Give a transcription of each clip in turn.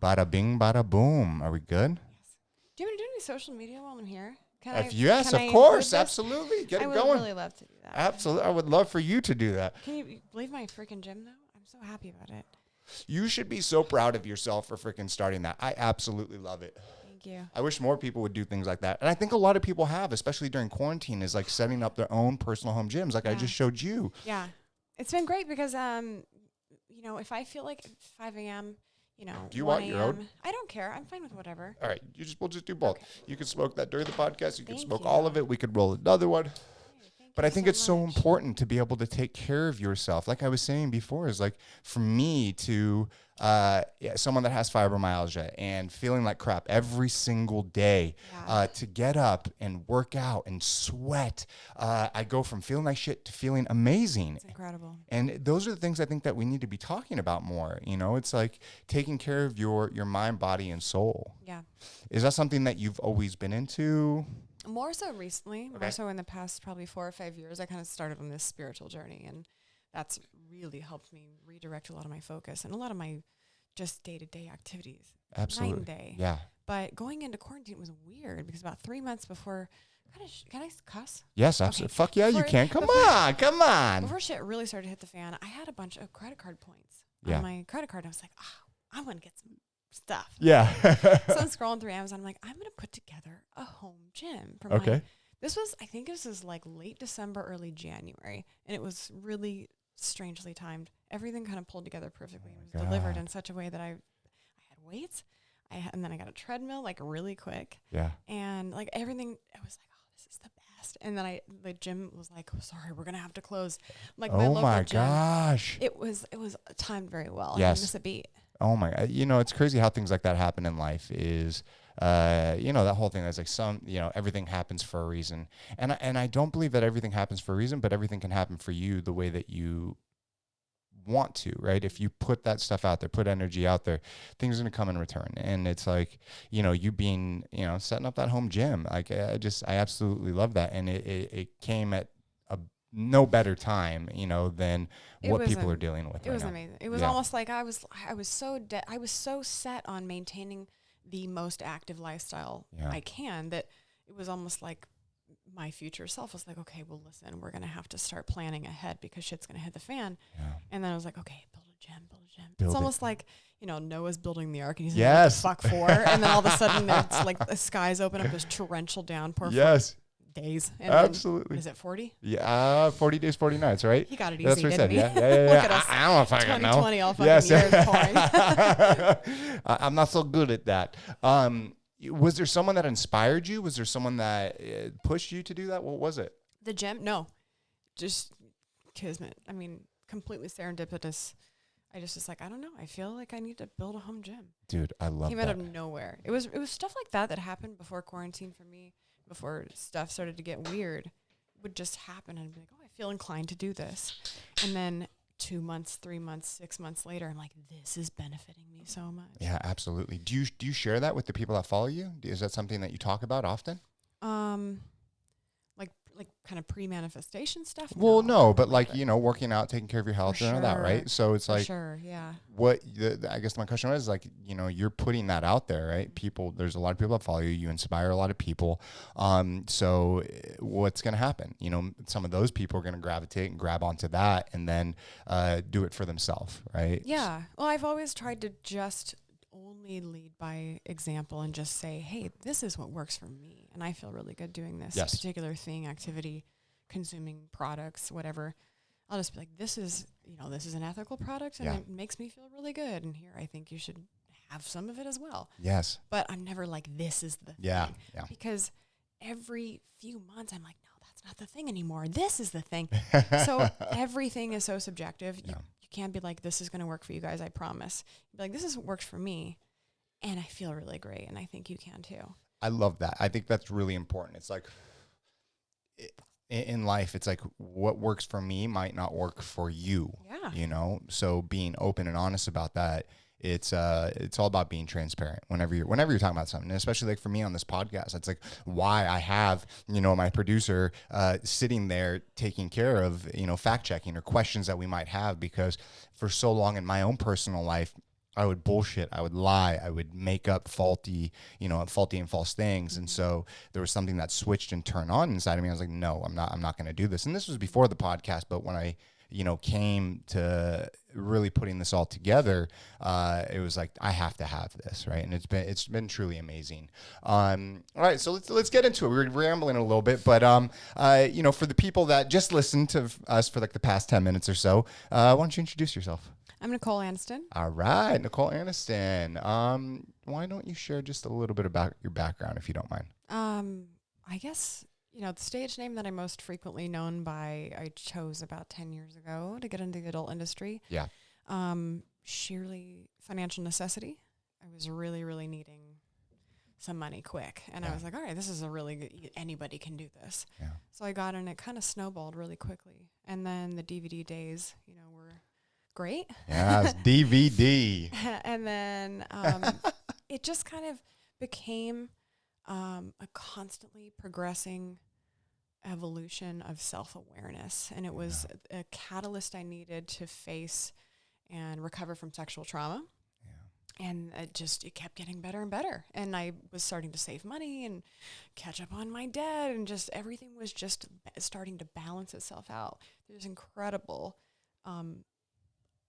Bada bing, bada boom. Are we good? Yes. Do you want me to do any social media while I'm here? Yes, of course. Absolutely. Get it going. I would really love to do that. Absolutely. I would love for you to do that. Can you leave my freaking gym, though? I'm so happy about it. You should be so proud of yourself for freaking starting that. I absolutely love it. Thank you. I wish more people would do things like that. And I think a lot of people have, especially during quarantine, is like setting up their own personal home gyms like I just showed you. Yeah. It's been great because, if I feel like 5 a.m., do you want your own? I don't care. I'm fine with whatever. All right. We'll just do both. Okay. You can smoke that during the podcast. You can smoke you. all of it. We could roll another one. But I think it's so much. important to be able to take care of yourself. Like I was saying before, is like for me to someone that has fibromyalgia and feeling like crap every single day, to get up and work out and sweat. I go from feeling like shit to feeling amazing. It's incredible. And those are the things I think that we need to be talking about more. It's like taking care of your mind, body, and soul. Yeah. Is that something that you've always been into? More so recently, more so in the past probably 4 or 5 years, I kind of started on this spiritual journey, and that's really helped me redirect a lot of my focus and a lot of my just day-to-day activities. Absolutely. Night and day. Yeah. But going into quarantine was weird because about 3 months before, can I cuss? Yes, absolutely. Okay. Fuck yeah, you can. Come on. Before shit really started to hit the fan, I had a bunch of credit card points on my credit card. I was like, I want to get some stuff. Yeah. So I'm scrolling through Amazon. I'm like, I'm going to put together a home gym for my. I think this was like late December, early January. And it was really strangely timed. Everything kind of pulled together perfectly and was delivered in such a way that I had weights. And then I got a treadmill like really quick. Yeah. And like everything, I was like, oh, this is the best. And then the gym was like, oh, sorry, we're going to have to close. Like my local gym. Gosh. It was timed very well. Yes. I didn't miss a beat. Oh my, it's crazy how things like that happen in life is, that whole thing is like everything happens for a reason. And I don't believe that everything happens for a reason, but everything can happen for you the way that you want to, right? If you put that stuff out there, put energy out there, things are going to come in return. And it's like, you being, setting up that home gym. Like I absolutely love that. And it came at no better time, than what people are dealing with. It was amazing. It was almost like I was so set on maintaining the most active lifestyle I can that it was almost like my future self was like, okay, well, listen, we're going to have to start planning ahead because shit's going to hit the fan. Yeah. And then I was like, okay, build a gym. It's almost like, Noah's building the ark and he's like, fuck for. And then all of a sudden it's like the skies open up, there's torrential downpour. Yes. Days. And absolutely. Is it 40? Yeah, 40 days, 40 nights, right? He got it easy, That's what he said. He? Yeah. Look at us. I don't know if I got know. 2020 all fucking years pouring. I'm not so good at that. Was there someone that inspired you? Was there someone that pushed you to do that? What was it? The gym? No. Just kismet. I mean, completely serendipitous. I just was like, I don't know. I feel like I need to build a home gym. Dude, I love that. Came out of nowhere. It was stuff like that happened before quarantine for me. Before stuff started to get weird, would just happen and I'd be like, oh, I feel inclined to do this. And then 2 months, 3 months, 6 months later, I'm like, this is benefiting me so much. Yeah, absolutely. Do you share that with the people that follow you? Is that something that you talk about often? Like kind of pre-manifestation stuff? Well, no, but like, working out, taking care of your health and all that, right? So it's like, yeah. I guess my question was like, you're putting that out there, right? There's a lot of people that follow you. You inspire a lot of people. So what's going to happen? Some of those people are going to gravitate and grab onto that and then do it for themselves, right? Yeah. Well, I've always tried to just only lead by example and just say, hey, this is what works for me. And I feel really good doing this particular thing, activity, consuming products, whatever. I'll just be like, this is an ethical product and it makes me feel really good. And here, I think you should have some of it as well. Yes. But I'm never like, this is the thing. Yeah. Because every few months I'm like, no, that's not the thing anymore. This is the thing. So everything is so subjective. You can't be like, this is going to work for you guys, I promise. Be like, this is what works for me, and I feel really great, and I think you can too. I love that. I think that's really important. It's like, in life, it's like what works for me might not work for you. Yeah. So being open and honest about that. It's all about being transparent whenever you're talking about something, and especially like for me on this podcast. It's like why I have, my producer sitting there taking care of, fact checking or questions that we might have, because for so long in my own personal life, I would bullshit, I would lie, I would make up faulty and false things. And so there was something that switched and turned on inside of me. I was like, no, I'm not going to do this. And this was before the podcast, but when I, came to really putting this all together, it was like, I have to have this. Right. And it's been truly amazing. All right. So let's get into it. We're rambling a little bit, but, for the people that just listened to us for like the past 10 minutes or so, why don't you introduce yourself? I'm Nicole Aniston. All right. Nicole Aniston. Why don't you share just a little bit about your background, if you don't mind? I guess, the stage name that I'm most frequently known by, I chose about 10 years ago to get into the adult industry. Yeah. Sheerly financial necessity. I was really, really needing some money quick. And I was like, all right, this is a really good, anybody can do this. Yeah. So I got in, it kind of snowballed really quickly. And then the DVD days, were great. Yeah, it's DVD. And then it just kind of became a constantly progressing evolution of self-awareness. And it was a catalyst I needed to face and recover from sexual trauma. Yeah. And it kept getting better and better. And I was starting to save money and catch up on my debt, and just everything was just starting to balance itself out. There's incredible,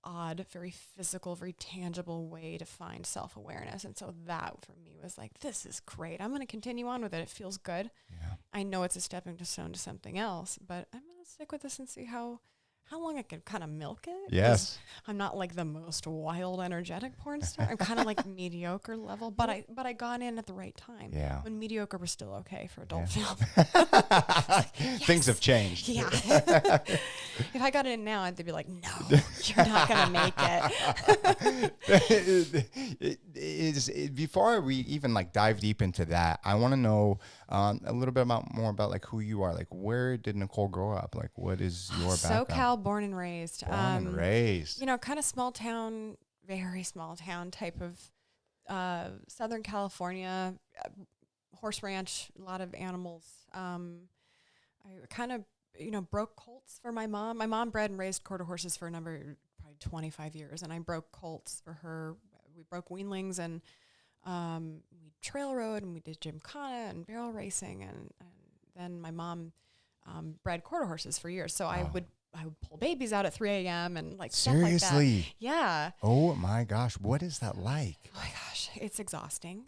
odd, very physical, very tangible way to find self-awareness. And so that for me was like, this is great. I'm going to continue on with it. It feels good. Yeah. I know it's a stepping stone to something else, but I'm going to stick with this and see how long I can kind of milk it. Yes. I'm not like the most wild, energetic porn star. I'm kind of like mediocre level, but I got in at the right time. Yeah. When mediocre was still okay for adult film. Yes. Things have changed. Yeah. If I got in now, they'd be like, no, you're not going to make it. Before we even like dive deep into that, I want to know a little bit more about like who you are. Like, where did Nicole grow up? Like, what is your background? SoCal, born and raised. Kind of small town, very small town type of Southern California, horse ranch, a lot of animals. I kind of, broke colts for my mom. My mom bred and raised quarter horses for probably 25 years, and I broke colts for her. We broke weanlings, and we trail rode, and we did gymkhana and barrel racing, and then my mom bred quarter horses for years. So I would pull babies out at 3 a.m. and like seriously? Stuff like that. Yeah. Oh my gosh. What is that like? Oh my gosh. It's exhausting.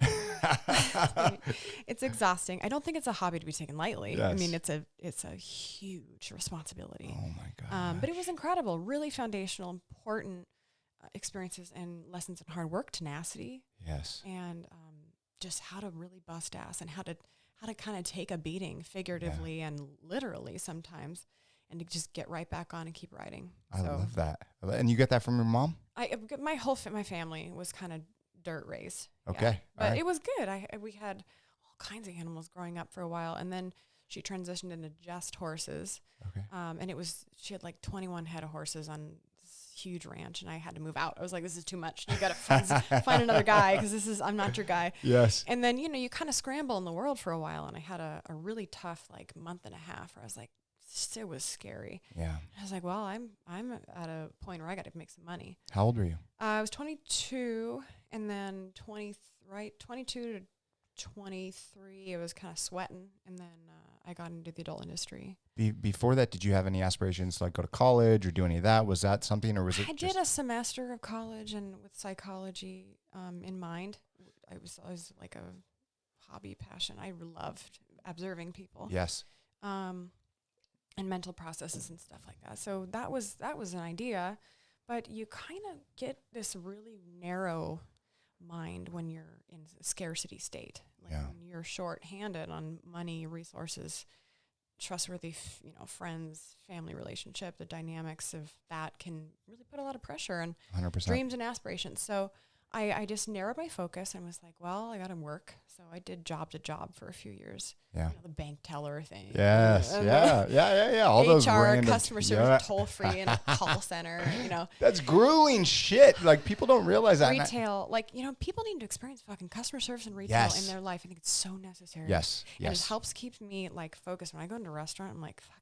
It's exhausting. I don't think it's a hobby to be taken lightly. Yes. I mean, it's a huge responsibility. Oh my gosh. But it was incredible. Really foundational, important experiences and lessons in hard work, tenacity. Yes. And just how to really bust ass, and how to kind of take a beating figuratively and literally sometimes, and to just get right back on and keep riding. I love that. And you get that from your mom? My family was kind of dirt raised. Okay. Yeah. But it was good. We had all kinds of animals growing up for a while, and then she transitioned into just horses. Okay. And she had like 21 head of horses on this huge ranch, and I had to move out. I was like, this is too much. You got to find another guy, because I'm not your guy. Yes. And then, you kind of scramble in the world for a while, and I had a really tough like month and a half where I was like, it was scary. Yeah. I was like, well, I'm at a point where I got to make some money. How old were you? I was 22, and then 22 to 23, I was kind of sweating, and then I got into the adult industry. Before that, did you have any aspirations to like go to college or do any of that? Was that something, or was it? I did a semester of college, and with psychology in mind. I was like a hobby passion. I loved observing people. Yes. And mental processes and stuff like that. So that was an idea, but you kind of get this really narrow mind when you're in a scarcity state. Like when you're short-handed on money, resources, trustworthy, friends, family relationship, the dynamics of that can really put a lot of pressure on 100%. Dreams and aspirations. So I just narrowed my focus and was like, well, I got to work. So I did job to job for a few years. Yeah. The bank teller thing. Yes. Yeah. All HR, those random customer service, toll free in a call center, That's grueling shit. Like, people don't realize that. Retail, people need to experience fucking customer service and retail in their life. I think it's so necessary. Yes. And it helps keep me focused. When I go into a restaurant, I'm like, fuck,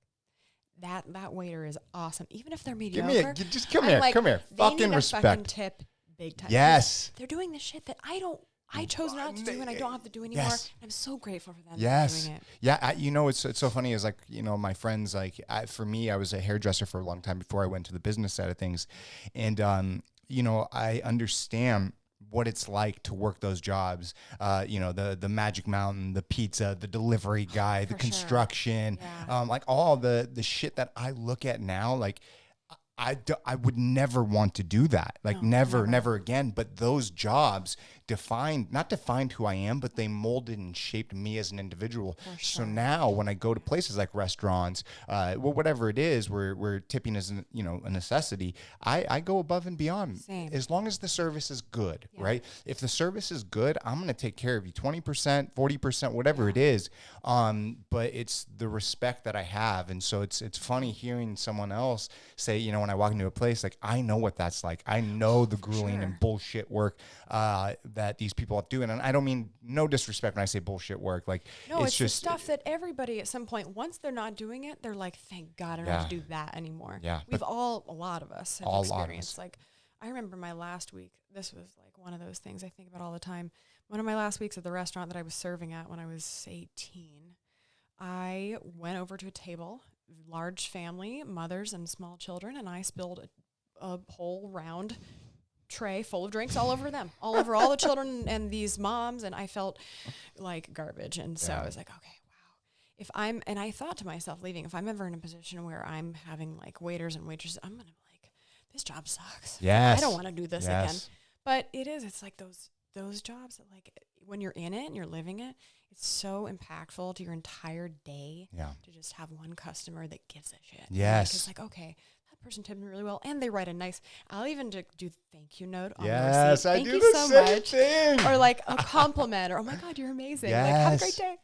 that waiter is awesome. Even if they're mediocre. Come here. They Fucking need respect. a fucking tip big time. Yes. They're doing the shit that I chose not to do, and I don't have to do anymore. Yes. I'm so grateful for them. Yes. Doing it. Yeah. It's so funny is like, my friends, like for me, I was a hairdresser for a long time before I went to the business side of things. And, I understand what it's like to work those jobs, the Magic Mountain, the pizza, the delivery guy, the construction, like all the shit that I look at now, like I would never want to do that. Like never again. But those jobs not defined who I am, but they molded and shaped me as an individual. So now when I go to places like restaurants, whatever it is, where tipping is, a necessity, I go above and beyond. Same. As long as the service is good, right? If the service is good, I'm going to take care of you 20%, 40%, whatever it is. But it's the respect that I have. And so it's funny hearing someone else say, when I walk into a place, like, I know what that's like. I know the grueling and bullshit work that these people are doing. And I don't mean no disrespect when I say bullshit work. Like, no, it's just the stuff that everybody at some point, once they're not doing it, they're like, thank God I don't have to do that anymore. Yeah. A lot of us have experienced. Like, I remember my last week, this was like one of those things I think about all the time. One of my last weeks at the restaurant that I was serving at when I was 18, I went over to a table, large family, mothers and small children, and I spilled a whole round tray full of drinks all over them, all over all the children and these moms, and I felt like garbage. And so I was like, okay, wow. And I thought to myself leaving, if I'm ever in a position where I'm having like waiters and waitresses, I'm going to be like, this job sucks. Yes. I don't want to do this again. But it's like those jobs that, like, when you're in it and you're living it, it's so impactful to your entire day to just have one customer that gives a shit. Yes. It's like, okay, that person tipped me really well, and they write a nice, I'll even do thank you note on the yes, receipt. I Thank do you the so same much. thing. Or like a compliment, or oh my God, you're amazing. Yes. Like, have a great day.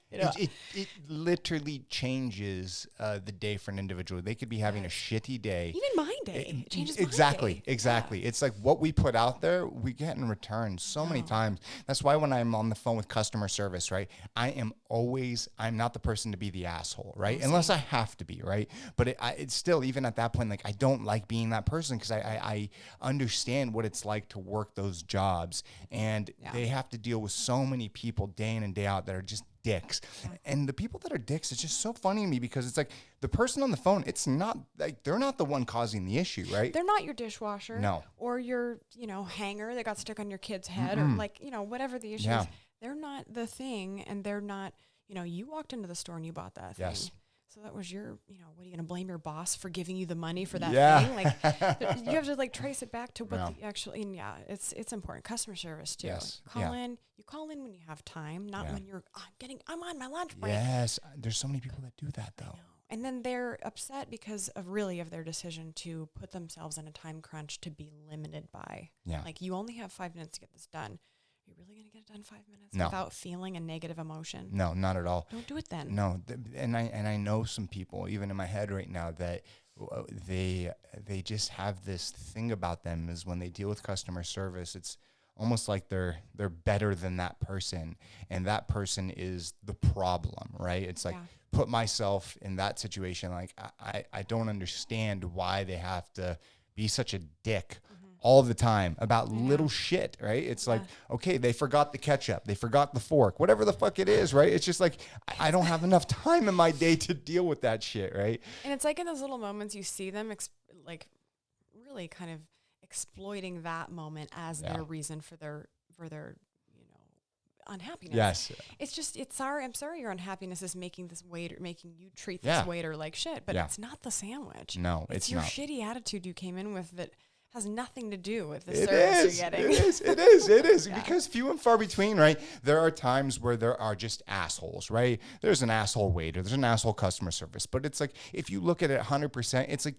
It literally changes the day for an individual. They could be having a shitty day. Even my day. It changes Exactly. my day. Exactly. Yeah. It's like what we put out there, we get in return so many times. That's why when I'm on the phone with customer service, right, I'm not the person to be the asshole, right? Unless I have to be, right? But it's still, even at that point, like, I don't like being that person because I understand what it's like to work those jobs. And they have to deal with so many people day in and day out that are just dicks. And the people that are dicks, it's just so funny to me because it's like the person on the phone, it's not like they're not the one causing the issue, right? They're not your dishwasher. No. Or your, hanger that got stuck on your kid's head, or like, whatever the issue is. They're not the thing, and they're not, you walked into the store and you bought that thing. Yes. So that was your, what are you going to blame your boss for giving you the money for that thing? Like, you have to like trace it back to what the actual, and it's important. Customer service too. Yes. You call in when you have time, not when you're, I'm on my lunch break. Yes. There's so many people that do that though. And then they're upset because of their decision to put themselves in a time crunch to be limited by. Yeah. Like, you only have 5 minutes to get this done. Are you really going to get it done in 5 minutes without feeling a negative emotion? No, not at all. Don't do it then. No, and I know some people, even in my head right now, that they just have this thing about them is when they deal with customer service, it's almost like they're better than that person, and that person is the problem, right? It's like, put myself in that situation. Like, I don't understand why they have to be such a dick all the time about little shit, right? It's like, okay, they forgot the ketchup, they forgot the fork, whatever the fuck it is, right? It's just like, I don't have enough time in my day to deal with that shit, right? And it's like in those little moments you see them like really kind of exploiting that moment as their reason for their unhappiness. Yes. I'm sorry your unhappiness is making you treat this waiter like shit, but it's not the sandwich. No, it's your shitty attitude you came in with that has nothing to do with the service you're getting. It is. Because few and far between, right? There are times where there are just assholes, right? There's an asshole waiter, there's an asshole customer service, but it's like, if you look at it 100%, it's like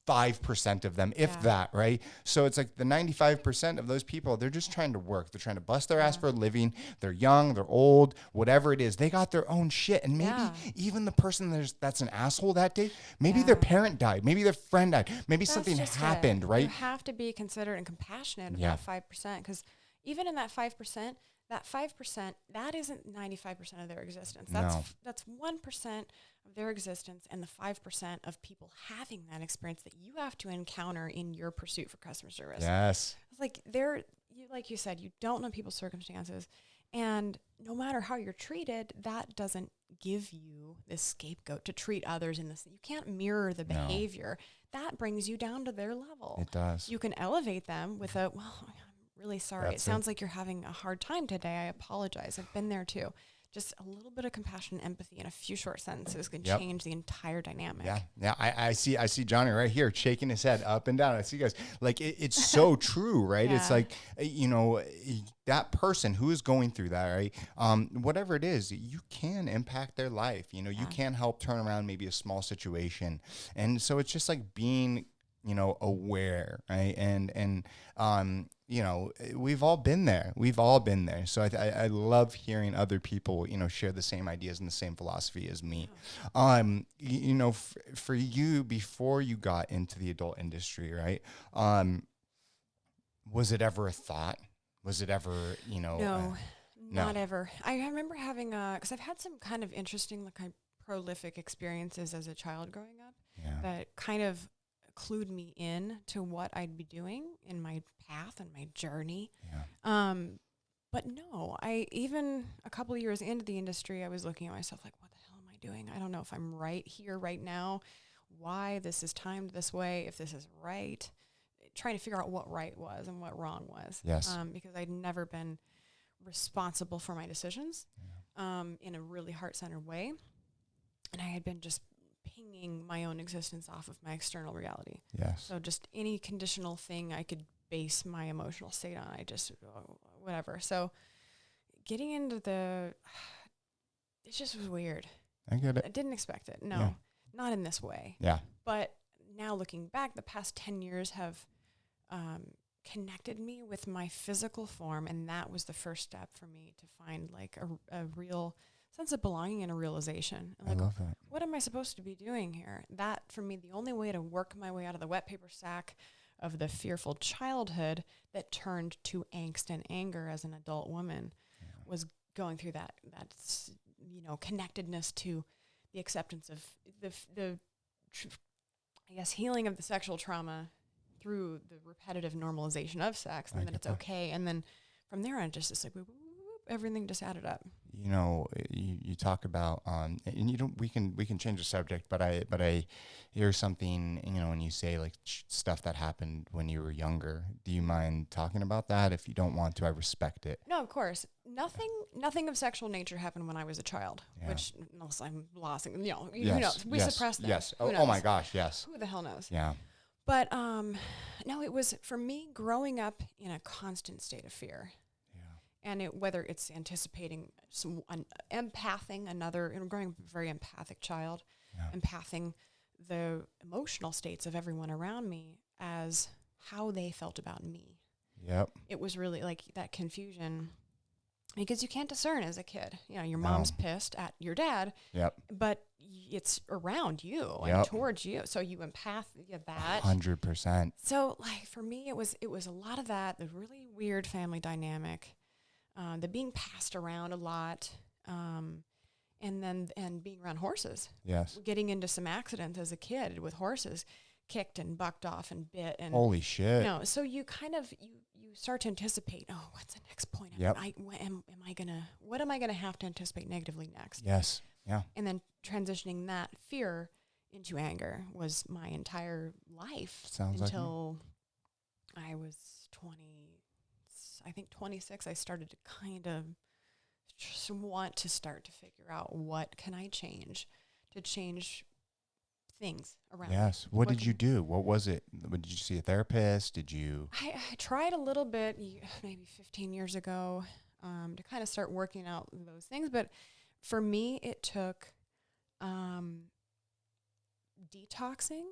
5% of them, if that, right? So it's like the 95% of those people, they're just trying to work. They're trying to bust their ass for a living. They're young, they're old, whatever it is. They got their own shit. And maybe even the person that's an asshole that day, maybe their parent died, maybe their friend died, maybe something happened, right? You have to be considerate and compassionate about 5%, because even in that 5%, that isn't 95% of their existence. That's 1% of their existence, and the 5% of people having that experience that you have to encounter in your pursuit for customer service. Yes. It's like they're like you said, you don't know people's circumstances. And no matter how you're treated, that doesn't give you this scapegoat to treat others in this. You can't mirror the behavior. That brings you down to their level. It does. You can elevate them with a, well, I'm really sorry. It sounds like you're having a hard time today. I apologize. I've been there too. Just a little bit of compassion and empathy in a few short sentences can change the entire dynamic. Yeah. I see Johnny right here shaking his head up and down. I see you guys like it's so true, right? It's like, that person who is going through that, right? Whatever it is, you can impact their life. You can help turn around maybe a small situation. And so it's just like being, aware, right? And we've all been there. So I love hearing other people, share the same ideas and the same philosophy as me. For you, before you got into the adult industry, right? Was it ever a thought? Was it ever, No, not ever. I remember having because I've had some kind of interesting, prolific experiences as a child growing up that kind of clued me in to what I'd be doing in my path and my journey. But no, even a couple of years into the industry, I was looking at myself like, what the hell am I doing? I don't know if I'm right here right now, why this is timed this way, if this is right, trying to figure out what right was and what wrong was. Because I'd never been responsible for my decisions in a really heart-centered way. And I had been just pinging my own existence off of my external reality. So just any conditional thing I could base my emotional state on, I just, whatever. So getting into it just was weird. I get it. I didn't expect it. No, not in this way. But now looking back, the past 10 years have connected me with my physical form. And that was the first step for me to find like a real sense of belonging and a realization. I love that. What am I supposed to be doing here? That, for me, the only way to work my way out of the wet paper sack of the fearful childhood that turned to angst and anger as an adult woman was going through that connectedness to the acceptance of the healing of the sexual trauma through the repetitive normalization of sex, and that it's okay. And then from there on, just like everything just added up. You talk about and we can change the subject, but I hear something, when you say like stuff that happened when you were younger. Do you mind talking about that? If you don't want to, I respect it. No, of course. Nothing of sexual nature happened when I was a child, which unless I'm lost, who knows? We suppress that. Yes. Oh my gosh. Yes. Who the hell knows? Yeah. But no, it was for me growing up in a constant state of fear. And whether it's anticipating empathing another, growing a very empathic child, empathing the emotional states of everyone around me as how they felt about me. It was really like that confusion because you can't discern as a kid. Your mom's pissed at your dad, but it's around you and towards you. So you empath that 100%. So like for me, it was a lot of that, the really weird family dynamic. The being passed around a lot, and being around horses. Getting into some accidents as a kid with horses, kicked and bucked off and bit and holy shit. So you kind of you start to anticipate. Oh, what's the next point? What am I gonna have to anticipate negatively next? And then transitioning that fear into anger was my entire life until I was 26, I started to kind of just want to start to figure out what can I change to change things around. What did you do? What was it? Did you see a therapist? Did you? I tried a little bit, maybe 15 years ago, to kind of start working out those things. But for me, it took detoxing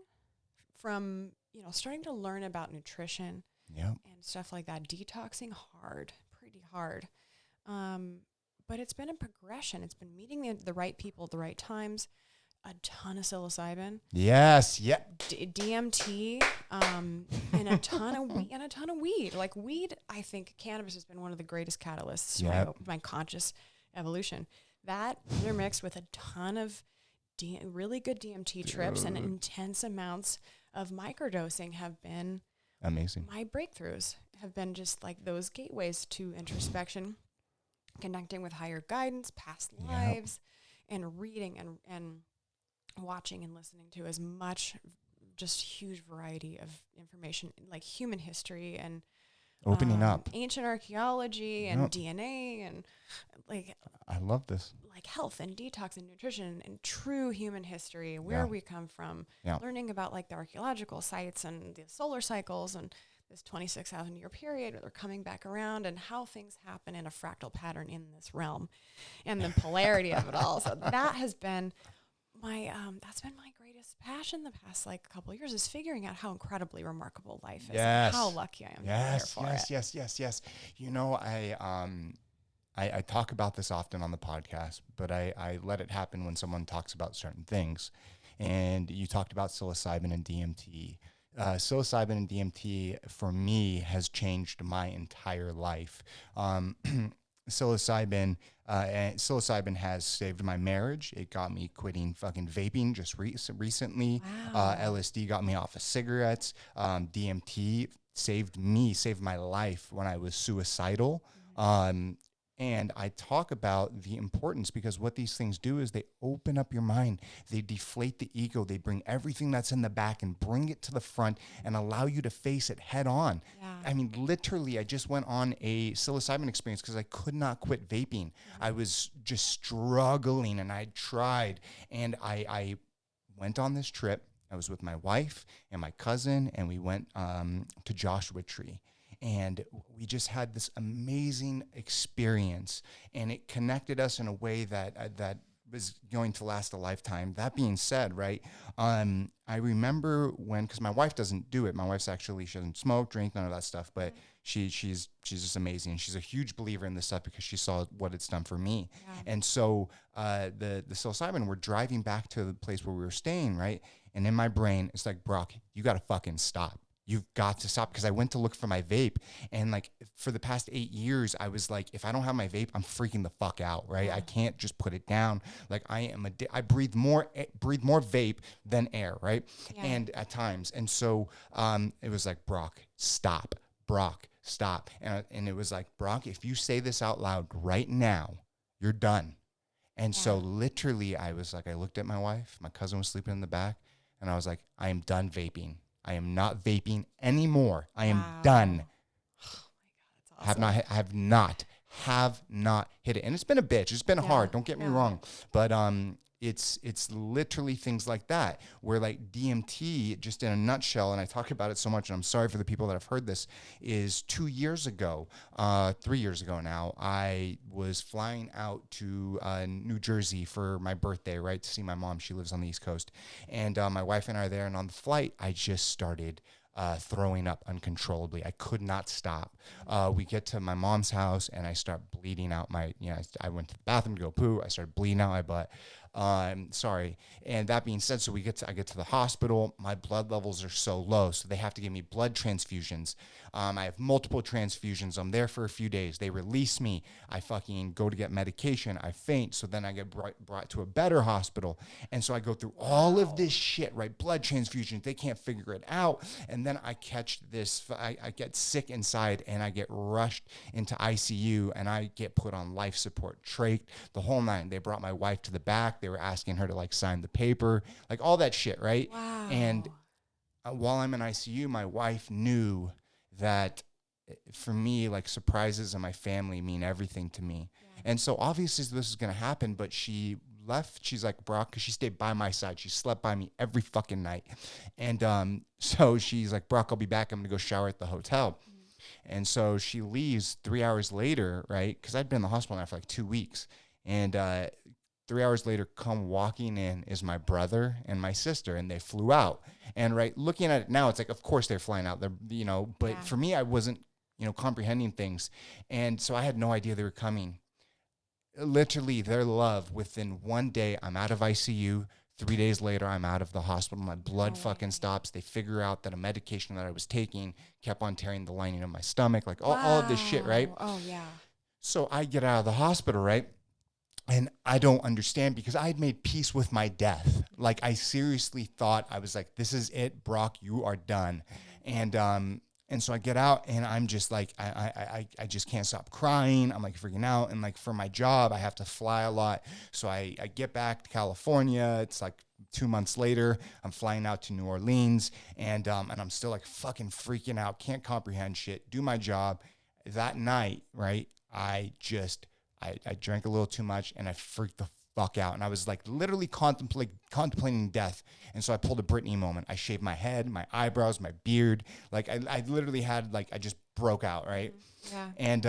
from, starting to learn about nutrition. And stuff like that. Detoxing pretty hard. But it's been a progression. It's been meeting the right people at the right times. A ton of psilocybin. DMT. And a ton of weed. Like weed, I think cannabis has been one of the greatest catalysts for my conscious evolution. That intermixed with a ton of really good DMT trips and intense amounts of microdosing have been amazing. My breakthroughs. have been just like those gateways to introspection, connecting with higher guidance, past lives, and reading and watching and listening to as much just huge variety of information, like human history and opening up, ancient archaeology and DNA and like I love this, like health and detox and nutrition and true human history, where we come from, learning about like the archaeological sites and the solar cycles and this 26,000 year period where they're coming back around and how things happen in a fractal pattern in this realm and the polarity of it all. So that has been that's been my greatest passion the past like couple of years, is figuring out how incredibly remarkable life is and how lucky I am to be here for it. Yes. You know, I talk about this often on the podcast, but I let it happen when someone talks about certain things. And you talked about psilocybin and DMT. Psilocybin and DMT for me has changed my entire life. Psilocybin has saved my marriage. It got me quitting fucking vaping just recently. Wow. LSD got me off of cigarettes. DMT saved my life when I was suicidal. And I talk about the importance, because what these things do is they open up your mind. They deflate the ego. They bring everything that's in the back and bring it to the front and allow you to face it head on. Yeah. I mean, literally, I just went on a psilocybin experience because I could not quit vaping. I was just struggling, and I tried. And I went on this trip. I was with my wife and my cousin, and we went to Joshua Tree. And we just had this amazing experience, and it connected us in a way that was going to last a lifetime. That being said, right, I remember because my wife doesn't do it. My wife's she doesn't smoke, drink, none of that stuff, but she's just amazing. She's a huge believer in this stuff because she saw what it's done for me. Yeah. And so the psilocybin, we're driving back to the place where we were staying, right? And in my brain, it's like, Brock, you got to fucking stop. You've got to stop, because I went to look for my vape, and like for the past 8 years, I was like, if I don't have my vape, I'm freaking the fuck out, right? I can't just put it down. Like I breathe more vape than air, right? Yeah. And at times, and so it was like, Brock, stop, and it was like, Brock, if you say this out loud right now, you're done. And so literally, I was like, I looked at my wife, my cousin was sleeping in the back, and I was like, I am done vaping. I am not vaping anymore. I am done. Oh my God, that's awesome. Have not hit it. And it's been a bitch. It's been hard. Don't get me wrong. But it's literally things like that, where like DMT, just in a nutshell, and I talk about it so much, and I'm sorry for the people that have heard this, is 3 years ago now, I was flying out to New Jersey for my birthday, right, to see my mom. She lives on the East Coast. And my wife and I are there, and on the flight, I just started throwing up uncontrollably. I could not stop. We get to my mom's house, and I start bleeding out I went to the bathroom to go poo. I started bleeding out my butt. Sorry. And that being said, I get to the hospital. My blood levels are so low, so they have to give me blood transfusions. I have multiple transfusions. I'm there for a few days. They release me. I fucking go to get medication. I faint. So then I get brought to a better hospital. And so I go through all of this shit, right? Blood transfusions. They can't figure it out. And then I catch this, I get sick inside, and I get rushed into ICU, and I get put on life support, trach, the whole nine. They brought my wife to the back. They were asking her to like sign the paper, like all that shit, right? Wow. And while I'm in ICU, my wife knew that for me, like surprises and my family mean everything to me. Yeah. And so obviously this is going to happen, but she left. She's like, Brock, because she stayed by my side. She slept by me every fucking night. And so she's like, Brock, I'll be back. I'm going to go shower at the hotel. Mm-hmm. And so she leaves 3 hours later, right? Because I'd been in the hospital now for like 2 weeks. And 3 hours later, come walking in is my brother and my sister, and they flew out. And right, looking at it now, it's like, of course they're flying out. But for me, I wasn't, comprehending things. And so I had no idea they were coming. Literally, their love, within 1 day, I'm out of ICU. 3 days later, I'm out of the hospital. My blood fucking stops. They figure out that a medication that I was taking kept on tearing the lining of my stomach, like all of this shit, right? Oh, yeah. So I get out of the hospital, right? And I don't understand, because I had made peace with my death. Like, I seriously thought, I was like, this is it, Brock, you are done. And And so I get out and I'm just like, I just can't stop crying. I'm like freaking out. And like for my job, I have to fly a lot. So I get back to California. It's like 2 months later, I'm flying out to New Orleans and I'm still like fucking freaking out. Can't comprehend shit, do my job. That night, right, I drank a little too much and I freaked the fuck out. And I was like literally contemplating death. And so I pulled a Britney moment. I shaved my head, my eyebrows, my beard. Like I literally had like, I just broke out, right? Yeah. And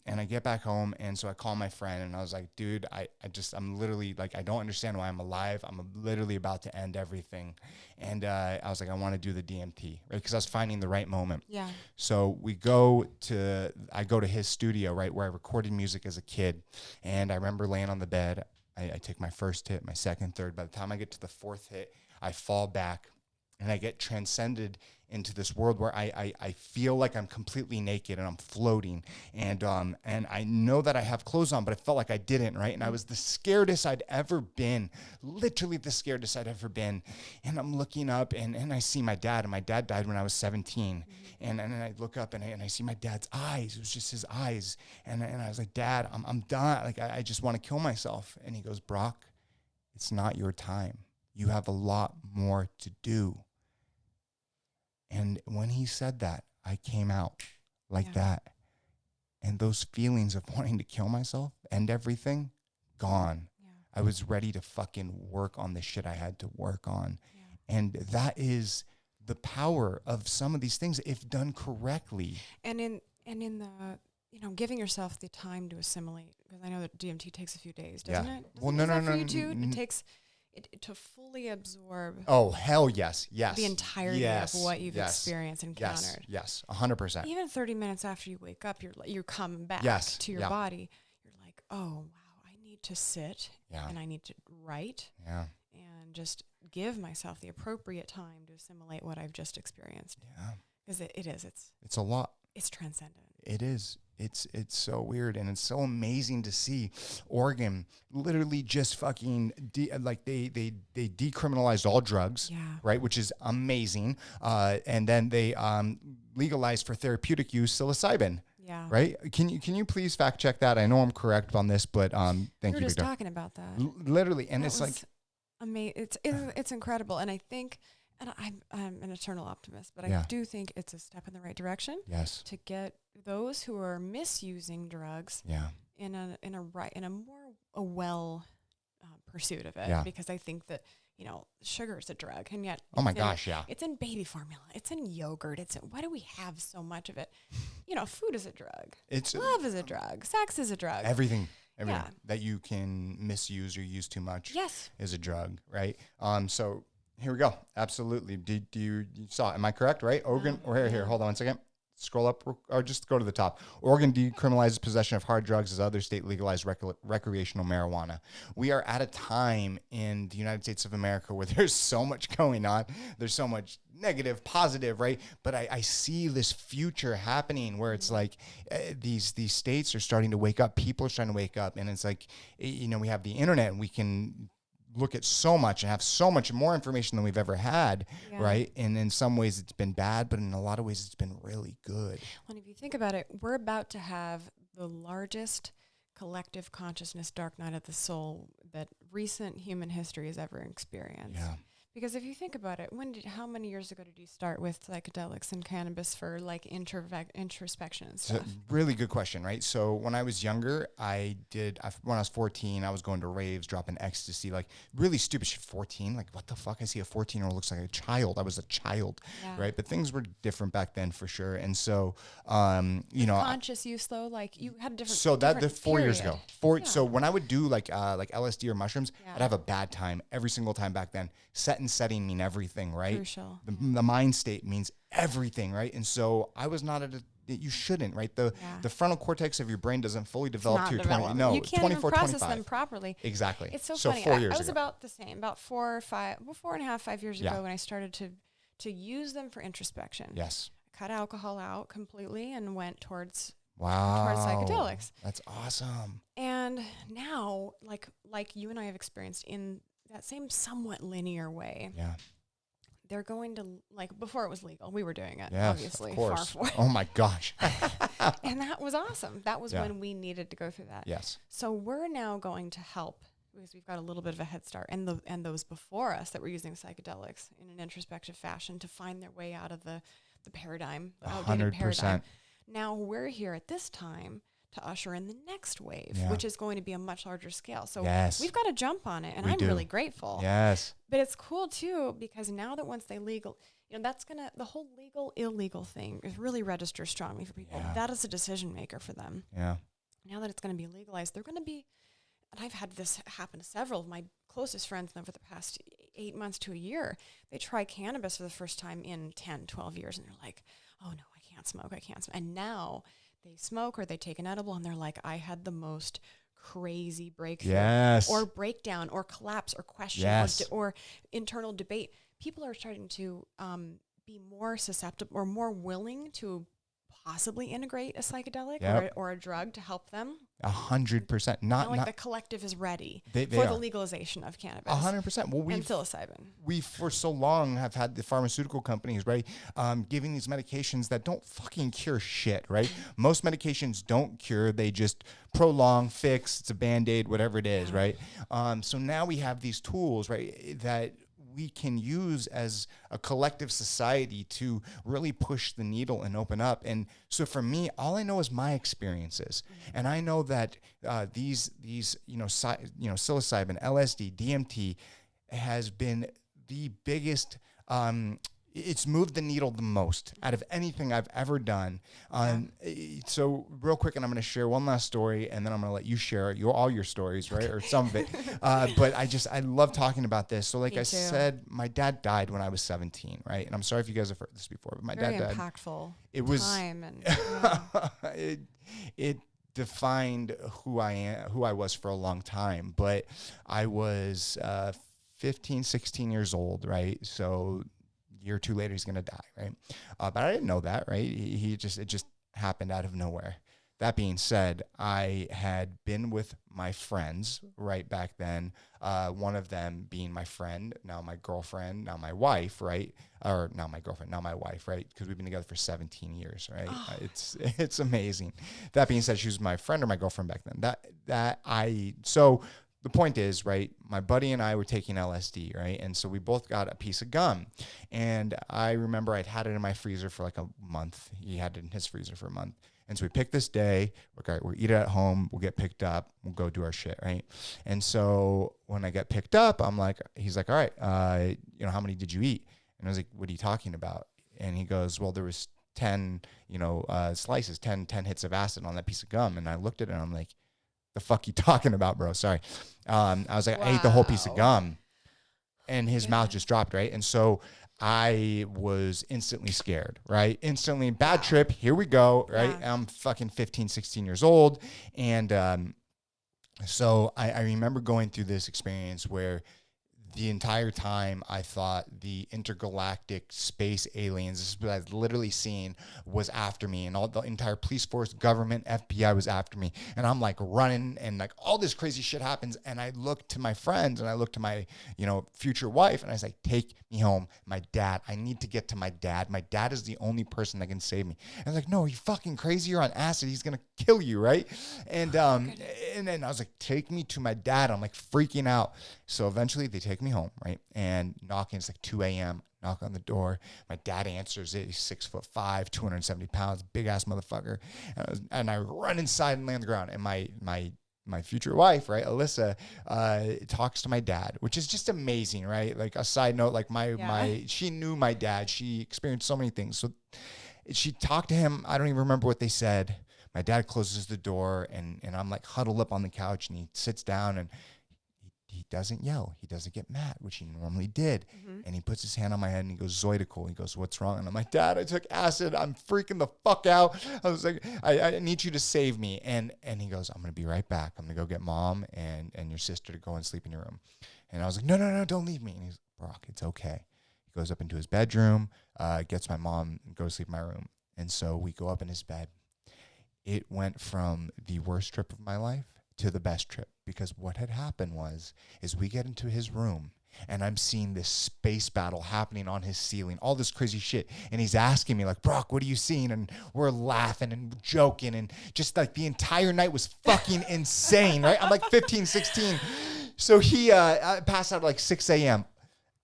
I get back home. And so I call my friend and I was like, dude, I'm literally like, I don't understand why I'm alive. I'm literally about to end everything. And I was like, I want to do the DMT, right? Because I was finding the right moment. Yeah. So I go to his studio, right, where I recorded music as a kid. And I remember laying on the bed. I take my first hit, my second, third. By the time I get to the fourth hit, I fall back and I get transcended into this world where I feel like I'm completely naked and I'm floating. And I know that I have clothes on, but I felt like I didn't, right? And I was the scaredest I'd ever been, literally the scaredest I'd ever been. And I'm looking up and I see my dad, and my dad died when I was 17. And I look up and I see my dad's eyes. It was just his eyes. And I was like, Dad, I'm done. Like, I just want to kill myself. And he goes, Brock, it's not your time. You have a lot more to do. And when he said that, I came out like that. And those feelings of wanting to kill myself, end everything, gone. Yeah. I was ready to fucking work on the shit I had to work on. Yeah. And that is the power of some of these things if done correctly. And in the, giving yourself the time to assimilate, because I know that DMT takes a few days, doesn't it? Well, no. For you too? It takes to fully absorb. Oh, hell yes. The entirety of what you've experienced and encountered. Yes, 100%. Even 30 minutes after you wake up, you're coming back to your body. You're like, oh, wow, I need to sit and I need to write and just give myself the appropriate time to assimilate what I've just experienced. Yeah. Because it's a lot. It's transcendent. It is. It's so weird, and it's so amazing to see Oregon literally just fucking they decriminalized all drugs, right, which is amazing. And then they legalized for therapeutic use psilocybin. Yeah. Right. Can you please fact check that? I know I'm correct on this, but thank you. We're just talking about that. Literally, and it's like amazing. It's incredible, and I think. And I'm an eternal optimist, but I do think it's a step in the right direction. Yes. To get those who are misusing drugs in a more pursuit of it. Yeah. Because I think that, sugar is a drug, and yet it's in baby formula, it's in yogurt, why do we have so much of it? Food is a drug. Love is a drug. Sex is a drug. Everything that you can misuse or use too much is a drug, right? So here we go. Absolutely. You saw it. Am I correct? Right? Oregon. Or here. Hold on 1 second. Scroll up or just go to the top. Oregon decriminalizes possession of hard drugs as other state legalized recreational marijuana. We are at a time in the United States of America where there's so much going on. There's so much negative, positive, right? But I see this future happening where it's like these states are starting to wake up. People are starting to wake up. And it's like, we have the internet and we can look at so much and have so much more information than we've ever had, right? And in some ways it's been bad, but in a lot of ways it's been really good. Well, if you think about it, we're about to have the largest collective consciousness dark night of the soul that recent human history has ever experienced. Yeah. Because if you think about it, how many years ago did you start with psychedelics and cannabis for like introspection and stuff? Really good question, right? So when I was younger, when I was 14, I was going to raves, dropping ecstasy, like really stupid shit. 14, like what the fuck? I see a 14-year-old looks like a child. I was a child, right? But things were different back then for sure. And so, conscious use though, like you had a different. So the 4 years ago, So when I would do like LSD or mushrooms, I'd have a bad time every single time back then. Set and setting mean everything, right? Crucial. The mind state means everything, right? And so I was not you shouldn't, right? The frontal cortex of your brain doesn't fully develop to your 20. No, you can't 24, even process 25. them properly. Exactly. It's so funny. 4 years I was ago. about the same, about 4.5 years ago when I started to use them for introspection. Yes. I cut alcohol out completely and went towards psychedelics. That's awesome. And now, like you and I have experienced in that same somewhat linear way. Yeah. they're going to, like, before it was legal, we were doing it, Yes, obviously, of far course. forward. Oh my gosh. And that was awesome. That was Yeah. when we needed to go through that. Yes. So we're now going to help, because we've got a little bit of a head start, and those before us that were using psychedelics in an introspective fashion to find their way out of the paradigm, the outdated 100%. paradigm. Now we're here at this time to usher in the next wave, Yeah. which is going to be a much larger scale. So Yes. we've got to jump on it, and We I'm do. really grateful. Yes. But it's cool too, because now that once they legal, that's the whole legal, illegal thing is really register strongly for people. Yeah. That is a decision maker for them. Yeah. Now that it's going to be legalized, they're going to be, and I've had this happen to several of my closest friends over the past 8 months to a year. They try cannabis for the first time in 10, 12 years, and they're like, oh no, I can't smoke. And now they smoke or they take an edible, and they're like, I had the most crazy breakthrough, Yes. or breakdown, or collapse, or question, Yes. or internal debate. People are starting to be more susceptible or more willing to possibly integrate a psychedelic Yep. or a drug to help them. 100%. Now, Not the collective is ready they for the are. legalization of cannabis 100%. Well, and psilocybin. we for so long have had the pharmaceutical companies, right, giving these medications that don't fucking cure shit, right? Most medications don't cure. They just prolong, fix, it's a Band-Aid, whatever it is, right? So now we have these tools, right, that we can use as a collective society to really push the needle and open up. And so for me, all I know is my experiences. And I know that these psilocybin, LSD, DMT has been the biggest, it's moved the needle the most out of anything I've ever done. So real quick, and I'm going to share one last story, and then I'm going to let you share all your stories, right? Or some of it. But I love talking about this. So like Me I too. said, my dad died when I was 17, right? And I'm sorry if you guys have heard this before, but my Very dad died. impactful. It was time and it defined who I am, who I was for a long time. But I was 15, 16 years old, right? So year or two later, he's going to die, right? But I didn't know that, right? It just happened out of nowhere. That being said, I had been with my friends right back then, one of them being my friend, now my girlfriend, now my wife, right? Or now my girlfriend, now my wife, right? Because we've been together for 17 years, right? Oh. It's amazing. That being said, she was my friend or my girlfriend back then. So the point is, right, my buddy and I were taking LSD, right? And so we both got a piece of gum. And I remember I'd had it in my freezer for like a month. He had it in his freezer for a month. And so we picked this day, we'll eat it at home, we'll get picked up, we'll go do our shit, right? And so when I get picked up, he's like, all right, how many did you eat? And I was like, what are you talking about? And he goes, well, there was 10, slices, 10 hits of acid on that piece of gum. And I looked at it and I'm like, the fuck you talking about, bro? Sorry. I was like, I ate the whole piece of gum. And his mouth just dropped, right? And so I was instantly scared, right? Instantly, bad trip, here we go, right? Yeah. I'm fucking 15, 16 years old. And so I remember going through this experience where the entire time I thought the intergalactic space aliens, this is what I was literally seeing, was after me, and all the entire police force, government, FBI was after me. And I'm like running, and like all this crazy shit happens. And I look to my friends and I look to my, future wife, and I was like, take me home. My dad, I need to get to my dad. My dad is the only person that can save me. And I was like, no, are you fucking crazy? You're on acid. He's going to kill you, right? And then I was like, take me to my dad. I'm like freaking out. So eventually they take me home, right? And knocking, it's like 2 a.m., knock on the door. My dad answers it. He's 6'5", 270 pounds, big ass motherfucker. And I run inside and lay on the ground. And my future wife, right, Alyssa, talks to my dad, which is just amazing, right? Like a side note, like she knew my dad. She experienced so many things. So she talked to him. I don't even remember what they said. My dad closes the door and I'm like huddled up on the couch, and he sits down and he doesn't yell. He doesn't get mad, which he normally did. Mm-hmm. And he puts his hand on my head and he goes, Zoidical. He goes, what's wrong? And I'm like, Dad, I took acid. I'm freaking the fuck out. I was like, I need you to save me. And he goes, I'm going to be right back. I'm going to go get Mom and your sister to go and sleep in your room. And I was like, no, don't leave me. And he's like, Brock, it's okay. He goes up into his bedroom, gets my mom, and goes to sleep in my room. And so we go up in his bed. It went from the worst trip of my life to the best trip, because what had happened is we get into his room and I'm seeing this space battle happening on his ceiling, all this crazy shit. And he's asking me like, Brock, what are you seeing? And we're laughing and joking. And just like the entire night was fucking insane, right? I'm like 15, 16. So he passed out at like 6 a.m.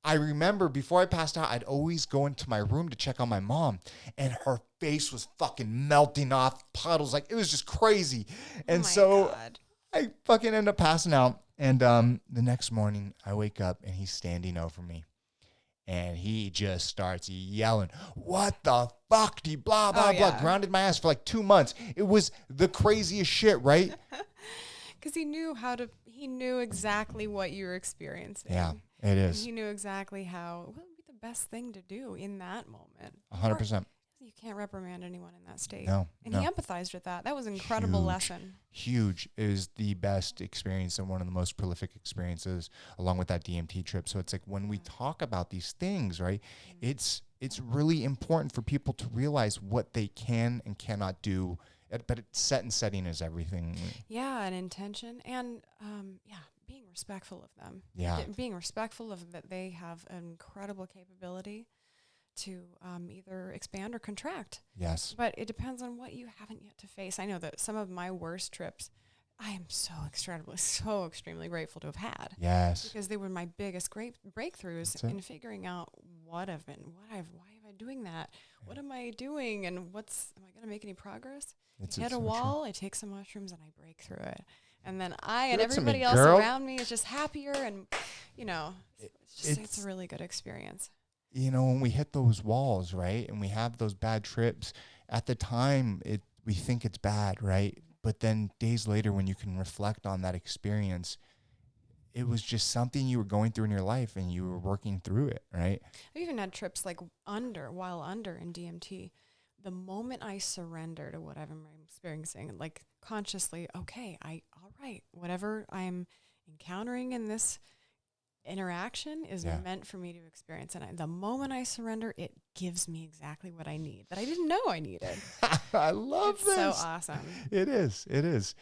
I remember before I passed out, I'd always go into my room to check on my mom, and her face was fucking melting off, puddles. Like, it was just crazy. And God. I fucking end up passing out. And the next morning, I wake up, and he's standing over me. And he just starts yelling, what the fuck? Blah, blah, blah. Grounded my ass for like 2 months. It was the craziest shit, right? Because he knew exactly what you were experiencing. Yeah, it is. And he knew exactly what would be the best thing to do in that moment. 100%. You can't reprimand anyone in that state. No. And he empathized with that. That was an incredible lesson. Huge. It was the best experience and one of the most prolific experiences along with that DMT trip. So it's like when we talk about these things, right, it's really important for people to realize what they can and cannot do. But set and setting is everything. Yeah, and intention, and being respectful of them. Yeah, being respectful of that they have an incredible capability to either expand or contract. Yes. But it depends on what you haven't yet to face. I know that some of my worst trips, I am so extremely grateful to have had. Yes. Because they were my biggest great breakthroughs in figuring out why am I doing that? What am I doing? And am I going to make any progress? I hit a wall, I take some mushrooms, and I break through it. And then and everybody else around me is just happier, and, it's a really good experience. When we hit those walls, right, and we have those bad trips, at the time, we think it's bad, right? But then days later, when you can reflect on that experience, it was just something you were going through in your life, and you were working through it, right? I even had trips like while under in DMT. The moment I surrender to whatever I'm experiencing, like consciously, okay, all right, whatever I'm encountering in this interaction is meant for me to experience. And the moment I surrender, it gives me exactly what I need that I didn't know I needed. I love this. It's so awesome. It is. It is.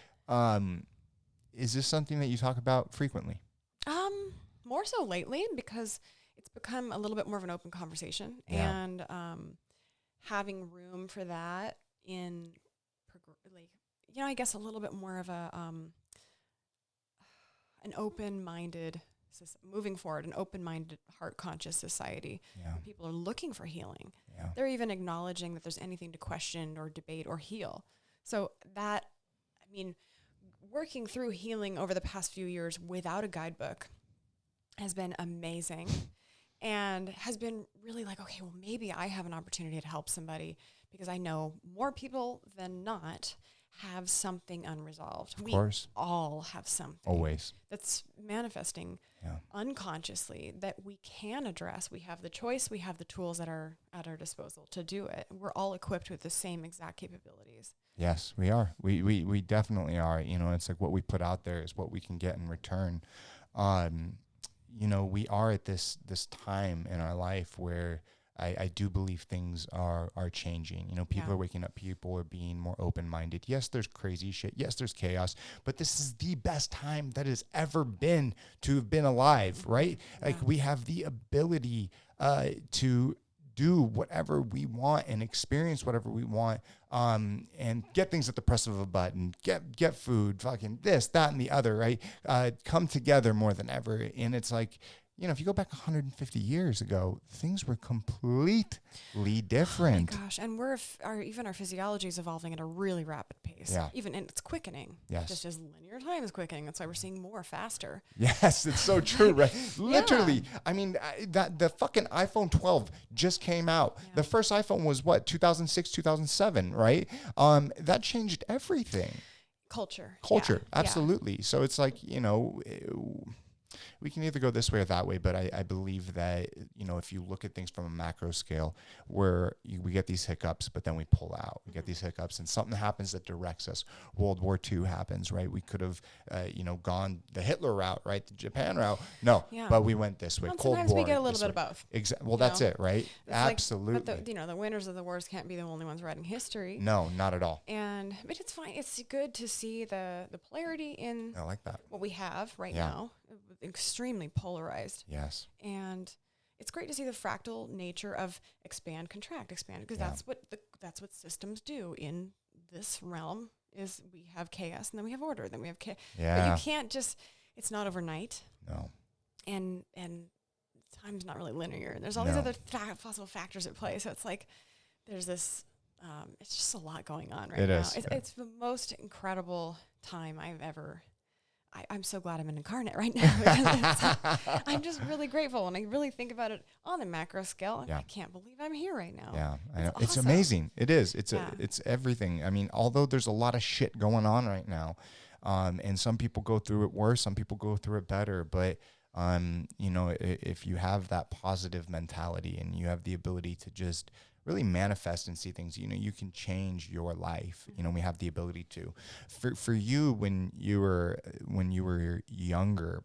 Is this something that you talk about frequently? More so lately, because it's become a little bit more of an open conversation, and having room for that in, I guess a little bit more of a an open-minded, moving forward, an open-minded, heart-conscious society. Yeah. Where people are looking for healing. Yeah. They're even acknowledging that there's anything to question or debate or heal. So working through healing over the past few years without a guidebook has been amazing, and has been really like, okay, well, maybe I have an opportunity to help somebody, because I know more people than not have something unresolved. Of course. We all have something. Always. That's manifesting unconsciously that we can address. We have the choice. We have the tools that are at our disposal to do it. We're all equipped with the same exact capabilities. Yes, we are. We definitely are. It's like what we put out there is what we can get in return. We are at this time in our life where I do believe things are changing. People are waking up. People are being more open-minded. Yes, there's crazy shit. Yes, there's chaos. But this is the best time that has ever been to have been alive, right? Yeah. Like, we have the ability to do whatever we want and experience whatever we want, and get things at the press of a button, get food, fucking this, that, and the other, right? Come together more than ever. And it's like, if you go back 150 years ago, things were completely different. Oh my gosh, and even our physiology is evolving at a really rapid pace. Yeah. And it's quickening. Yes. Just as linear time is quickening. That's why we're seeing more faster. Yes, it's so true, right? Literally. I mean, the fucking iPhone 12 just came out. Yeah. The first iPhone was 2006, 2007, right? That changed everything. Culture. Absolutely. Yeah. So it's like, we can either go this way or that way, but I believe that, if you look at things from a macro scale, where we get these hiccups, but then we pull out. We get these hiccups, and something happens that directs us. World War II happens, right? We could have, gone the Hitler route, right? The Japan route. No, but we went this way. Well, Cold sometimes War. We get a little bit of both. Well, that's it, right? It's absolutely. But the winners of the wars can't be the only ones writing history. No, not at all. But it's fine. It's good to see the polarity in I like that. what we have right now. extremely polarized. Yes. And it's great to see the fractal nature of expand, contract, expand, because that's what systems do in this realm. Is we have chaos and then we have order, then we have chaos. Yeah. But you can't just. It's not overnight. No. And time's not really linear. And there's all these other possible factors at play. So it's like there's this. It's just a lot going on right now. It's the most incredible time I've ever. I'm so glad I'm incarnate right now. I'm just really grateful when I really think about it on the macro scale. I can't believe I'm here right now. Yeah, I know. Awesome. It's amazing. It is. It's everything. I mean, although there's a lot of shit going on right now, and some people go through it worse, some people go through it better, but you know, if you have that positive mentality and you have the ability to just really manifest and see things, you know, you can change your life. You know, we have the ability to. For you, when you were younger,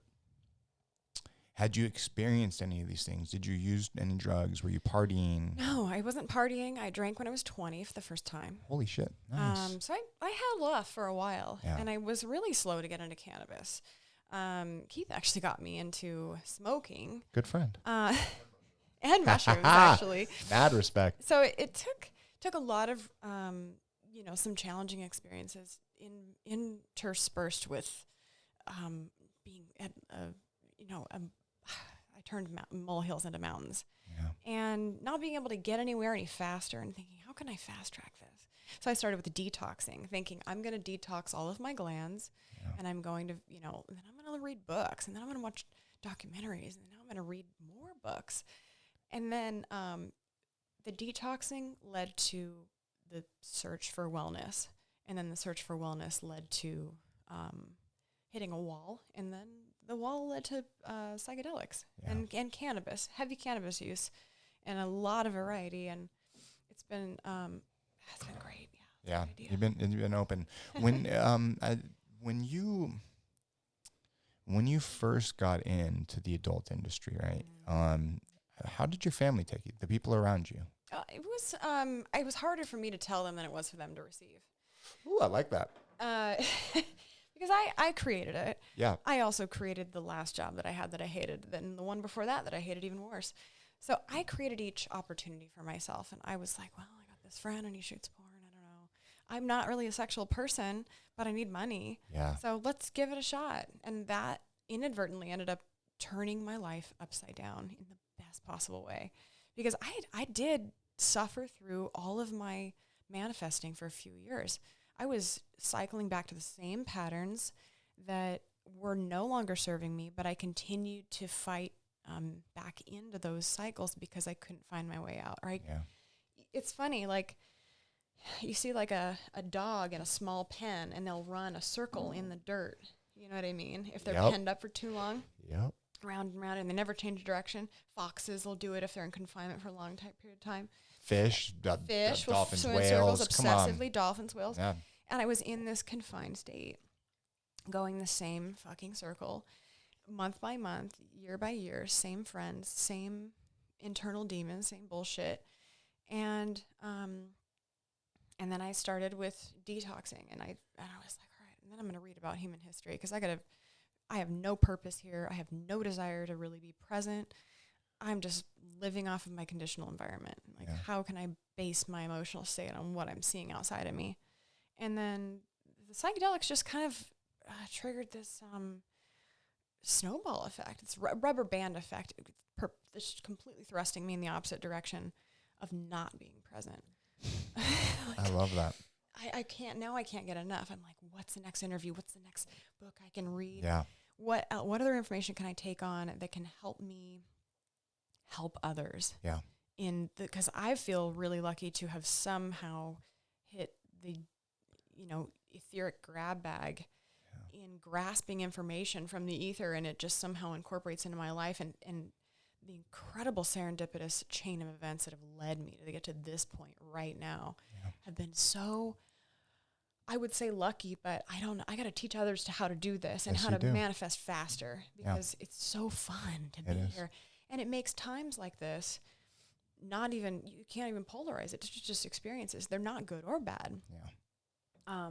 had you experienced any of these things? Did you use any drugs? Were you partying? No, I wasn't partying. I drank when I was 20 for the first time. Holy shit! Nice. So I held off for a while, Yeah. and I was really slow to get into cannabis. Keith actually got me into smoking. Good friend. And mushrooms, actually. Mad respect. So it took a lot of, you know, some challenging experiences interspersed with being at, you know, I turned molehills into mountains. Yeah. And not being able to get anywhere any faster and thinking, how can I fast track this? So I started with detoxing, thinking I'm going to detox all of my glands, and I'm going to, you know, and then I'm going to read books, and then I'm going to watch documentaries, and now I'm going to read more books. And then the detoxing led to the search for wellness. And then the search for wellness led to hitting a wall. And then the wall led to psychedelics and cannabis, heavy cannabis use, and a lot of variety. And it's been great. Yeah, you've been open. When when you first got into the adult industry, right? How did your family take it? The people around you? It was harder for me to tell them than it was for them to receive. Ooh, I like that. Because I created it. Yeah. I also created the last job that I had that I hated, then the one before that I hated even worse. So I created each opportunity for myself, and I was like, well, I got this friend and he shoots porn. I don't know. I'm not really a sexual person, but I need money. Yeah. So let's give it a shot. And that inadvertently ended up turning my life upside down in the best possible way, because I did suffer through all of my manifesting for a few years. I was cycling back to the same patterns that were no longer serving me, but I continued to fight back into those cycles because I couldn't find my way out. Right? Yeah. It's funny, like you see like a dog in a small pen, and they'll run a circle in the dirt. You know what I mean? If they're penned up for too long. Yep. Round and round, and they never change direction. Foxes will do it if they're in confinement for a long period of time. Fish, dolphins, whales, come obsessively, dolphins, whales. Yeah. And I was in this confined state, going the same fucking circle, month by month, year by year, same friends, same internal demons, same bullshit. And then I started with detoxing, and I was like, all right, and then I'm going to read about human history, because I have no purpose here. I have no desire to really be present. I'm just living off of my conditional environment. Like, how can I base my emotional state on what I'm seeing outside of me? And then the psychedelics just kind of triggered this snowball effect. It's rubber band effect. It's completely thrusting me in the opposite direction of not being present. I love that. I can't get enough. I'm like, what's the next interview? What's the next book I can read? Yeah. What other information can I take on that can help me help others? Yeah. Because I feel really lucky to have somehow hit the, etheric grab bag in grasping information from the ether, and it just somehow incorporates into my life, and the incredible serendipitous chain of events that have led me to get to this point right now have been so, I would say, lucky, but I don't know. I got to teach others how to do this and how to manifest faster, because it's so fun to be here. And it makes times like this you can't even polarize it. It's just experiences. They're not good or bad. Yeah.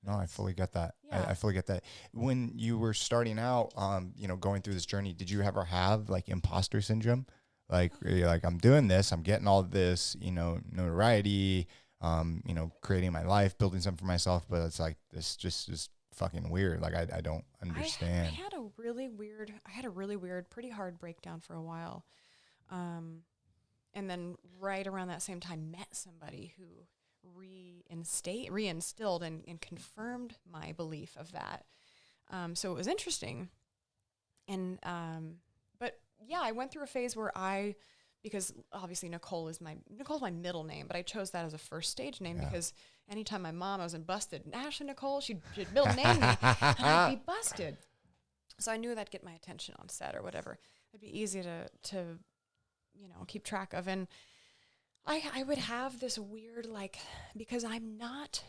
No, I fully get that. Yeah. I fully get that. When you were starting out, going through this journey, did you ever have like imposter syndrome? Like, you're like, I'm doing this, I'm getting all this, notoriety, creating my life, building something for myself, but it's like, this just is fucking weird. Like, I don't understand. I had a really weird, pretty hard breakdown for a while. And then right around that same time met somebody who reinstilled and confirmed my belief of that. So it was interesting. And, but yeah, I went through a phase where because obviously Nicole's my middle name, but I chose that as a first stage name because anytime my mom wasn't busted, Ashley Nicole, she'd middle name me and I'd be busted. So I knew that'd get my attention on set or whatever. It'd be easy to keep track of. And I would have this weird, like, because I'm not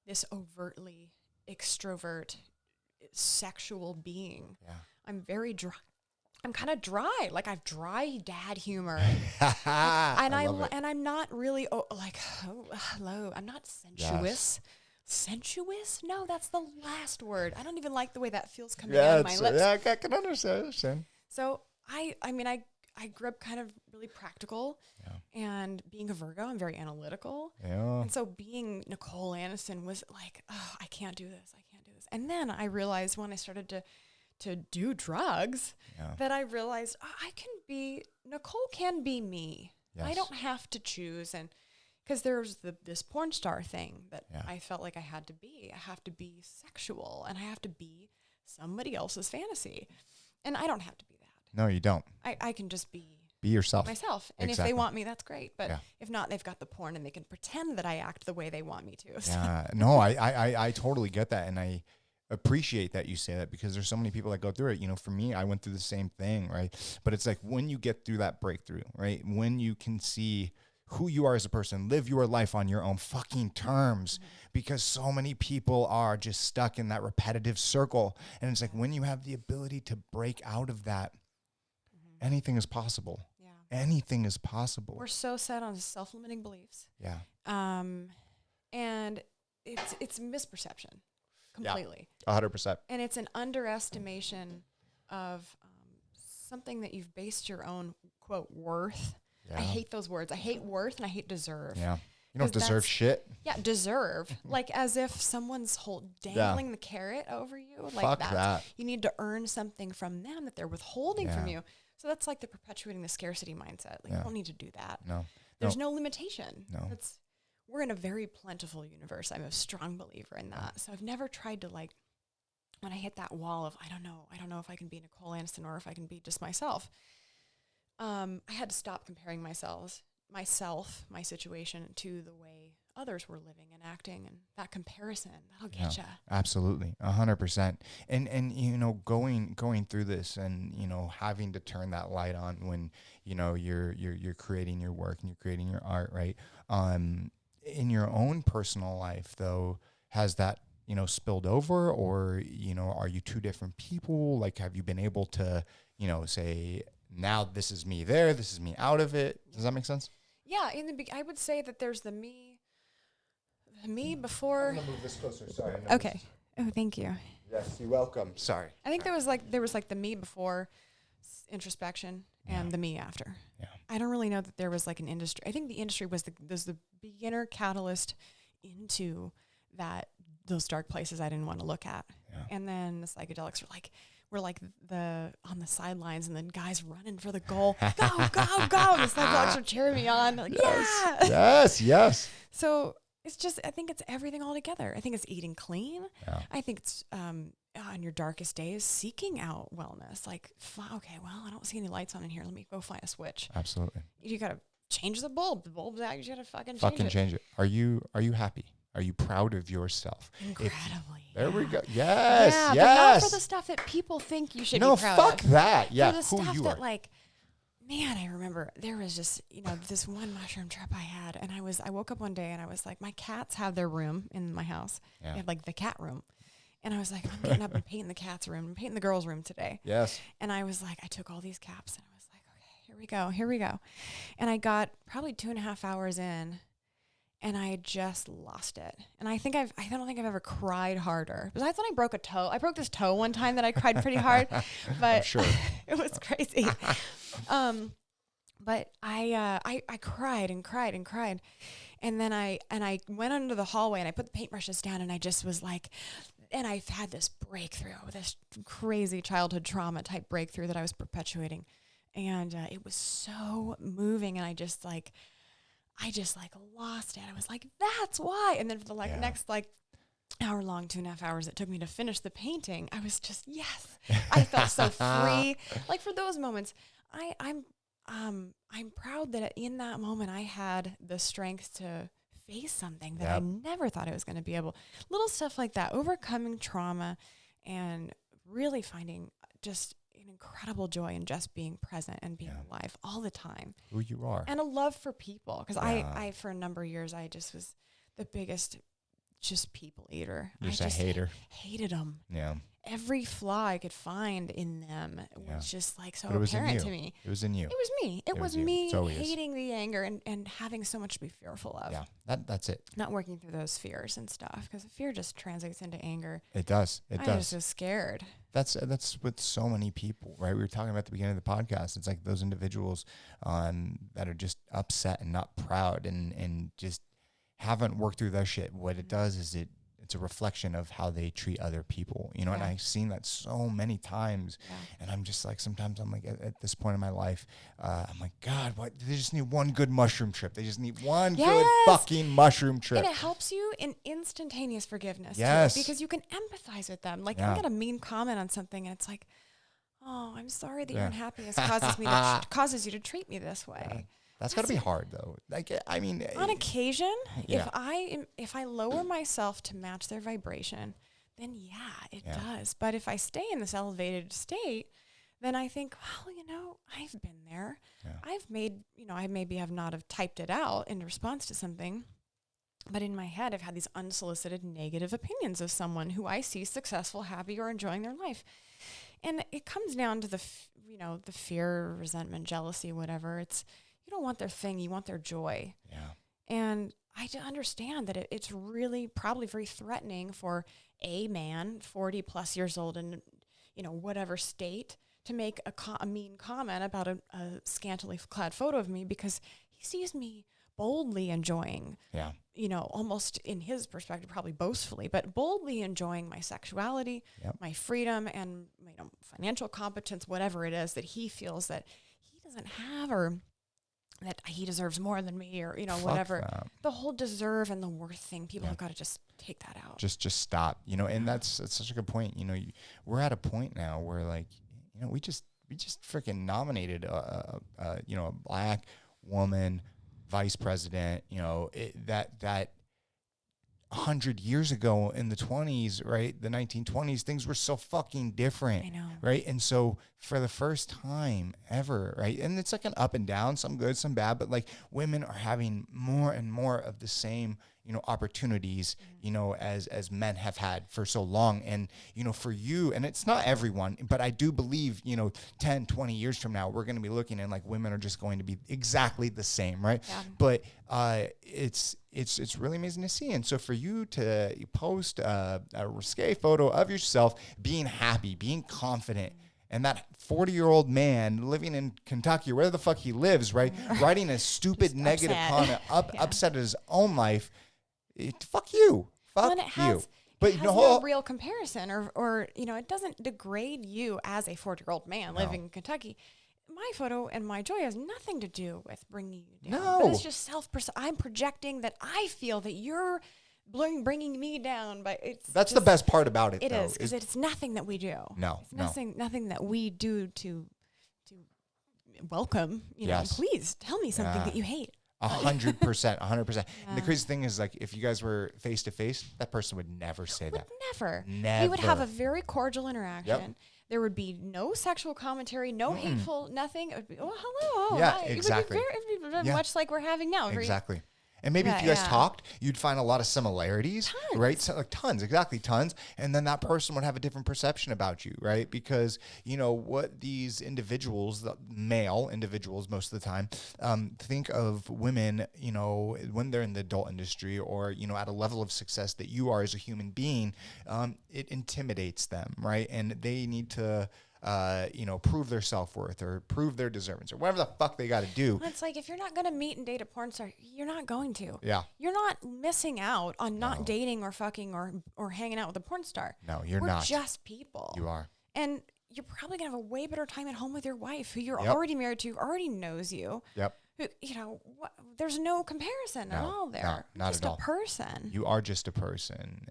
this overtly extrovert sexual being. Yeah. I'm very dry. I'm kind of dry. Like, I've dry dad humor. and I'm not really hello. I'm not sensuous. Yes. Sensuous? No, that's the last word. I don't even like the way that feels coming out of my lips. Yeah, I can understand. So I grew up kind of really practical, and being a Virgo, I'm very analytical. Yeah. And so being Nicole Aniston was like, oh, I can't do this. And then I realized when I started to do drugs that I realized Nicole can be me. Yes. I don't have to choose. And because there's this porn star thing that I felt like I had to be. I have to be sexual and I have to be somebody else's fantasy. And I don't have to be that. No, you don't. I can just be yourself. Myself. And if they want me, that's great. But if not, they've got the porn and they can pretend that I act the way they want me to. So. Yeah. No, I totally get that. And I appreciate that you say that because there's so many people that go through it. For me, I went through the same thing, right? But it's like when you get through that breakthrough, right? When you can see who you are as a person, live your life on your own fucking terms, because so many people are just stuck in that repetitive circle. And it's like when you have the ability to break out of that, anything is possible. Yeah. Anything is possible. We're so set on self-limiting beliefs. Yeah. And it's misperception completely. 100%. And it's an underestimation of something that you've based your own, quote, worth. Yeah. I hate those words. I hate worth and I hate deserve. Yeah. You don't deserve shit. Yeah, deserve. Like as if someone's dangling the carrot over you. Like Fuck that. You need to earn something from them that they're withholding from you. So that's like the perpetuating the scarcity mindset. Like you don't need to do that. No. There's no limitation. No. We're in a very plentiful universe. I'm a strong believer in that. So I've never tried to when I hit that wall of, I don't know if I can be Nicole Aniston or if I can be just myself. I had to stop comparing my situation to the way others were living and acting, and that comparison, that'll get you. Absolutely. 100%. And going through this and, having to turn that light on when, you're creating your work and you're creating your art, right? In your own personal life though, has that, spilled over or, are you two different people? Like, have you been able to, say, now this is me there, this is me out of it? Does that make sense? Yeah. I would say that there's the me before. I'm gonna move this closer. Sorry. Okay. Oh, thank you. Yes, you're welcome. Sorry. I think there was the me before introspection and the me after. Yeah. I don't really know that there was like an industry. I think the industry was the beginner catalyst into those dark places I didn't want to look at. Yeah. And then the psychedelics were like on the sidelines, and then guys running for the goal. Go, go, go. The psychedelics are cheering me on. Like, Yes. So I think it's everything all together. I think it's eating clean. Yeah. I think it's on your darkest days, seeking out wellness. Like, okay, well, I don't see any lights on in here. Let me go find a switch. Absolutely. You got to change the bulb. The bulb's out. You got to change it. Are you happy? Are you proud of yourself? Incredibly. There we go. Yes. Yeah, but not for the stuff that people think you should be proud of. No, fuck that. Yeah. For the stuff that man, I remember there was just, this one mushroom trip I had, and I woke up one day and I was like, my cats have their room in my house. Yeah. They have like the cat room. And I was like, I'm getting up and painting the cat's room and painting the girl's room today. Yes. And I was like, I took all these caps and I was like, okay, here we go. And I got probably 2.5 hours in, and I just lost it. And I don't think I've ever cried harder. Besides when I broke a toe. I broke this toe one time that I cried pretty hard, but sure. It was crazy. But I cried and cried and cried. And then I went under the hallway and I put the paintbrushes down and I just was like, and I've had this breakthrough, this crazy childhood trauma type breakthrough that I was perpetuating. And it was so moving. And I just lost it. I was like, that's why. And then for the next hour long, 2.5 hours it took me to finish the painting, I was just, yes, I felt so free. Like for those moments, I'm proud that in that moment I had the strength to face something that I never thought I was going to be able. Little stuff like that, overcoming trauma and really finding just an incredible joy in just being present and being alive all the time. Who you are. And a love for people. Because I, for a number of years, I just was the biggest just people eater. You're just a hater. Hated them. Yeah. Every flaw I could find in them was just like so apparent to me. It was in you. It was me. It was me hating the anger and having so much to be fearful of. Yeah, that's it. Not working through those fears and stuff, because fear just translates into anger. It does. It does. I was so scared. That's with so many people, right? We were talking about at the beginning of the podcast. It's like those individuals that are just upset and not proud and just haven't worked through their shit. What it does is it's a reflection of how they treat other people, you know, and I've seen that so many times. And I'm just like, sometimes I'm like, at this point in my life, I'm like, God, what? They just need one good mushroom trip. They just need one good fucking mushroom trip. And it helps you in instantaneous forgiveness, too, because you can empathize with them. Like, you get a mean comment on something, and it's like, oh, I'm sorry that your unhappiness causes you to treat me this way. That's got to be hard, though. Like, I mean, on occasion, if I lower myself to match their vibration, then it does. But if I stay in this elevated state, then I think, well, I've been there. I've made, I maybe have not have typed it out in response to something, but in my head, I've had these unsolicited negative opinions of someone who I see successful, happy, or enjoying their life. And it comes down to the fear, resentment, jealousy, whatever. You don't want their thing, you want their joy. Yeah. And I understand that it's really probably very threatening for a man 40 plus years old in, whatever state to make a mean comment about a scantily clad photo of me, because he sees me boldly enjoying, almost in his perspective, probably boastfully, but boldly enjoying my sexuality, my freedom, and financial competence, whatever it is that he feels that he doesn't have, or that he deserves more than me, or whatever. The whole deserve and the worth thing, people have got to just take that out. Just stop, and that's such a good point. We're at a point now where, like, we just freaking nominated a black woman vice president. That 100 years ago in the 20s, right? The 1920s, things were so fucking different. I know. Right? And so for the first time ever, right? And it's like an up and down, some good, some bad, but like women are having more and more of the same, opportunities, as men have had for so long. And, for you, and it's not everyone, but I do believe, 10, 20 years from now, we're going to be looking and like women are just going to be exactly the same. Right. Yeah. But, it's really amazing to see. And so for you to post a risque photo of yourself being happy, being confident, and that 40-year-old man living in Kentucky, where the fuck he lives, right, writing a stupid negative comment, upset at his own life, fuck you. Fuck you. But it has no real comparison, or it doesn't degrade you as a 40-year-old man living in Kentucky. My photo and my joy has nothing to do with bringing you down. No. But it's just I'm projecting that I feel that you're bringing me down, but that's the best part about it. It is, because it's nothing that we do. No, nothing that we do to welcome. Please tell me something that you hate. 100%, 100%. And the crazy thing is, like, if you guys were face to face, that person would never say that. Never. Never. We would have a very cordial interaction. Yep. There would be no sexual commentary, no hateful, nothing. It would be, oh, hello. Yeah, hi. exactly. It would be very much like we're having now. Exactly. And maybe if you guys talked, you'd find a lot of similarities, right? So, like tons, exactly, tons. And then that person would have a different perception about you, right? Because, you know, what these individuals, the male individuals most of the time, think of women, you know, when they're in the adult industry or, you know, at a level of success that you are as a human being, it intimidates them, right? And they need to you know, prove their self-worth or prove their deservance or whatever the fuck they got to do. Well, it's like, if you're not going to meet and date a porn star, you're not going to. Yeah. You're not missing out on not dating or fucking or hanging out with a porn star. No, you're We're not. just people. You are. And you're probably going to have a way better time at home with your wife, who you're already married to, already knows you. Yep. Who, you know, there's no comparison at all there. Not just at all. a person. You are just a person.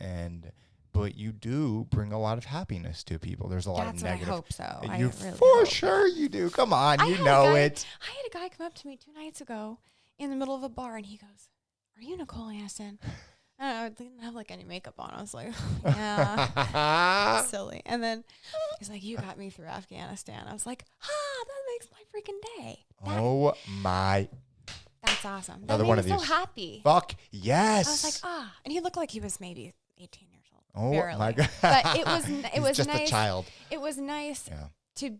But you do bring a lot of happiness to people. There's a lot of negative. I hope so. You really for hope. Sure you do. Come on, you know it. I had a guy come up to me 2 nights ago in the middle of a bar, and he goes, "Are you Nicole Aniston?" I didn't have like any makeup on. I was like, "Yeah, silly." And then he's like, "You got me through Afghanistan." I was like, that makes my freaking day. Oh my. That's awesome. Another that one made of me these. so happy. Fuck yes. I was like, and he looked like he was maybe 18 years old. Oh barely. My God. But it was just nice. a child. It was nice to,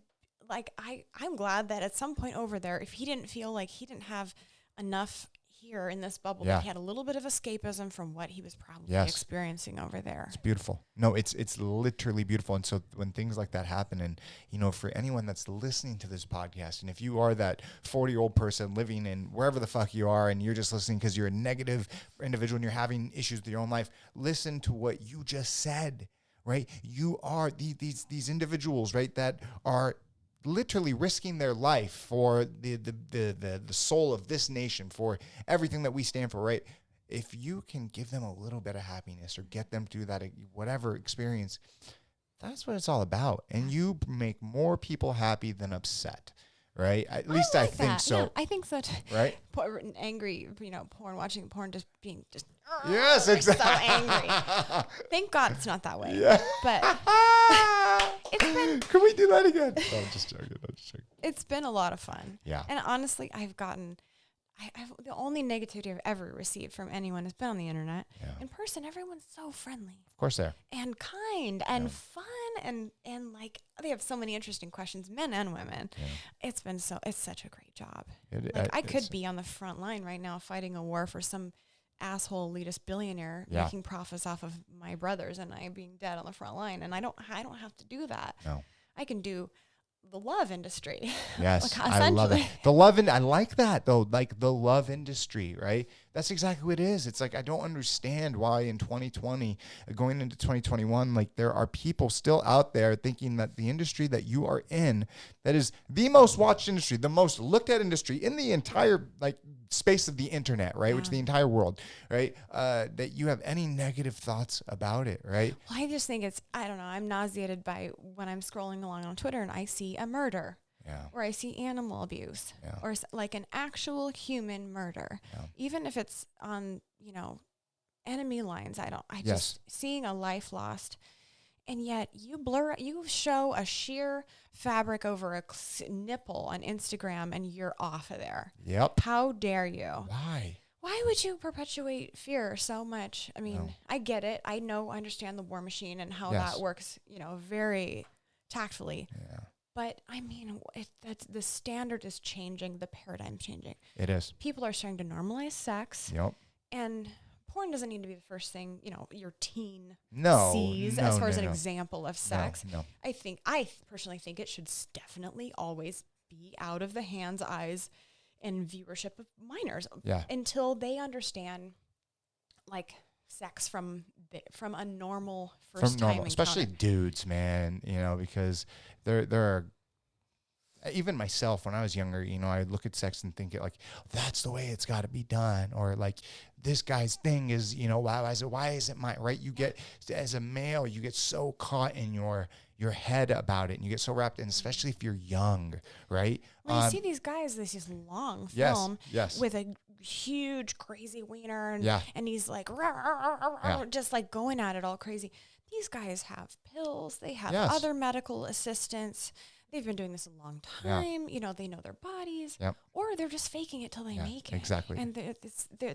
like, I'm glad that at some point over there, if he didn't feel like he didn't have enough here in this bubble, that he had a little bit of escapism from what he was probably experiencing over there. It's beautiful. No, it's literally beautiful. And so when things like that happen, and, you know, for anyone that's listening to this podcast, and if you are that 40-year-old person living in wherever the fuck you are, and you're just listening because you're a negative individual and you're having issues with your own life, listen to what you just said, right? You are these individuals, right, that are literally risking their life for the soul of this nation, for everything that we stand for, right? If you can give them a little bit of happiness or get them through that whatever experience, that's what it's all about. And you make more people happy than upset, right? At least I think so. Yeah, I think so too. Right? Angry, you know, watching porn, just being yes, exactly. So angry. Thank God it's not that way. Yeah. But it's been. Can we do that again? No, I'm just joking. It's been a lot of fun. Yeah. And honestly, I've the only negativity I've ever received from anyone has been on the internet. Yeah. In person, everyone's so friendly. Of course they are. And kind and fun and like, they have so many interesting questions, men and women. Yeah. It's such a great job. I could be on the front line right now fighting a war for some asshole elitist billionaire making profits off of my brothers and I being dead on the front line. And I don't have to do that. No. I can do the love industry. Yes, I love it. I like that though, like the love industry, right? That's exactly what it is. It's like, I don't understand why in 2020, going into 2021, like there are people still out there thinking that the industry that you are in, that is the most watched industry, the most looked at industry in the entire like space of the internet, right? Which is the entire world, right? That you have any negative thoughts about it, right? Well, I just think I don't know, I'm nauseated by when I'm scrolling along on Twitter and I see a murder. Yeah. Or I see animal abuse, or like an actual human murder, even if it's on, you know, enemy lines. Just seeing a life lost, and yet you show a sheer fabric over a nipple on Instagram, and you're off of there. Yep. How dare you? Why would you perpetuate fear so much? I mean, I get it. I understand the war machine and how that works, you know, very tactfully. Yeah. But I mean, that's the standard is changing, the paradigm's changing. It is. People are starting to normalize sex. Yep. And porn doesn't need to be the first thing, you know, your teen sees as far as an example of sex. No. I personally think it should definitely always be out of the hands, eyes, and viewership of minors until they understand, like, sex from a normal first time encounter. Especially dudes, man, you know, because there are, even myself when I was younger, you know, I would look at sex and think it like, that's the way it's got to be done, or like this guy's thing is, you know, why is it mine, right? You get, as a male, you get so caught in your head about it, and you get so wrapped in, especially if you're young, right? Well, you see these guys, this is long film with a huge crazy wiener, and he's like just like going at it all crazy. These guys have pills, they have other medical assistance, they've been doing this a long time. You know, they know their bodies, or they're just faking it till they make it. Exactly. And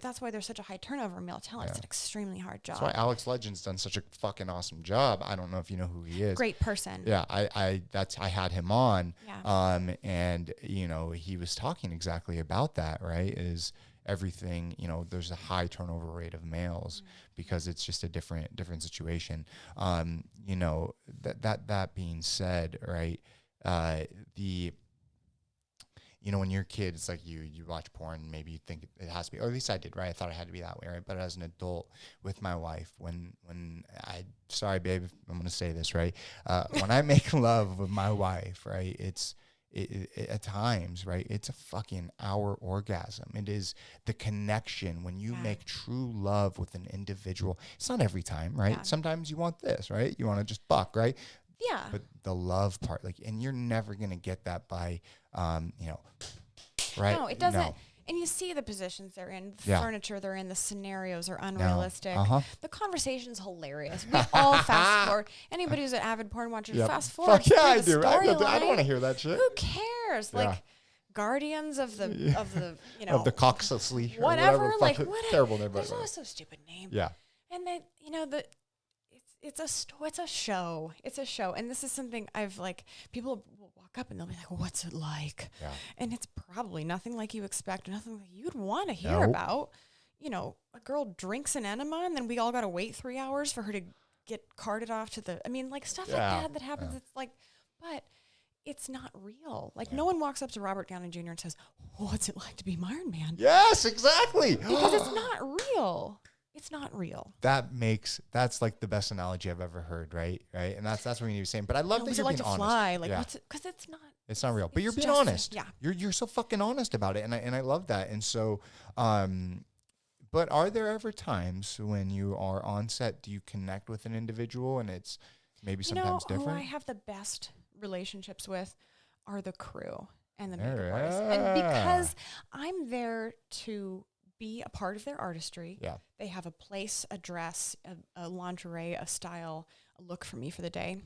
that's why there's such a high turnover in male talent. It's an extremely hard job. That's why Alex Legend's done such a fucking awesome job. I don't know if you know who he is. Great person. Yeah, I had him on. Yeah. And you know, he was talking exactly about that, right? Is everything, you know, there's a high turnover rate of males because it's just a different situation. You know, that being said, right, you know, when you're a kid, it's like you watch porn, maybe you think it has to be, or at least I did, right? I thought it had to be that way, right? But as an adult with my wife, sorry, babe, I'm going to say this, right? When I make love with my wife, right, it at times, right, it's a fucking hour orgasm. It is the connection when you make true love with an individual. It's not every time, right? Sometimes you want this, right? You want to just fuck, right? Yeah. But the love part, like, and you're never going to get that by, you know, right? No, it doesn't. No. And you see the positions they're in, the furniture they're in, the scenarios are unrealistic. The conversation's hilarious. We all fast forward. Anybody who's an avid porn watcher, fast forward. Fuck yeah, I do. I don't want to hear that shit. Who cares? Like, Guardians of the you know, of the Coxley, whatever. Like, whatever. Terrible name. There's always a stupid name. Yeah. And then, you know, it's a show. It's a show. And this is something I've, like, people will walk up and they'll be like, well, what's it like? Yeah. And it's probably nothing like you expect, nothing like you'd want to hear about. You know, a girl drinks an enema and then we all got to wait 3 hours for her to get carted off to the, I mean, like, stuff like that happens. It's like, but it's not real. Like, no one walks up to Robert Downey Jr. and says, what's it like to be Iron Man? Yes, exactly. Because it's not real. It's not real. That's like the best analogy I've ever heard, right? Right, and that's what you need to be saying. But I love that you're being honest. Fly, like, because it's not. It's not real, but you're being honest. Yeah, you're so fucking honest about it, and I love that. And so, but are there ever times when you are on set, do you connect with an individual, and it's maybe sometimes different? Who I have the best relationships with are the crew and the makeup artists, and because I'm there to be a part of their artistry. Yeah. They have a place, a dress, a lingerie, a style, a look for me for the day.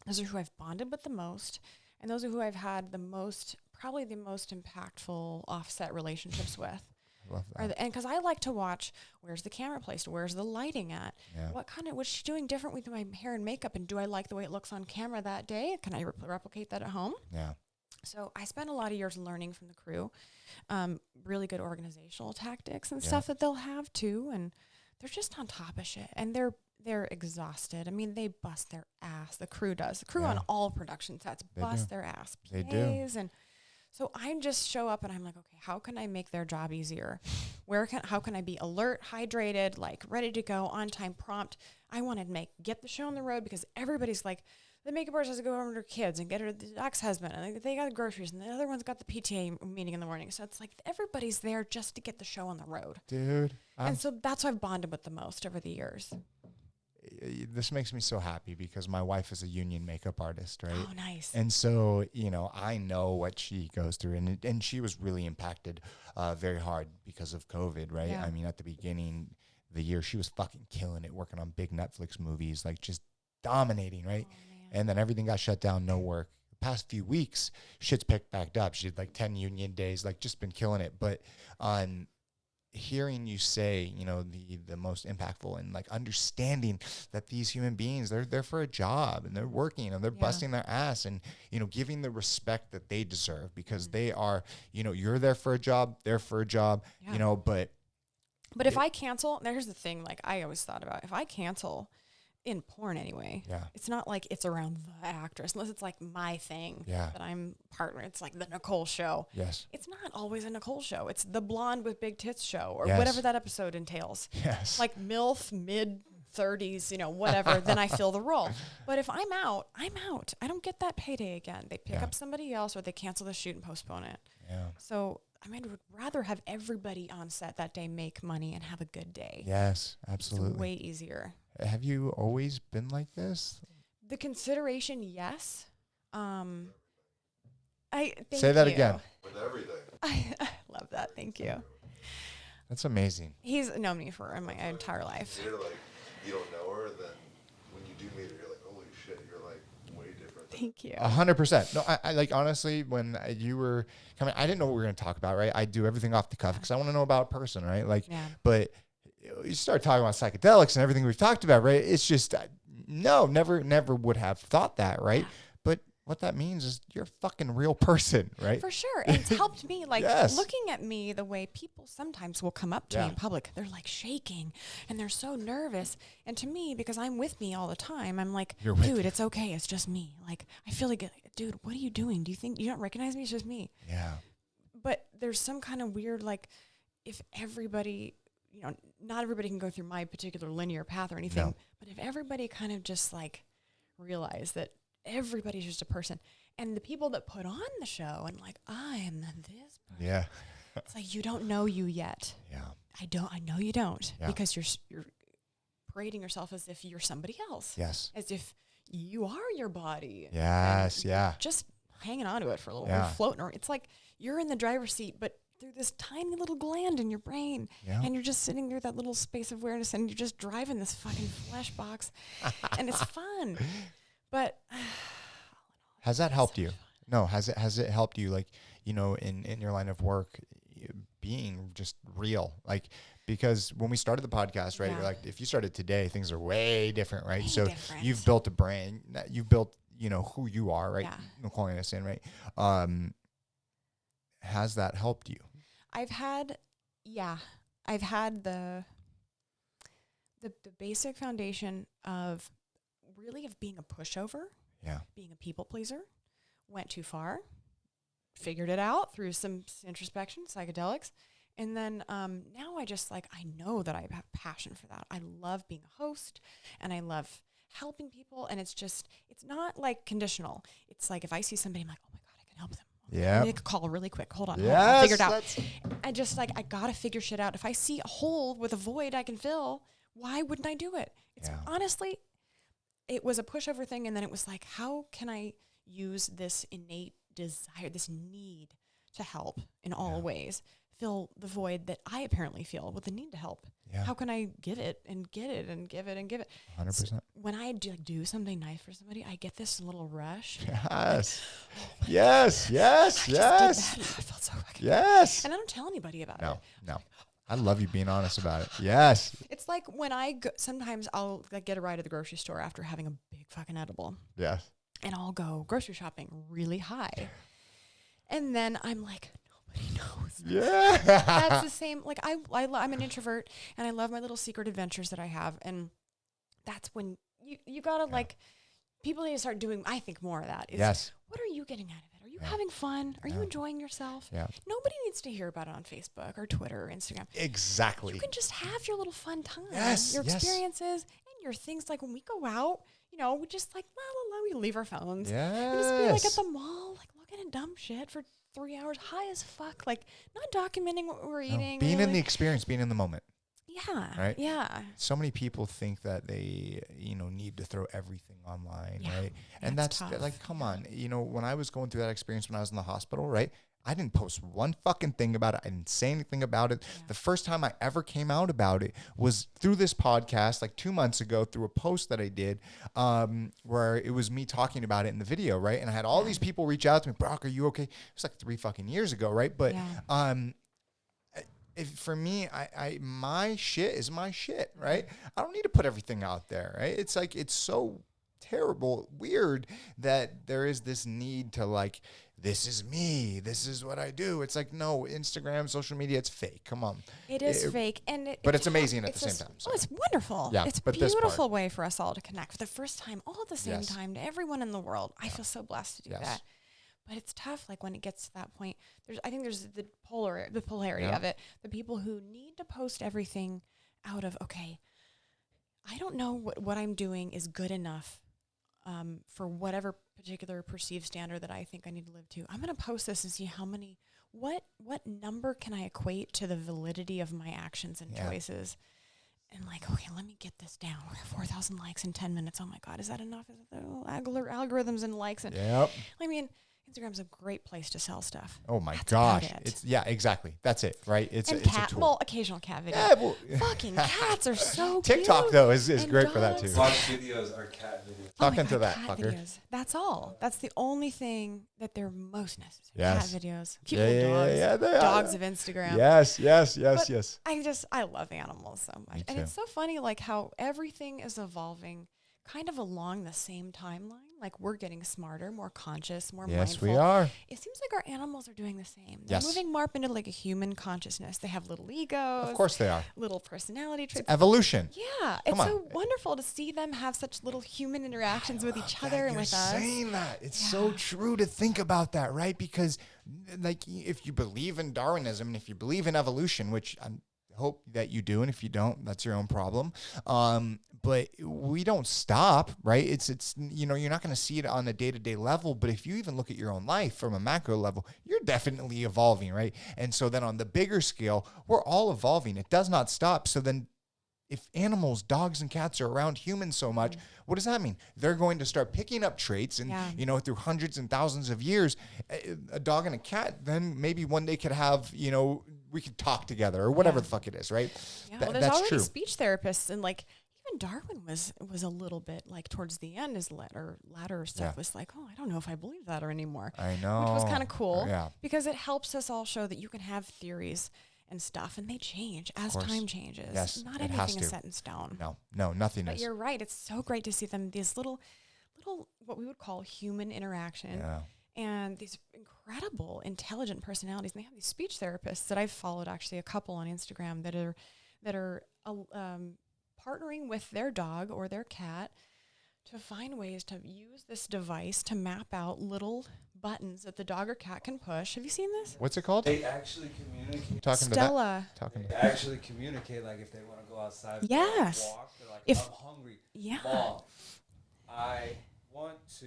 Those are who I've bonded with the most, and those are who I've had the most, probably the most impactful offset relationships with. I love that. And because I like to watch, where's the camera placed? Where's the lighting at? Yeah. What's she doing different with my hair and makeup? And do I like the way it looks on camera that day? Can I replicate that at home? Yeah. So I spent a lot of years learning from the crew, really good organizational tactics and stuff that they'll have too. And they're just on top of shit, and they're exhausted. I mean, they bust their ass. The crew does. The crew on all production sets bust their ass. They do. And so I just show up and I'm like, okay, how can I make their job easier? How can I be alert, hydrated, like ready to go, on time, prompt? I want to get the show on the road because everybody's like, the makeup artist has to go over to her kids and get her the ex-husband, and they got the groceries, and the other one's got the PTA meeting in the morning. So it's like everybody's there just to get the show on the road. Dude. And so that's what I've bonded with the most over the years. This makes me so happy because my wife is a union makeup artist, right? Oh, nice. And so, you know, I know what she goes through, and she was really impacted very hard because of COVID, right? Yeah. I mean, at the beginning of the year, she was fucking killing it, working on big Netflix movies, like just dominating, right? Oh, and then everything got shut down, no work. The past few weeks, shit's picked back up. She did like 10 union days, like just been killing it. But on hearing you say, you know, the most impactful and like understanding that these human beings, they're there for a job and they're working and they're busting their ass and, you know, giving the respect that they deserve because they are, you know, you're there for a job, they're for a job, you know, but if I cancel, here's the thing, like I always thought about, if I cancel in porn anyway, it's not like it's around the actress unless it's like my thing that I'm partner. It's like the Nicole show. Yes. It's not always a Nicole show. It's the blonde with big tits show or whatever that episode entails. Yes. Like MILF mid 30s, you know, whatever, then I fill the role. But if I'm out, I'm out. I don't get that payday again. They pick up somebody else or they cancel the shoot and postpone it. Yeah. So I mean, I would rather have everybody on set that day make money and have a good day. Yes, absolutely. It's way easier. Have you always been like this? The consideration, yes. Say that again. With everything. I love that. Thank you. That's amazing. He's known me for my entire life. You're like, you don't know her, then when you do meet her, you're like, holy shit, you're like way different than Thank you. 100%. No, I like, honestly, when you were coming, I didn't know what we were going to talk about, right? I do everything off the cuff because I want to know about a person, right? Like, but you start talking about psychedelics and everything we've talked about, right? It's just, no, never would have thought that, right? But what that means is you're a fucking real person, right? For sure. And it's helped me, like, Yes. looking at me the way people sometimes will come up to me in public. They're like shaking and they're so nervous. And to me, because I'm with me all the time, I'm like, dude, it's okay. It's just me. Like, I feel like, dude, what are you doing? Do you think you don't recognize me? It's just me. Yeah. But there's some kind of weird, like, if everybody, you know, not everybody can go through my particular linear path or anything, but if everybody kind of just like realize that everybody's just a person, and the people that put on the show and like, I am this person. Yeah. It's like, you don't know you yet. Yeah. I know you don't, because you're parading yourself as if you're somebody else. Yes. As if you are your body. Yes. Yeah. Just hanging on to it for a little while, floating around. It's like you're in the driver's seat, but through this tiny little gland in your brain, and you're just sitting there, that little space of awareness, and you're just driving this fucking flesh box, and it's fun. But has that helped you? No, has it helped you, like, you know, in your line of work, being just real? Like, because when we started the podcast, right, like, if you started today, things are way different, right? So you've built a brand, you've built, you know, who you are, right? Nicole Aniston, right? Has that helped you? I've had the basic foundation of being a pushover, being a people pleaser, went too far, figured it out through some introspection, psychedelics. And then now I just like, I know that I have passion for that. I love being a host and I love helping people. And it's not like conditional. It's like, if I see somebody, I'm like, oh my God, I can help them. Yeah. Make a call really quick. Hold on. Yes, I'll figure it out. I just like, I got to figure shit out. If I see a hole with a void I can fill, why wouldn't I do it? It's honestly, it was a pushover thing. And then it was like, how can I use this innate desire, this need to help in all ways, fill the void that I apparently feel with the need to help? How can I give it and get it and give it and give it? 100%. So when I do something nice for somebody, I get this little rush. Yes. Like, oh yes. I felt so fucking good. And I don't tell anybody about it. No. I love you being honest about it. Yes. It's like when sometimes I'll like get a ride to the grocery store after having a big fucking edible. Yes. And I'll go grocery shopping really high. And then I'm like, nobody knows. Yeah. That's the same. Like I'm an introvert and I love my little secret adventures that I have. And that's when you gotta like, people need to start doing, I think, more of that. Is what are you getting out of it? Are you having fun? Are you enjoying yourself? Yeah. Nobody needs to hear about it on Facebook or Twitter or Instagram. Exactly. You can just have your little fun time. Yes. Your experiences and your things. Like when we go out, you know, we just like, we leave our phones. Yes. We just be like at the mall, like looking at dumb shit for 3 hours, high as fuck, like not documenting what we're eating. Being in the experience, being in the moment. Yeah. Right? Yeah. So many people think that they, you know, need to throw everything online, right? And that's that's tough. like, come on. You know, when I was going through that experience when I was in the hospital, right? I didn't post one fucking thing about it. I didn't say anything about it. The first time I ever came out about it was through this podcast, like 2 months ago, through a post that I did, where it was me talking about it in the video, right? And I had all these people reach out to me, Brock, are you okay? It was like 3 fucking years ago, right? But for me, my shit is my shit, right? I don't need to put everything out there, right? It's like, it's so terrible, weird that there is this need to like, this is me, this is what I do. It's like, no, Instagram, social media, it's fake. Come on. It is fake. But it's amazing at the same time. So. Oh, it's wonderful. Yeah, it's a beautiful way for us all to connect for the first time, all at the same time, to everyone in the world. I feel so blessed to do that. But it's tough, like when it gets to that point. I think there's the polarity of it. The people who need to post everything out of, okay, I don't know what I'm doing is good enough for whatever particular perceived standard that I think I need to live to. I'm going to post this and see what number can I equate to the validity of my actions and choices. And like, okay, let me get this down. 4,000 likes in 10 minutes. Oh my God, is that enough? Is it the algorithms and likes? And I mean, Instagram's a great place to sell stuff. Oh my That's gosh. about it. It's exactly. That's it, right? It's and it's cat, a tool. well, occasional cat video. Yeah, well, Fucking cats are so TikTok cute. though is And great for that too. dogs. Watch videos are cat videos. Oh my Talking to God, that cat fucker. videos. That's all. That's the only thing that they're most necessary. Yes. Cat videos. Cute Yeah, little dogs. yeah, they are. Dogs of Instagram. Yes. But I love animals so much. Me And too. it's so funny like how everything is evolving kind of along the same timeline. Like we're getting smarter, more conscious, more Yes, mindful. we are. It seems like our animals are doing the same. They're Yes. moving more up into like a human consciousness. They have little egos. Of course they are. Little personality traits. Evolution. Yeah, Come it's on. so wonderful to see them have such little human interactions with each other and You're with us. saying that. It's so true to think about that, right? Because like if you believe in Darwinism and if you believe in evolution, which I hope that you do, and if you don't, that's your own problem. But we don't stop, right? It's you're not going to see it on a day-to-day level, but if you even look at your own life from a macro level, you're definitely evolving, right? And so then on the bigger scale, we're all evolving. It does not stop. So then if animals, dogs and cats are around humans so much, what does that mean? They're going to start picking up traits and, through hundreds and thousands of years, a dog and a cat, then maybe one day could have, we could talk together or whatever the fuck it is, right? Yeah, well, there's already speech therapists and like even Darwin was a little bit like towards the end, his latter stuff was like, oh, I don't know if I believe that or anymore. I know. Which was kind of cool because it helps us all show that you can have theories and stuff, and they change as time changes. Yes, not anything is set in stone. No, nothing but is. You're right. It's so great to see them, these little, what we would call human interaction, and these incredible, intelligent personalities. And they have these speech therapists that I've followed, actually a couple on Instagram that are partnering with their dog or their cat to find ways to use this device to map out little buttons that the dog or cat can push. Have you seen this? What's it called? They actually communicate. Stella. They actually communicate, like if they want to go outside yes. and walk, they're like, I'm hungry. Yeah. Mom, I want to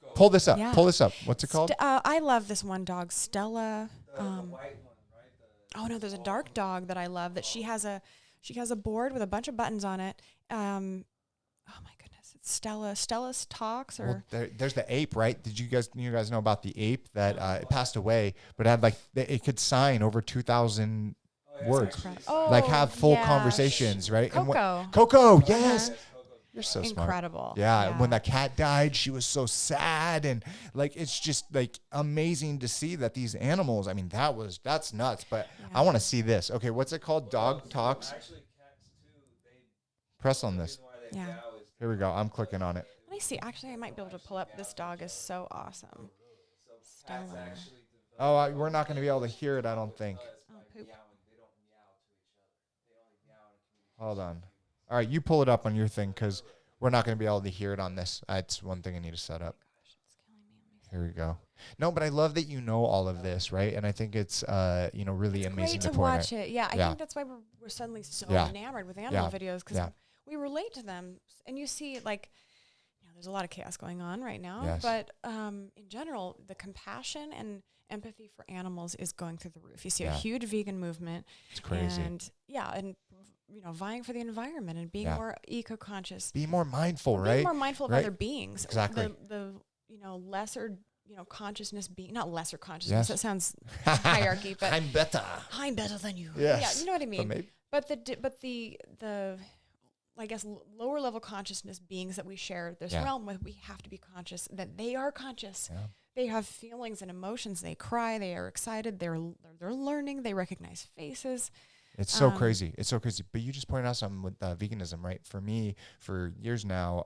go. Pull this up. Yeah. Pull this up. What's it called? I love this one dog, Stella. The white one, right? Oh no, there's a dark dog that I love that she has a board with a bunch of buttons on it. Oh my goodness, it's Stella. Stella's Talks, or there's the ape, right? Did you guys know about the ape that it passed away, but it had it could sign over 2,000 words, like have full conversations, right? Coco. Coco, yes. You're so incredible. Smart. Yeah, when that cat died, she was so sad, and it's just amazing to see that these animals. I mean, that's nuts. But I want to see this. Okay, what's it called? Dog Talks. Actually, cats too. Press on this. Yeah. Here we go. I'm clicking on it. Let me see. Actually, I might be able to pull up. This dog is so awesome. Stella. Oh, we're not going to be able to hear it, I don't think. Oh, poop. Hold on. All right, you pull it up on your thing because we're not going to be able to hear it on this. That's one thing I need to set up. Here we go. No, but I love that you know all of this, right? And I think it's really amazing to point watch out. it. Yeah, I think that's why we're suddenly so enamored with animal videos, because we relate to them, and you see there's a lot of chaos going on right now, but in general, the compassion and empathy for animals is going through the roof. You see a huge vegan movement. It's crazy. And vying for the environment and being more eco-conscious. Be more mindful, right? Being more mindful of other beings. Exactly. The lesser, consciousness being, not lesser consciousness. That sounds hierarchy, but I'm better. I'm better than you. Yes. Yeah, you know what I mean. But the I guess lower level consciousness beings that we share this realm with, we have to be conscious that they are conscious. Yeah. They have feelings and emotions. They cry. They are excited. They're learning. They recognize faces. It's so crazy. It's so crazy. But you just pointed out something with veganism, right? For me, for years now,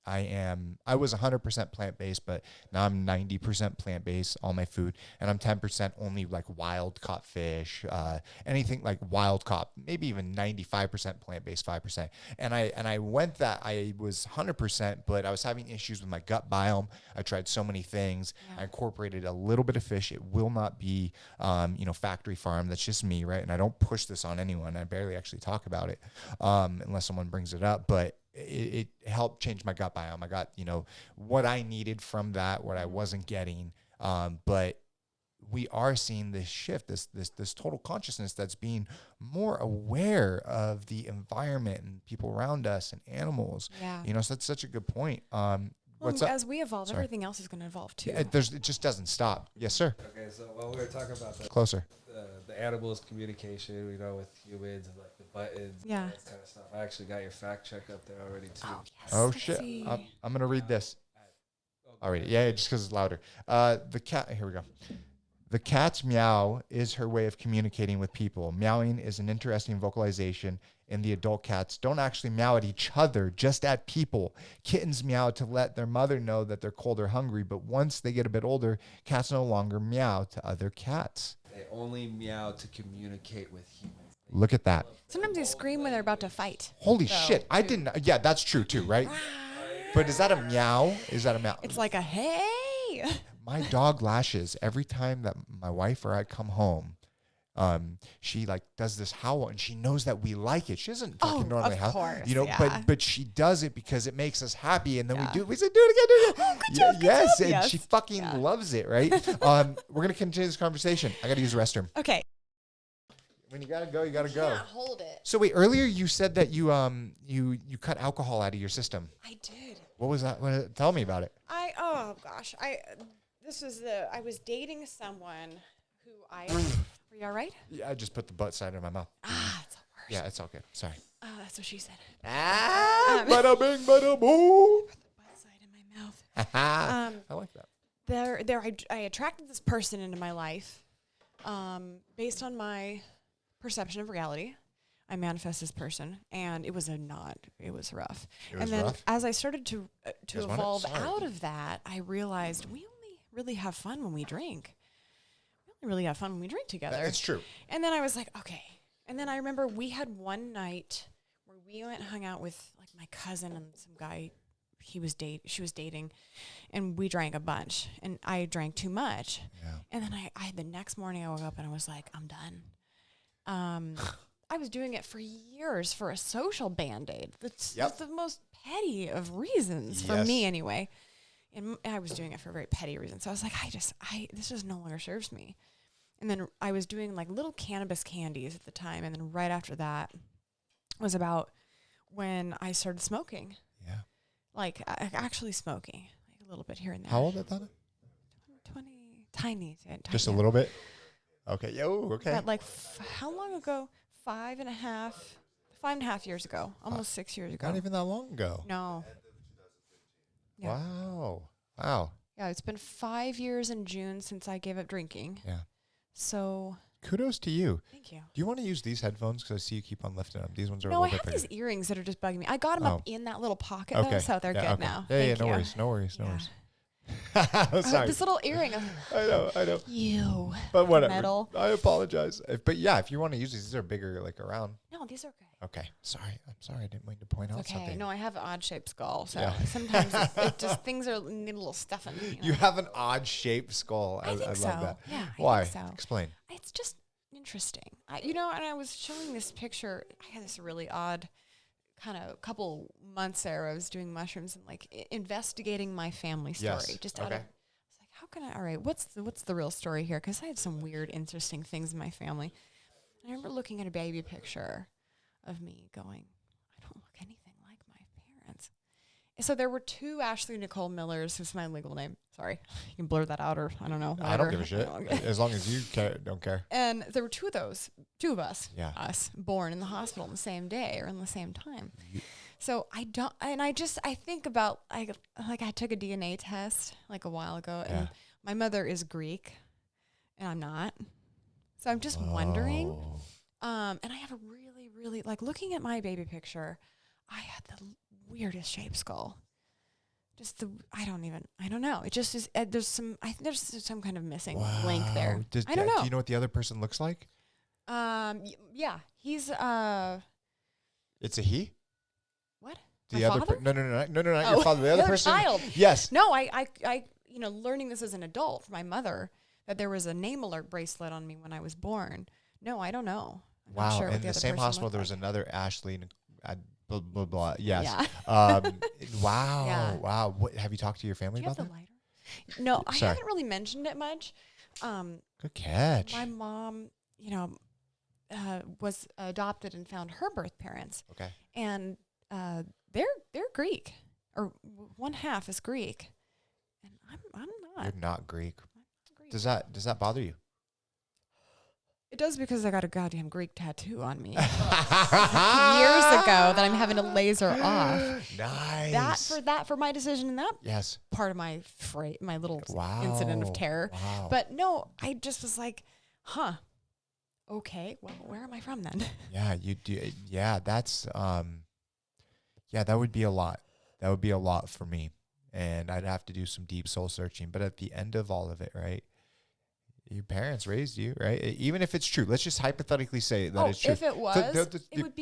I was 100% plant-based, but now I'm 90% plant-based, all my food, and I'm 10% only wild caught fish, anything wild caught, maybe even 95% plant-based, 5%. And I went that I was 100%, but I was having issues with my gut biome. I tried so many things. Yeah. I incorporated a little bit of fish. It will not be, factory farm. That's just me, right? And I don't push this on anyone. I barely actually talk about it, unless someone brings it up, but it helped change my gut biome. I got, what I needed from that, what I wasn't getting. But we are seeing this shift, this total consciousness that's being more aware of the environment and people around us and animals. Yeah. So that's such a good point. Well, What's up? As we evolve, Sorry. everything else is going to evolve too. It just doesn't stop. Yes, sir. Okay, so while we were talking about Closer. the animals communication, with humans and like the buttons, Yeah. and that kind of stuff. I actually got your fact check up there already too. Oh, yes. Oh Let's shit! see. I'm gonna read this. I'll read it. Yeah, just because it's louder. The cat. Here we go. The cat's meow is her way of communicating with people. Meowing is an interesting vocalization, and the adult cats don't actually meow at each other, just at people. Kittens meow to let their mother know that they're cold or hungry, but once they get a bit older, cats no longer meow to other cats. They only meow to communicate with humans. Look at that. Sometimes they scream when they're about to fight. Holy So, shit. I didn't. Yeah, that's true too, right? But is that a meow? Is that a meow? It's like a hey. My dog lashes every time that my wife or I come home. She like does this howl, and she knows that we like it. She doesn't fucking normally of howl, course, you know. yeah. But she does it because it makes us happy, and then Yeah. we say, do it again, do it again. good job, good Yes, job. and Yes. she fucking Yeah. loves it, right? We're gonna continue this conversation. I gotta use the restroom. Okay. When you gotta go, you gotta go. Hold it. So wait, earlier you said that you cut alcohol out of your system. I did. What was that? Tell me about it. Oh gosh. I was dating someone who I. Were you all right? Yeah, I just put the butt side of my mouth. It's the worst. Yeah, it's all good. Sorry. That's what she said. Bada bing, bada boo. The butt side in my mouth. I like that. I attracted this person into my life, based on my perception of reality. I manifest this person, and it was it was rough. It was and then rough? as I started to guys want it? evolve Sorry. out of that, I realized we only really have fun when we drink. We only really have fun when we drink together. It's true. And then I was like, okay. And then I remember we had one night where we went and hung out with like my cousin and some guy she was dating, and we drank a bunch, and I drank too much. Yeah. And then I the next morning I woke up and I was like, I'm done. I was doing it for years for a social Band-Aid. That's the most petty of reasons for Yes. me anyway. And I was doing it for a very petty reason. So I was like, this just no longer serves me. And then I was doing like little cannabis candies at the time. And then right after that was about when I started smoking. Yeah. Like actually smoking, like a little bit here and there. How old at that? 20, tiny. Just a little bit. Okay. Yo. Okay. But like, how long ago? 5.5 years ago, almost 6 years ago. Not even that long ago. No. Yeah. Wow. Yeah, it's been 5 years in June since I gave up drinking. Yeah. So. Kudos to you. Thank you. Do you want to use these headphones? Because I see you keep on lifting them. These ones are a No, I little have bit these bigger. earrings that are just bugging me. I got them up in that little pocket, Okay. though, so they're good okay. now. Yeah, Thank no you. worries. No worries. No Yeah. worries. Oh, Sorry. this little earring. I know. You. But whatever. Metal. I apologize. But yeah, if you want to use these are bigger, like around. No, these are okay. Okay. Sorry. I'm sorry. I didn't mean to point out Okay. something. No, I have an odd shaped skull, so Yeah. sometimes it just things need a little stuffing. You have an odd shaped skull. I think love so. that. Yeah. Why? I think so. Explain. It's just interesting. And I was showing this picture. I had this really odd kind of couple months there. I was doing mushrooms and like investigating my family story. Yes. Just Okay. out of, I was like, how can I? All right, what's the real story here? Because I had some weird, interesting things in my family. And I remember looking at a baby picture of me, going, I don't look anything like my parents. And so there were two Ashley Nicole Millers, who's my legal name. Sorry, you can blur that out, or I don't know. I don't whatever. give a shit. Okay. As long as you don't care. And there were two of us, Yeah. us, born in the hospital on the same day or in the same time. So I think about, I took a DNA test like a while ago, and my mother is Greek and I'm not. So I'm just wondering, and I have a really, really, like looking at my baby picture, I had the weirdest shaped skull. Just I don't know. It just is, I think there's some kind of missing link there. I don't know. Do you know what the other person looks like? Yeah, he's, It's a he? what? The My other father? no, not your father. The other person. child. Yes. No, I learning this as an adult from my mother, that there was a name alert bracelet on me when I was born. No, I don't know. I'm not Wow. sure what In the other same person hospital, looked there was like. another Ashley. Blah blah blah. Yes. Yeah. Wow. Yeah. Wow. What have you talked to your family Do you have about the that? lighter? No, I Sorry. haven't really mentioned it much. Good catch. My mom, was adopted and found her birth parents, Okay. and they're Greek. or one half is Greek, and I'm not. You're not Greek. Greek. Does that bother you? It does, because I got a goddamn Greek tattoo on me years ago that I'm having to laser off. Nice. For my decision in that Yes. part of my my little incident of terror. Wow. But no, I just was like, okay, well, where am I from then? Yeah, you do. Yeah, that's that would be a lot. That would be a lot for me, and I'd have to do some deep soul searching. But at the end of all of it, right? Your parents raised you, right? Even if it's true, let's just hypothetically say that it's true. If it was, it would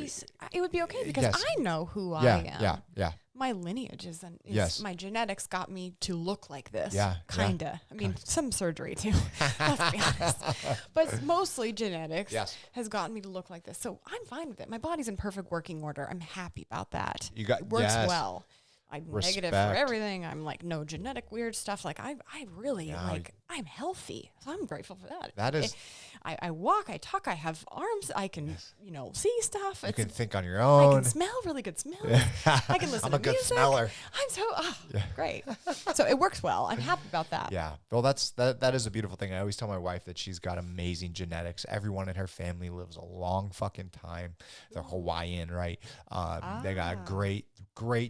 be okay, because I know who I am. Yeah. My lineage is my genetics got me to look like this. Yeah. Kinda. I mean, some surgery too. Let's be honest. But mostly genetics has gotten me to look like this. So I'm fine with it. My body's in perfect working order. I'm happy about that. It works well. I'm negative for everything. I'm like, no genetic weird stuff. Like I really I'm healthy. So I'm grateful for that. That is. I walk, I talk, I have arms, I can, see stuff. You can think on your own. I can smell really good smells. I can listen to music. I'm a good smeller. I'm so, great. So it works well. I'm happy about that. Yeah. Well, that is a beautiful thing. I always tell my wife that she's got amazing genetics. Everyone in her family lives a long fucking time. They're Hawaiian, right? They got great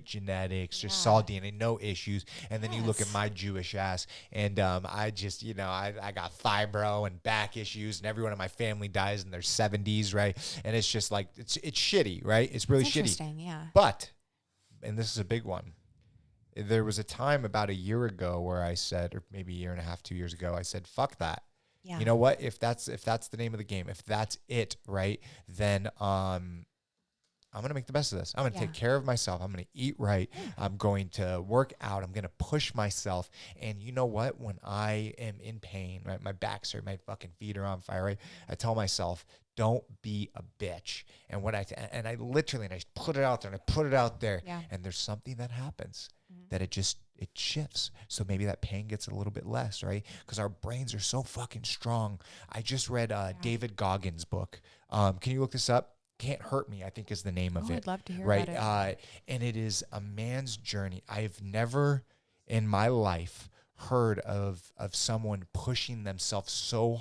genetics, just solid DNA, no issues. And then you look at my Jewish ass, and I just, I got fibro and back issues, and everyone in my family dies in their 70s, right? And it's just like, it's shitty, right? It's really shitty. Interesting, yeah. But, and this is a big one, there was a time about a year ago where I said, or maybe a year and a half, 2 years ago, I said, fuck that. Yeah. You know what? If that's the name of the game, if that's it, right, then I'm going to make the best of this. I'm going to take care of myself. I'm going to eat right. I'm going to work out. I'm going to push myself. And you know what? When I am in pain, right, my back's hurt, my fucking feet are on fire, right, I tell myself, don't be a bitch. And I put it out there, and I put it out there. Yeah. And there's something that happens that it shifts. So maybe that pain gets a little bit less, right? Because our brains are so fucking strong. I just read David Goggins' book. Can you look this up? Can't Hurt Me, I think, is the name of it. I'd love to hear about it. And it is a man's journey. I've never in my life heard of someone pushing themselves so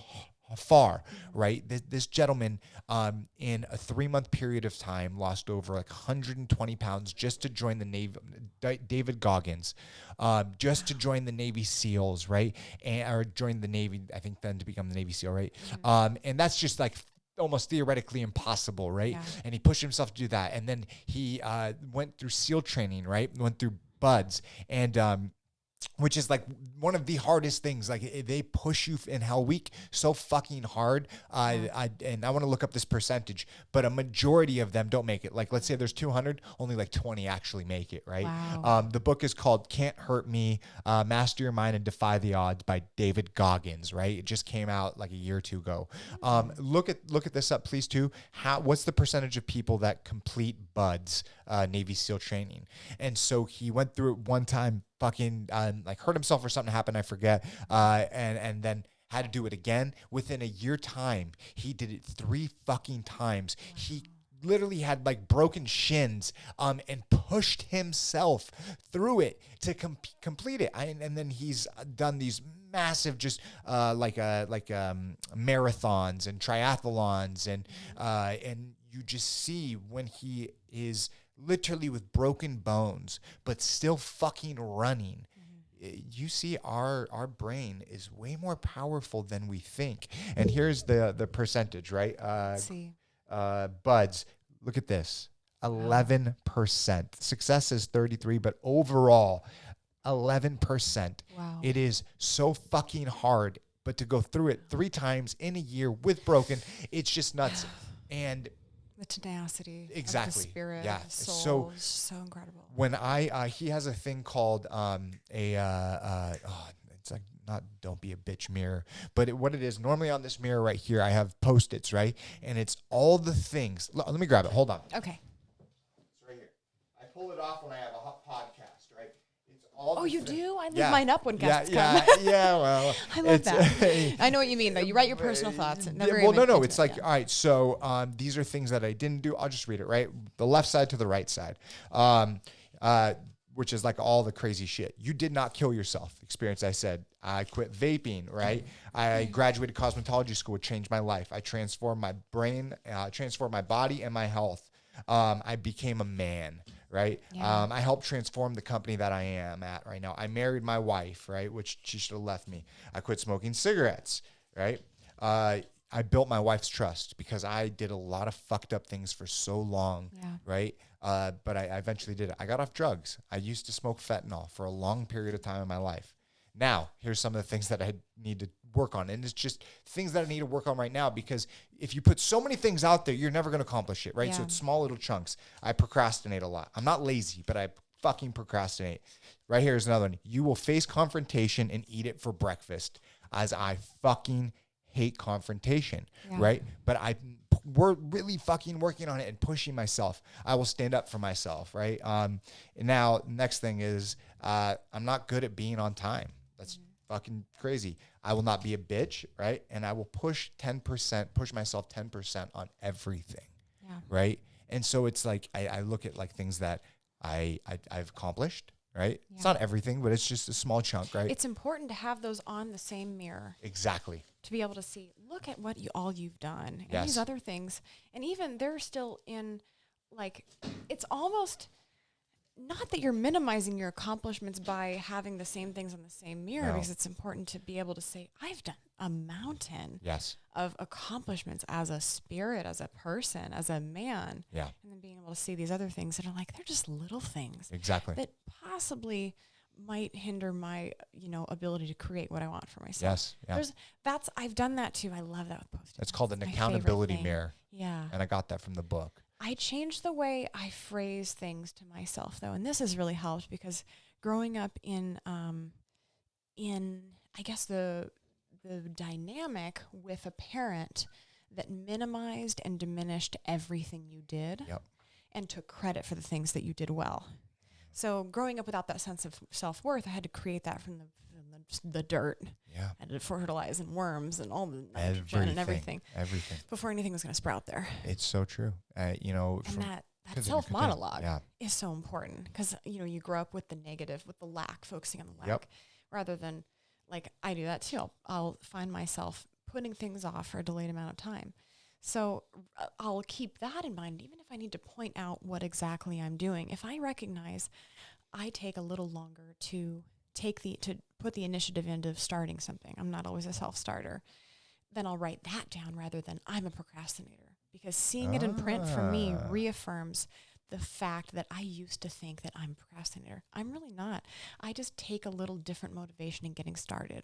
far, right? This gentleman, in a 3-month period of time, lost over 120 pounds just to join the Navy. David Goggins, just to join the Navy SEALs, right? Or join the Navy, I think, then to become the Navy SEAL, right? And that's just like almost theoretically impossible, right? Yeah. And he pushed himself to do that. And then he went through SEAL training, right? Went through BUDS, and which is like one of the hardest things. Like they push you in Hell Week so fucking hard. And I want to look up this percentage, but a majority of them don't make it. Like, let's say there's 200, only like 20 actually make it, right? Wow. The book is called Can't Hurt Me, Master Your Mind and Defy the Odds by David Goggins, right? It just came out like a year or two ago. Look at this up, please, too. What's the percentage of people that complete BUDS, Navy SEAL training? And so he went through it one time, fucking like hurt himself or something happened, I forget, and then had to do it again. Within a year time, he did it 3 fucking times. Wow. He literally had like broken shins, and pushed himself through it to complete it. And then he's done these massive, just marathons and triathlons, and you just see when he is literally with broken bones, but still fucking running. You see our brain is way more powerful than we think. And here's the percentage, right? Let's see. BUDS, look at this. 11%. Success is 33, but overall 11%. Wow. It is so fucking hard, but to go through it 3 times in a year with broken, it's just nuts. And the tenacity, exactly, of the spirit, yeah, the soul, is so incredible. When he has a thing called it's like, not Don't Be a Bitch mirror, but what it is, normally on this mirror right here, I have Post-its, right? And it's all the things. Let me grab it. Hold on. Okay. It's right here. I pull it off when I have a podcast, right? It's all. Oh, you do? I leave mine up when guests come. Yeah, well. I love that. I know what you mean, though. You write your personal thoughts. No. It's like, all right, so these are things that I didn't do. I'll just read it, right? The left side to the right side. which is like all the crazy shit. You did not kill yourself. Experience. I said, I quit vaping, right? I graduated cosmetology school, it changed my life. I transformed my brain, transformed my body and my health. I became a man, right? Yeah. I helped transform the company that I am at right now. I married my wife, right? Which she should have left me. I quit smoking cigarettes, right? I built my wife's trust because I did a lot of fucked up things for so long, right? But I eventually did it. I got off drugs. I used to smoke fentanyl for a long period of time in my life. Now, here's some of the things that I need to work on. And it's just things that I need to work on right now, because if you put so many things out there, you're never going to accomplish it, right? Yeah. So it's small little chunks. I procrastinate a lot. I'm not lazy, but I fucking procrastinate. Right here is another one. You will face confrontation and eat it for breakfast, as I fucking hate confrontation, right? But we're really fucking working on it and pushing myself. I will stand up for myself, right? And now, next thing is I'm not good at being on time. That's fucking crazy. I will not be a bitch, right? And I will push myself 10% on everything, right? And so it's like I look at like things that I've accomplished, right? It's not everything, but it's just a small chunk, right? It's important to have those on the same mirror. Exactly. To be able to see, look at what all you've done, and these other things, and even they're still in, like, it's almost not that you're minimizing your accomplishments by having the same things on the same mirror, because it's important to be able to say, I've done a mountain of accomplishments as a spirit, as a person, as a man. Yeah. And then being able to see these other things that are like, they're just little things. Exactly. That possibly might hinder my, ability to create what I want for myself. Yes. Yeah. I've done that too. I love that with Post-it. It's called an My accountability favorite thing. mirror. Yeah. And I got that from the book. I changed the way I phrase things to myself, though, and this has really helped, because growing up in I guess the dynamic with a parent that minimized and diminished everything you did, and took credit for the things that you did well. So growing up without that sense of self-worth, I had to create that from the dirt. Yeah. I had to fertilize and worms and all the nitrogen and everything. Everything. Before anything was going to sprout there. It's so true. And that self-monologue is so important, because, you grow up with the negative, with the lack, focusing on the lack, rather than, like, I do that too. I'll find myself putting things off for a delayed amount of time. So I'll keep that in mind, even if I need to point out what exactly I'm doing. If I recognize I take a little longer to put the initiative into starting something, I'm not always a self-starter, then I'll write that down rather than I'm a procrastinator. Because seeing it in print for me reaffirms the fact that I used to think that I'm a procrastinator. I'm really not. I just take a little different motivation in getting started.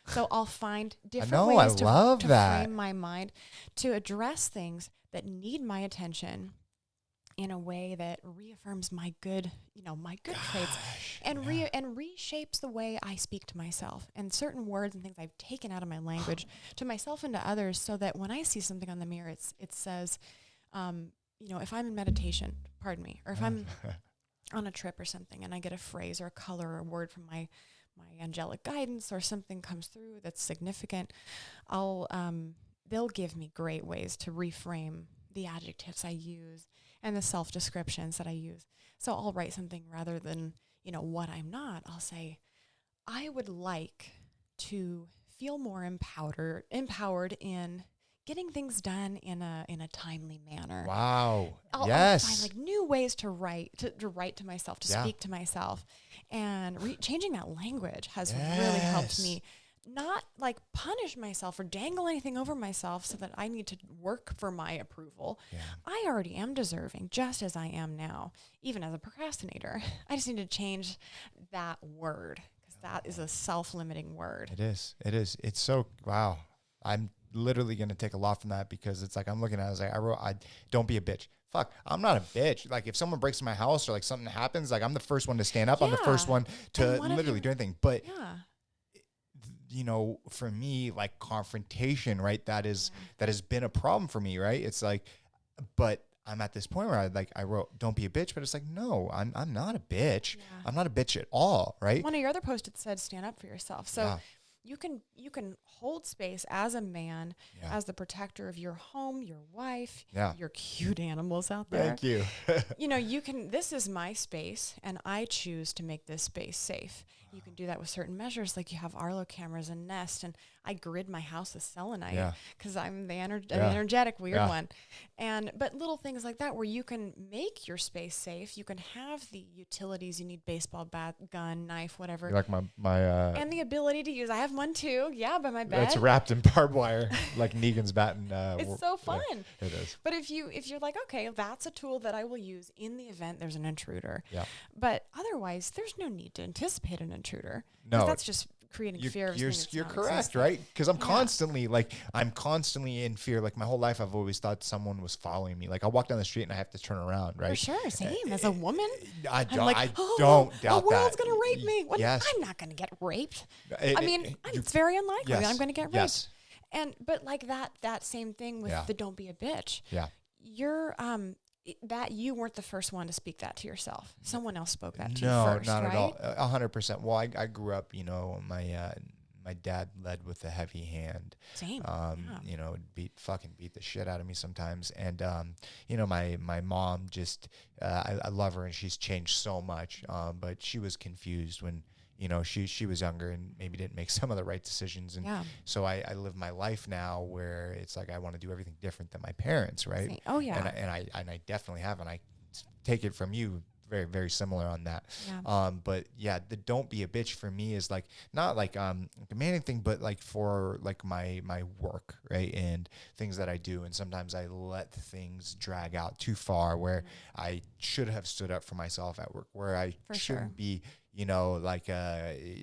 So I'll find different ways to frame my mind to address things that need my attention in a way that reaffirms my good, my good traits, and reshapes the way I speak to myself, and certain words and things I've taken out of my language to myself and to others, so that when I see something on the mirror, it says, if I'm in meditation, or if I'm on a trip or something, and I get a phrase or a color or a word from my angelic guidance, or something comes through that's significant, they'll give me great ways to reframe the adjectives I use and the self-descriptions that I use. So I'll write something rather than, what I'm not. I'll say, I would like to feel more empowered in getting things done in a timely manner. Wow. I'll find like new ways to write to myself, to speak to myself, and changing that language has really helped me not like punish myself or dangle anything over myself so that I need to work for my approval. Yeah. I already am deserving, just as I am now, even as a procrastinator. I just need to change that word, because that is a self-limiting word. It is. It's so, wow. I'm literally going to take a lot from that, because it's like, I'm looking at it, I was like, don't be a bitch. Fuck, I'm not a bitch. Like, if someone breaks in my house or like something happens, like, I'm the first one to stand up. I'm the first one to literally do anything. But for me, like, confrontation, right? That has been a problem for me, right? It's like, but I'm at this point where I wrote, don't be a bitch, but it's like, no, I'm not a bitch. Yeah. I'm not a bitch at all, right? One of your other post-its said, stand up for yourself. So You can hold space as a man, Yeah. as the protector of your home, your wife, Yeah. your cute animals out there. Thank you. You know, you can, this is my space and I choose to make this space safe. You can do that with certain measures. Like you have Arlo cameras and Nest, and I grid my house with selenite because I'm the energetic weird one. But little things like that where you can make your space safe. You can have the utilities you need, baseball bat, gun, knife, whatever. You're like my and the ability to use. I have one too. Yeah, by my bed. It's wrapped in barbed wire, like Negan's bat. And it's so fun. Yeah, it is. But if you're like, okay, that's a tool that I will use in the event there's an intruder. Yeah. But otherwise, there's no need to anticipate an intruder. No, that's just creating fear of you're correct, right? Because I'm constantly in fear. Like my whole life, I've always thought someone was following me. Like I'll walk down the street and I have to turn around, right? For sure, same. As a woman, I don't doubt the world's that. gonna rape me. Yes. I'm not gonna get raped. It's very unlikely that I'm gonna get raped. Yes. But like that same thing with the don't be a bitch. Yeah. You're that you weren't the first one to speak that to yourself. Someone else spoke that to you No, first, not right? at all. 100%. Well, I grew up, my dad led with a heavy hand. Same. Beat the shit out of me sometimes. And, my mom just, I love her and she's changed so much. But she was confused when, she was younger and maybe didn't make some of the right decisions. And so I live my life now where it's like I want to do everything different than my parents, right? Same. Oh, yeah. And I definitely have, and I take it from you. Very, very similar on that. Yeah. But yeah, the don't be a bitch for me is like not like a demanding thing, but like for like my work, right? And things that I do. And sometimes I let things drag out too far where I should have stood up for myself at work, where I shouldn't be,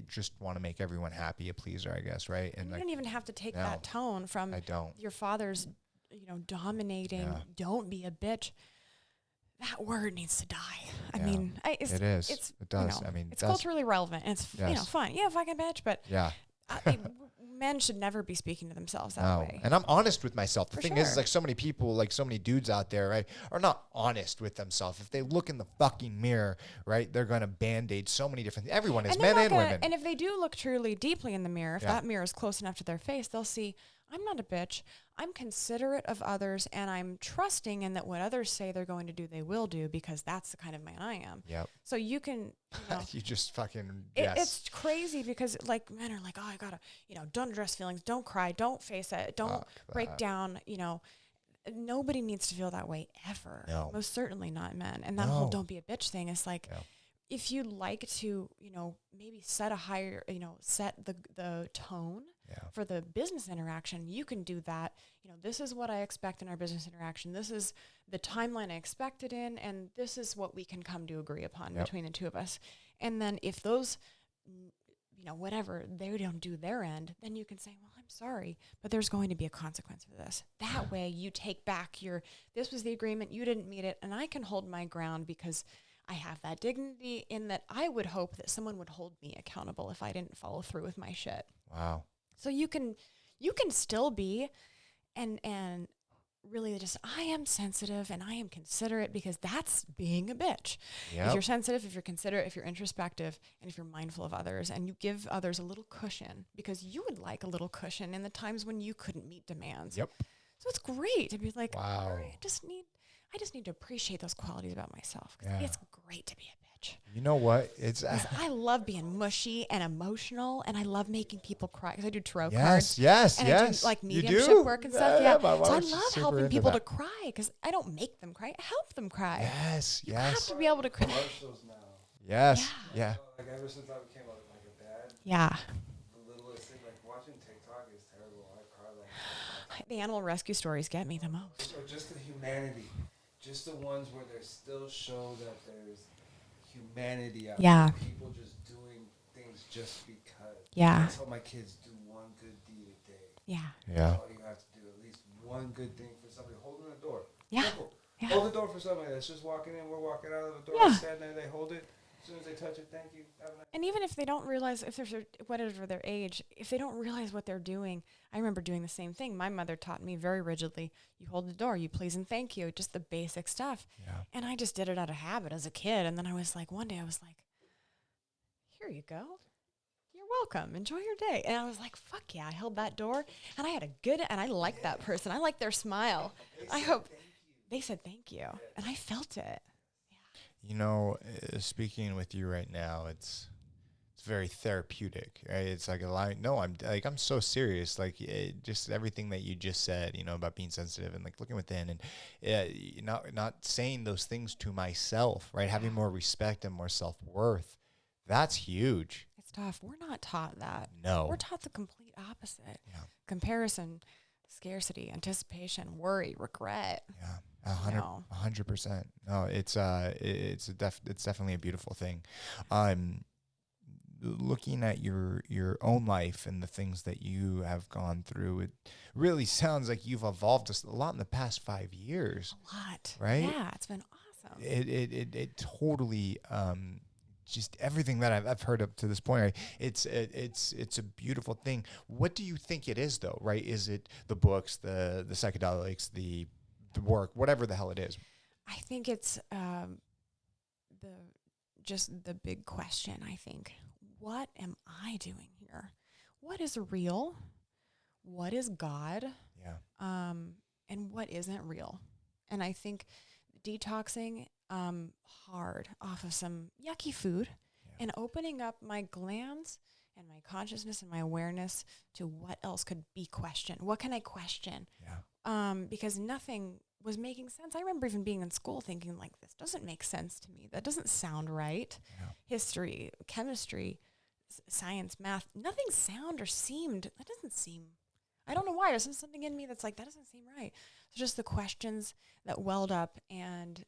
just want to make everyone happy, a pleaser, I guess, right? And you don't even have to take that tone from your father's, dominating, don't be a bitch. That word needs to die. I mean, it does. It's culturally relevant. And it's fun. Yeah, fucking bitch. But men should never be speaking to themselves that way. And I'm honest with myself. The thing is like so many people, like so many dudes out there, right, are not honest with themselves. If they look in the fucking mirror, right, they're gonna band-aid so many different things. Everyone is, men and women. And if they do look truly deeply in the mirror, if that mirror is close enough to their face, they'll see, I'm not a bitch. I'm considerate of others, and I'm trusting in that what others say they're going to do, they will do, because that's the kind of man I am. Yep. So you can, you just fucking, it's crazy because like men are like, oh, I gotta, don't address feelings, don't cry, don't face it, don't break down, nobody needs to feel that way ever. No. Most certainly not men. And that whole don't be a bitch thing is like, if you like to, maybe set a higher, set the tone for the business interaction, you can do that. This is what I expect in our business interaction. This is the timeline I expect it in, and this is what we can come to agree upon between the two of us. And then if those, whatever, they don't do their end, then you can say, well, I'm sorry, but there's going to be a consequence for this. That way you take back this was the agreement, you didn't meet it, and I can hold my ground because I have that dignity in that I would hope that someone would hold me accountable if I didn't follow through with my shit. Wow. So you can still be and really just, I am sensitive and I am considerate, because that's being a bitch. Yep. If you're sensitive, if you're considerate, if you're introspective, and if you're mindful of others, and you give others a little cushion, because you would like a little cushion in the times when you couldn't meet demands. Yep. So it's great to be like, wow. All right, I just need to appreciate those qualities about myself. It's great to be a bitch. You know what? I love being mushy and emotional, and I love making people cry because I do tarot cards. And I do like mediumship work and stuff. Yeah. So I love helping people to cry because I don't make them cry. I help them cry. You have to be able to cry. Yes. Yeah. Like ever since I became like a dad. Yeah. The littlest thing, like watching TikTok is terrible. I cry like. The animal rescue stories get me the most. Or just the humanity. Just the ones where they still show that there's humanity out there. People just doing things just because. I tell my kids, do one good deed a day. That's all you have to do. At least one good thing for somebody. Holding the door. Simple. Hold the door for somebody that's just walking in. We're walking out of the door. We're standing there. They hold it. As soon as they touch it, thank you. And even if they don't realize, if there's whatever their age, if they don't realize what they're doing, I remember doing the same thing. My mother taught me very rigidly, you hold the door, you please and thank you, just the basic stuff. And I just did it out of habit as a kid. And then I was like, one day I was like, here you go. You're welcome. Enjoy your day. And I was like, fuck yeah. I held that door and I had a good, and I liked that person. I liked their smile. I hope they said thank you. And I felt it. You know, speaking with you right now, it's very therapeutic, right? It's like a lie. No, I'm so serious. Like just everything that you just said, you know, about being sensitive and like looking within and not saying those things to myself, right? Having more respect and more self-worth. That's huge. It's tough. We're not taught that. No. We're taught the complete opposite. Yeah. Comparison, scarcity, anticipation, worry, regret. Yeah. 100%. No, it's definitely a beautiful thing. Looking at your own life and the things that you have gone through, it really sounds like you've evolved a lot in the past 5 years. A lot, right? Yeah, it's been awesome. It totally just everything that I've heard up to this point. Right? It's a beautiful thing. What do you think it is, though? Right? Is it the books, the psychedelics, the work, whatever the hell it is? I think it's the big question. I think, what am I doing here? What is real? What is God? Yeah. And what isn't real? And I think detoxing hard off of some yucky food and opening up my glands and my consciousness and my awareness to what else could be questioned. What can I question? Yeah. Because nothing was making sense. I remember even being in school thinking, like, this doesn't make sense to me. That doesn't sound right. Yeah. History, chemistry, science, math, nothing sound or seemed, that doesn't seem, I don't know why. There's something in me that's like, that doesn't seem right. So just the questions that welled up and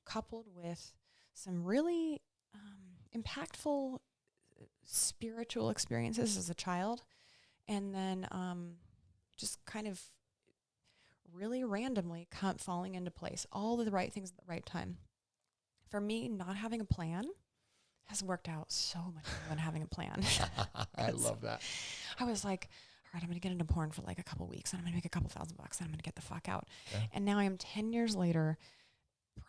coupled with some really impactful spiritual experiences as a child. And then just kind of really randomly falling into place, all of the right things at the right time. For me, not having a plan has worked out so much more than having a plan. I love that. I was like, all right, I'm going to get into porn for like a couple weeks and I'm going to make a couple $1,000 and I'm going to get the fuck out. Yeah. And now I am 10 years later,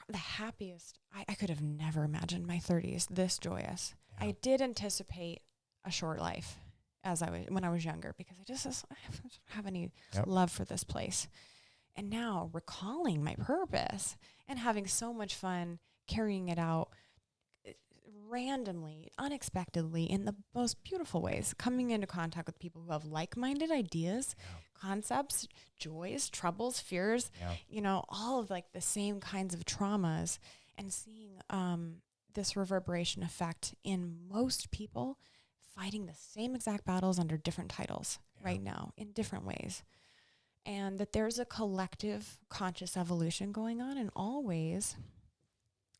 the happiest. I could have never imagined my 30s this joyous. Yeah. I did anticipate a short life when I was younger because I don't have any love for this place. And now recalling my purpose and having so much fun carrying it out randomly, unexpectedly, in the most beautiful ways, coming into contact with people who have like-minded ideas, concepts, joys, troubles, fears, all of like the same kinds of traumas, and seeing this reverberation effect in most people fighting the same exact battles under different titles right now in different ways. And that there's a collective conscious evolution going on in all ways,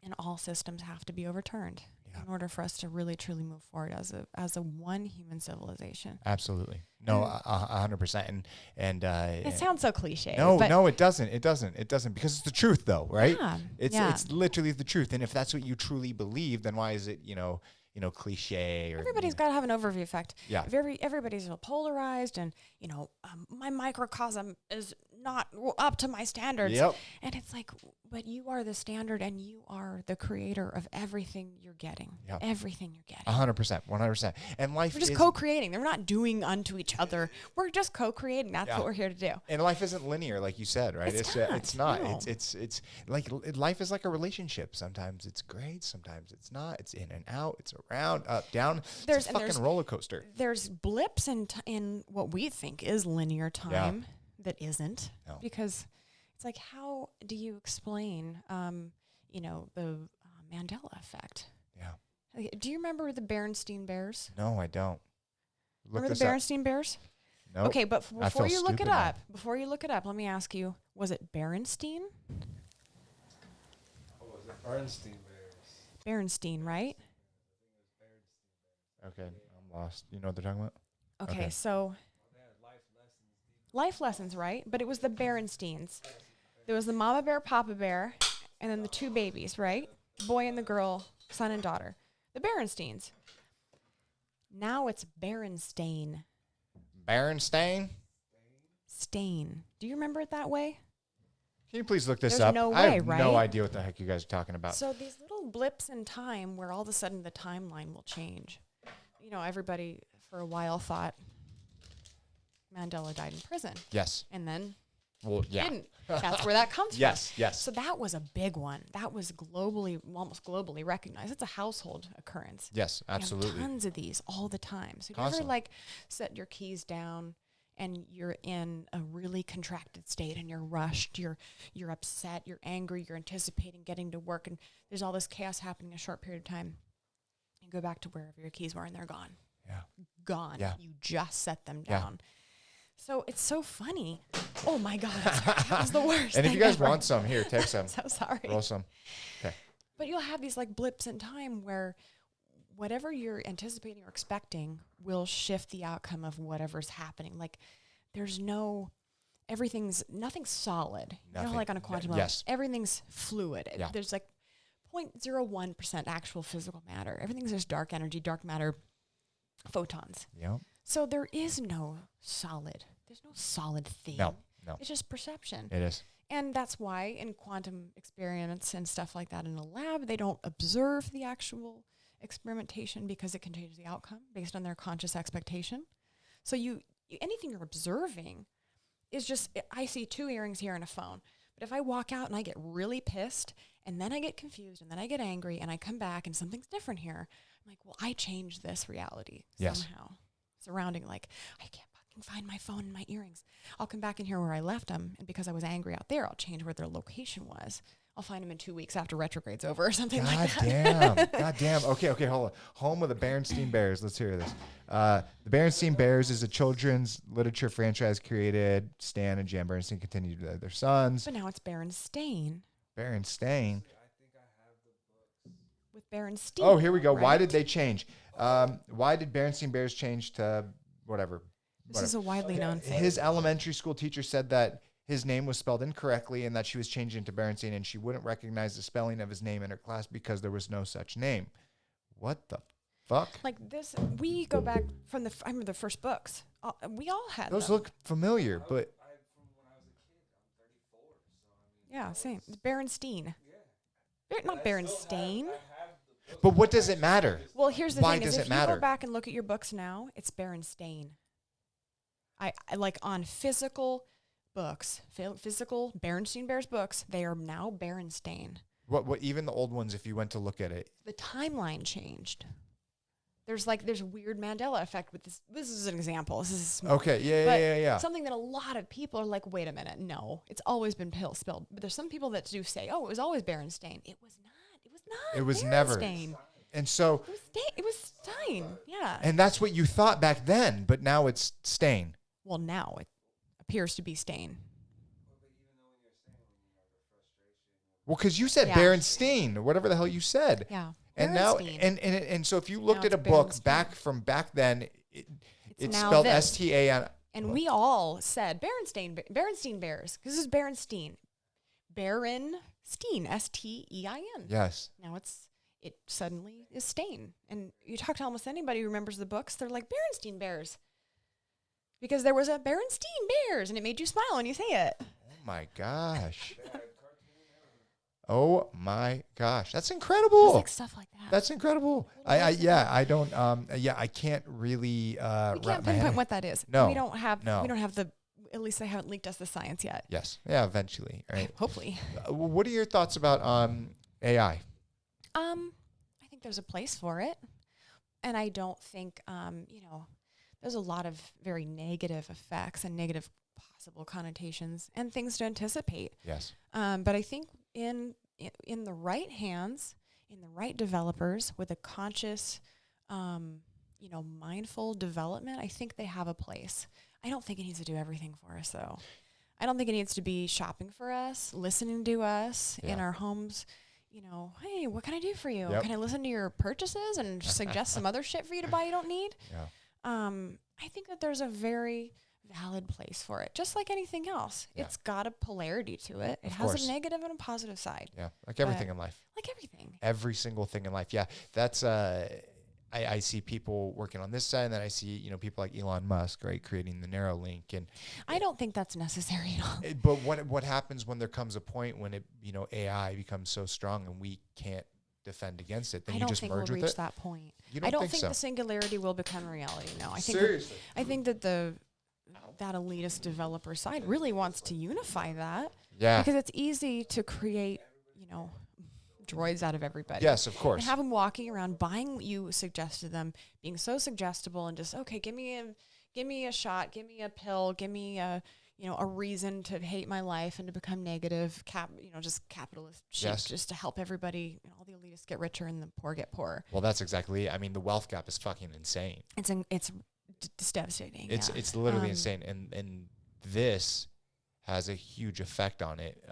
and all systems have to be overturned in order for us to really truly move forward as a one human civilization. Absolutely. No, 100%. And it sounds so cliche. No, it doesn't. It doesn't because it's the truth though, right? Yeah. It's literally the truth. And if that's what you truly believe, then why is it, cliche or everybody's got to have an overview effect. Yeah. Everybody's polarized and, my microcosm is not up to my standards. Yep. And it's like, but you are the standard and you are the creator of everything you're getting. Yep. Everything you're getting. 100%. 100%. And life we're just co-creating. They're not doing unto each other. We're just co-creating. That's what we're here to do. And life isn't linear, like you said, right? It's not. No. It's like life is like a relationship. Sometimes it's great. Sometimes it's not. It's in and out. It's around, up, down. It's a fucking roller coaster. There's blips in what we think is linear time that isn't. No. Because it's like, how do you explain, the Mandela effect? Yeah. Do you remember the Berenstain Bears? No, I don't. Remember the Berenstain Bears? No. Okay, but before you look it up, let me ask you, was it Berenstain? What was it? Bernstein Bears. Berenstain, right? Okay, I'm lost. You know what they're talking about? Okay. So life lessons, right? But it was the Berensteins. There was the mama bear, papa bear, and then the two babies, right? Boy and the girl, son and daughter. The Berensteins. Now it's Berenstain. Berenstain? Stain. Do you remember it that way? Can you please look this There's up? no I way, have right? no idea what the heck you guys are talking about. So these little blips in time where all of a sudden the timeline will change. Everybody for a while thought Mandela died in prison. Yes. And then didn't. That's where that comes from. Yes. So that was a big one. That was almost globally recognized. It's a household occurrence. Yes, absolutely. We have tons of these all the time. So if you ever like set your keys down and you're in a really contracted state and you're rushed, you're upset, you're angry, you're anticipating getting to work, and there's all this chaos happening in a short period of time, you go back to wherever your keys were and they're gone. Yeah. Gone. Yeah. You just set them down. So it's so funny. Oh my God, that was the worst. And if you guys want some, here, take some. I'm so sorry. Roll some. Okay. But you'll have these like blips in time where whatever you're anticipating or expecting will shift the outcome of whatever's happening. Like nothing's solid. You know, like on a quantum level, everything's fluid. Yeah. There's like 0.01% actual physical matter. Everything's just dark energy, dark matter, photons. Yep. So there's no solid thing. No. It's just perception. It is. And that's why in quantum experiments and stuff like that in a lab, they don't observe the actual experimentation because it can change the outcome based on their conscious expectation. So anything you're observing is just, I see 2 earrings here and a phone. But if I walk out and I get really pissed and then I get confused and then I get angry and I come back and something's different here, I'm like, well, I changed this reality somehow. Surrounding, like, I can't fucking find my phone and my earrings. I'll come back in here where I left them, and because I was angry out there, I'll change where their location was. I'll find them in 2 weeks after retrograde's over or something like that. God damn. Okay, hold on. Home of the Berenstain Bears. Let's hear this. The Berenstain Bears is a children's literature franchise created. Stan and Jan Berenstain continued their sons. But now it's Berenstain. Berenstain. With Berenstain. Oh, here we go. Right? Why did they change? Why did Berenstain Bears change to whatever? This is a widely known thing. His elementary school teacher said that his name was spelled incorrectly and that she was changing to Berenstain, and she wouldn't recognize the spelling of his name in her class because there was no such name. What the fuck? Like this, we go back from I remember the first books. We all had those. them. Look familiar, but yeah, same. It's Berenstain. Not Berenstain. But what does it matter? Well, here's the Why thing: does is it if matter? you go back and look at your books now, it's Berenstain. I like on physical books, physical Berenstain Bears books, they are now Berenstain. What? Even the old ones, if you went to look at it, the timeline changed. There's a weird Mandela effect with this. This is an example. This is okay. Yeah. Something that a lot of people are like, wait a minute, no, it's always been spelled. But there's some people that do say, oh, it was always Berenstain. It was not. It was Berenstain. never. And so it was Stein. Yeah. And that's what you thought back then, but now it's Stain. Well, now it appears to be Stain. Well, because you said Berenstain or whatever the hell you said. Yeah. And now, and so if you looked at a book from back then, it's spelled S-T-A-N. And we all said Berenstain Bears, because this is Berenstain. Berenstain, S-T-E-I-N. Yes. Now it suddenly is Stain. And you talk to almost anybody who remembers the books, they're like Berenstain Bears. Because there was a Berenstain Bears, and it made you smile when you say it. Oh, my gosh. Oh my gosh, that's incredible! Like stuff like that. That's incredible. I can't really. We can't pinpoint what that is. No, we don't have. No. We don't have the. At least they haven't leaked us the science yet. Yes. Yeah. Eventually. Right. Hopefully. What are your thoughts about AI? I think there's a place for it, and I don't think there's a lot of very negative effects and negative possible connotations and things to anticipate. Yes. But I think in the right hands, in the right developers with a conscious, mindful development, I think they have a place. I don't think it needs to do everything for us, though. I don't think it needs to be shopping for us, listening to us in our homes. Hey, what can I do for you? Yep. Can I listen to your purchases and suggest some other shit for you to buy you don't need? Yeah. I think that there's a very valid place for it, just like anything else. Yeah. It's got a polarity to it. It Of has course. a negative and a positive side. Yeah. Like everything in life. Like everything. Every single thing in life. Yeah. That's I see people working on this side, and then I see people like Elon Musk, right, creating the Neuralink, and I don't think that's necessary at all. But what happens when there comes a point when AI becomes so strong and we can't defend against it, then I you don't just think merge we'll with reach it. that point. You don't I don't think think so? the singularity will become reality. No, I think Seriously. I think that that elitist developer side really wants to unify that. Yeah. Because it's easy to create, droids out of everybody. Yes, of course. And have them walking around buying what you suggest to them, being so suggestible and just, okay, give me a shot, give me a pill, give me a reason to hate my life and to become negative, just capitalist shit, Yes. just to help everybody, all the elitists get richer and the poor get poorer. Well, that's exactly it. I mean, the wealth gap is fucking insane. It's devastating. It's literally insane. And this has a huge effect on it.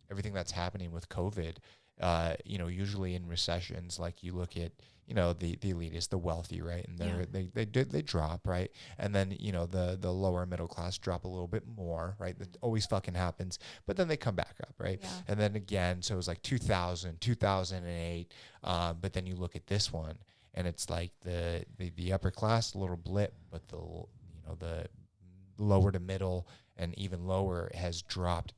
Everything that's happening with COVID, usually in recessions, like you look at, the elitists, the wealthy, right? And they drop, right? And then, the lower middle class drop a little bit more, right? That always fucking happens. But then they come back up, right? Yeah. And then again, so it was like 2000, 2008. But then you look at this one and it's like the upper class, a little blip, but the lower to middle and even lower has dropped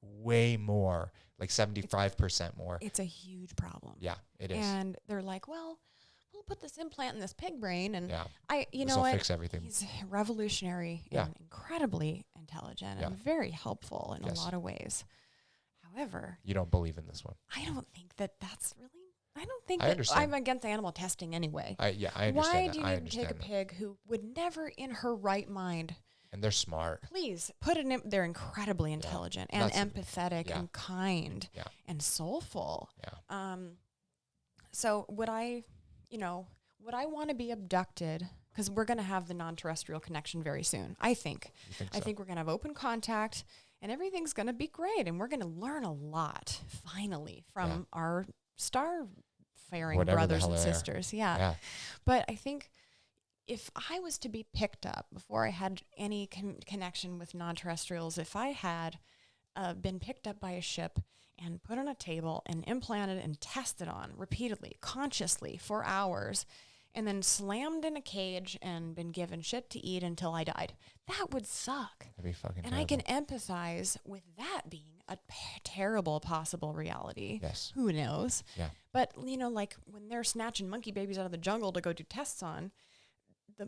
way more, like 75% more. It's a huge problem. Yeah, it is. And they're like, well, we'll put this implant in this pig brain, and this will fix everything. He's revolutionary and incredibly intelligent and very helpful in a lot of ways. However, you don't believe in this one. I don't think that's really. I don't think I that understand. I'm against animal testing anyway. I understand. Why do you need to take a pig who would never, in her right mind? And they're smart. Please put it in. They're incredibly intelligent and empathetic and kind and soulful. Yeah. So would I want to be abducted? Because we're going to have the non-terrestrial connection very soon. I think. So? I think we're going to have open contact, and everything's going to be great, and we're going to learn a lot finally from our star-faring brothers and sisters. Yeah. But I think if I was to be picked up before I had any connection with non-terrestrials, if I had been picked up by a ship and put on a table and implanted and tested on repeatedly, consciously for hours, and then slammed in a cage and been given shit to eat until I died, that would suck. That'd be fucking And terrible. I can empathize with that being a terrible possible reality. Yes. Who knows? Yeah. But, like when they're snatching monkey babies out of the jungle to go do tests on,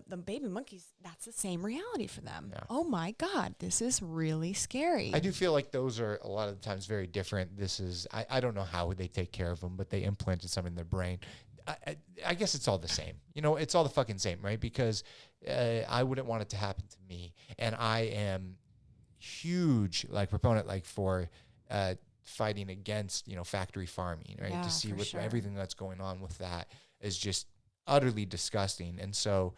the baby monkeys, that's the same reality for them. Yeah. Oh my God, this is really scary. I do feel like those are a lot of the times very different. This is, I don't know how they take care of them, but they implanted something in their brain. I guess it's all the same. It's all the fucking same, right? Because I wouldn't want it to happen to me. And I am huge, proponent, for fighting against, factory farming, right? Yeah, to see what everything that's going on with that is just utterly disgusting. And so,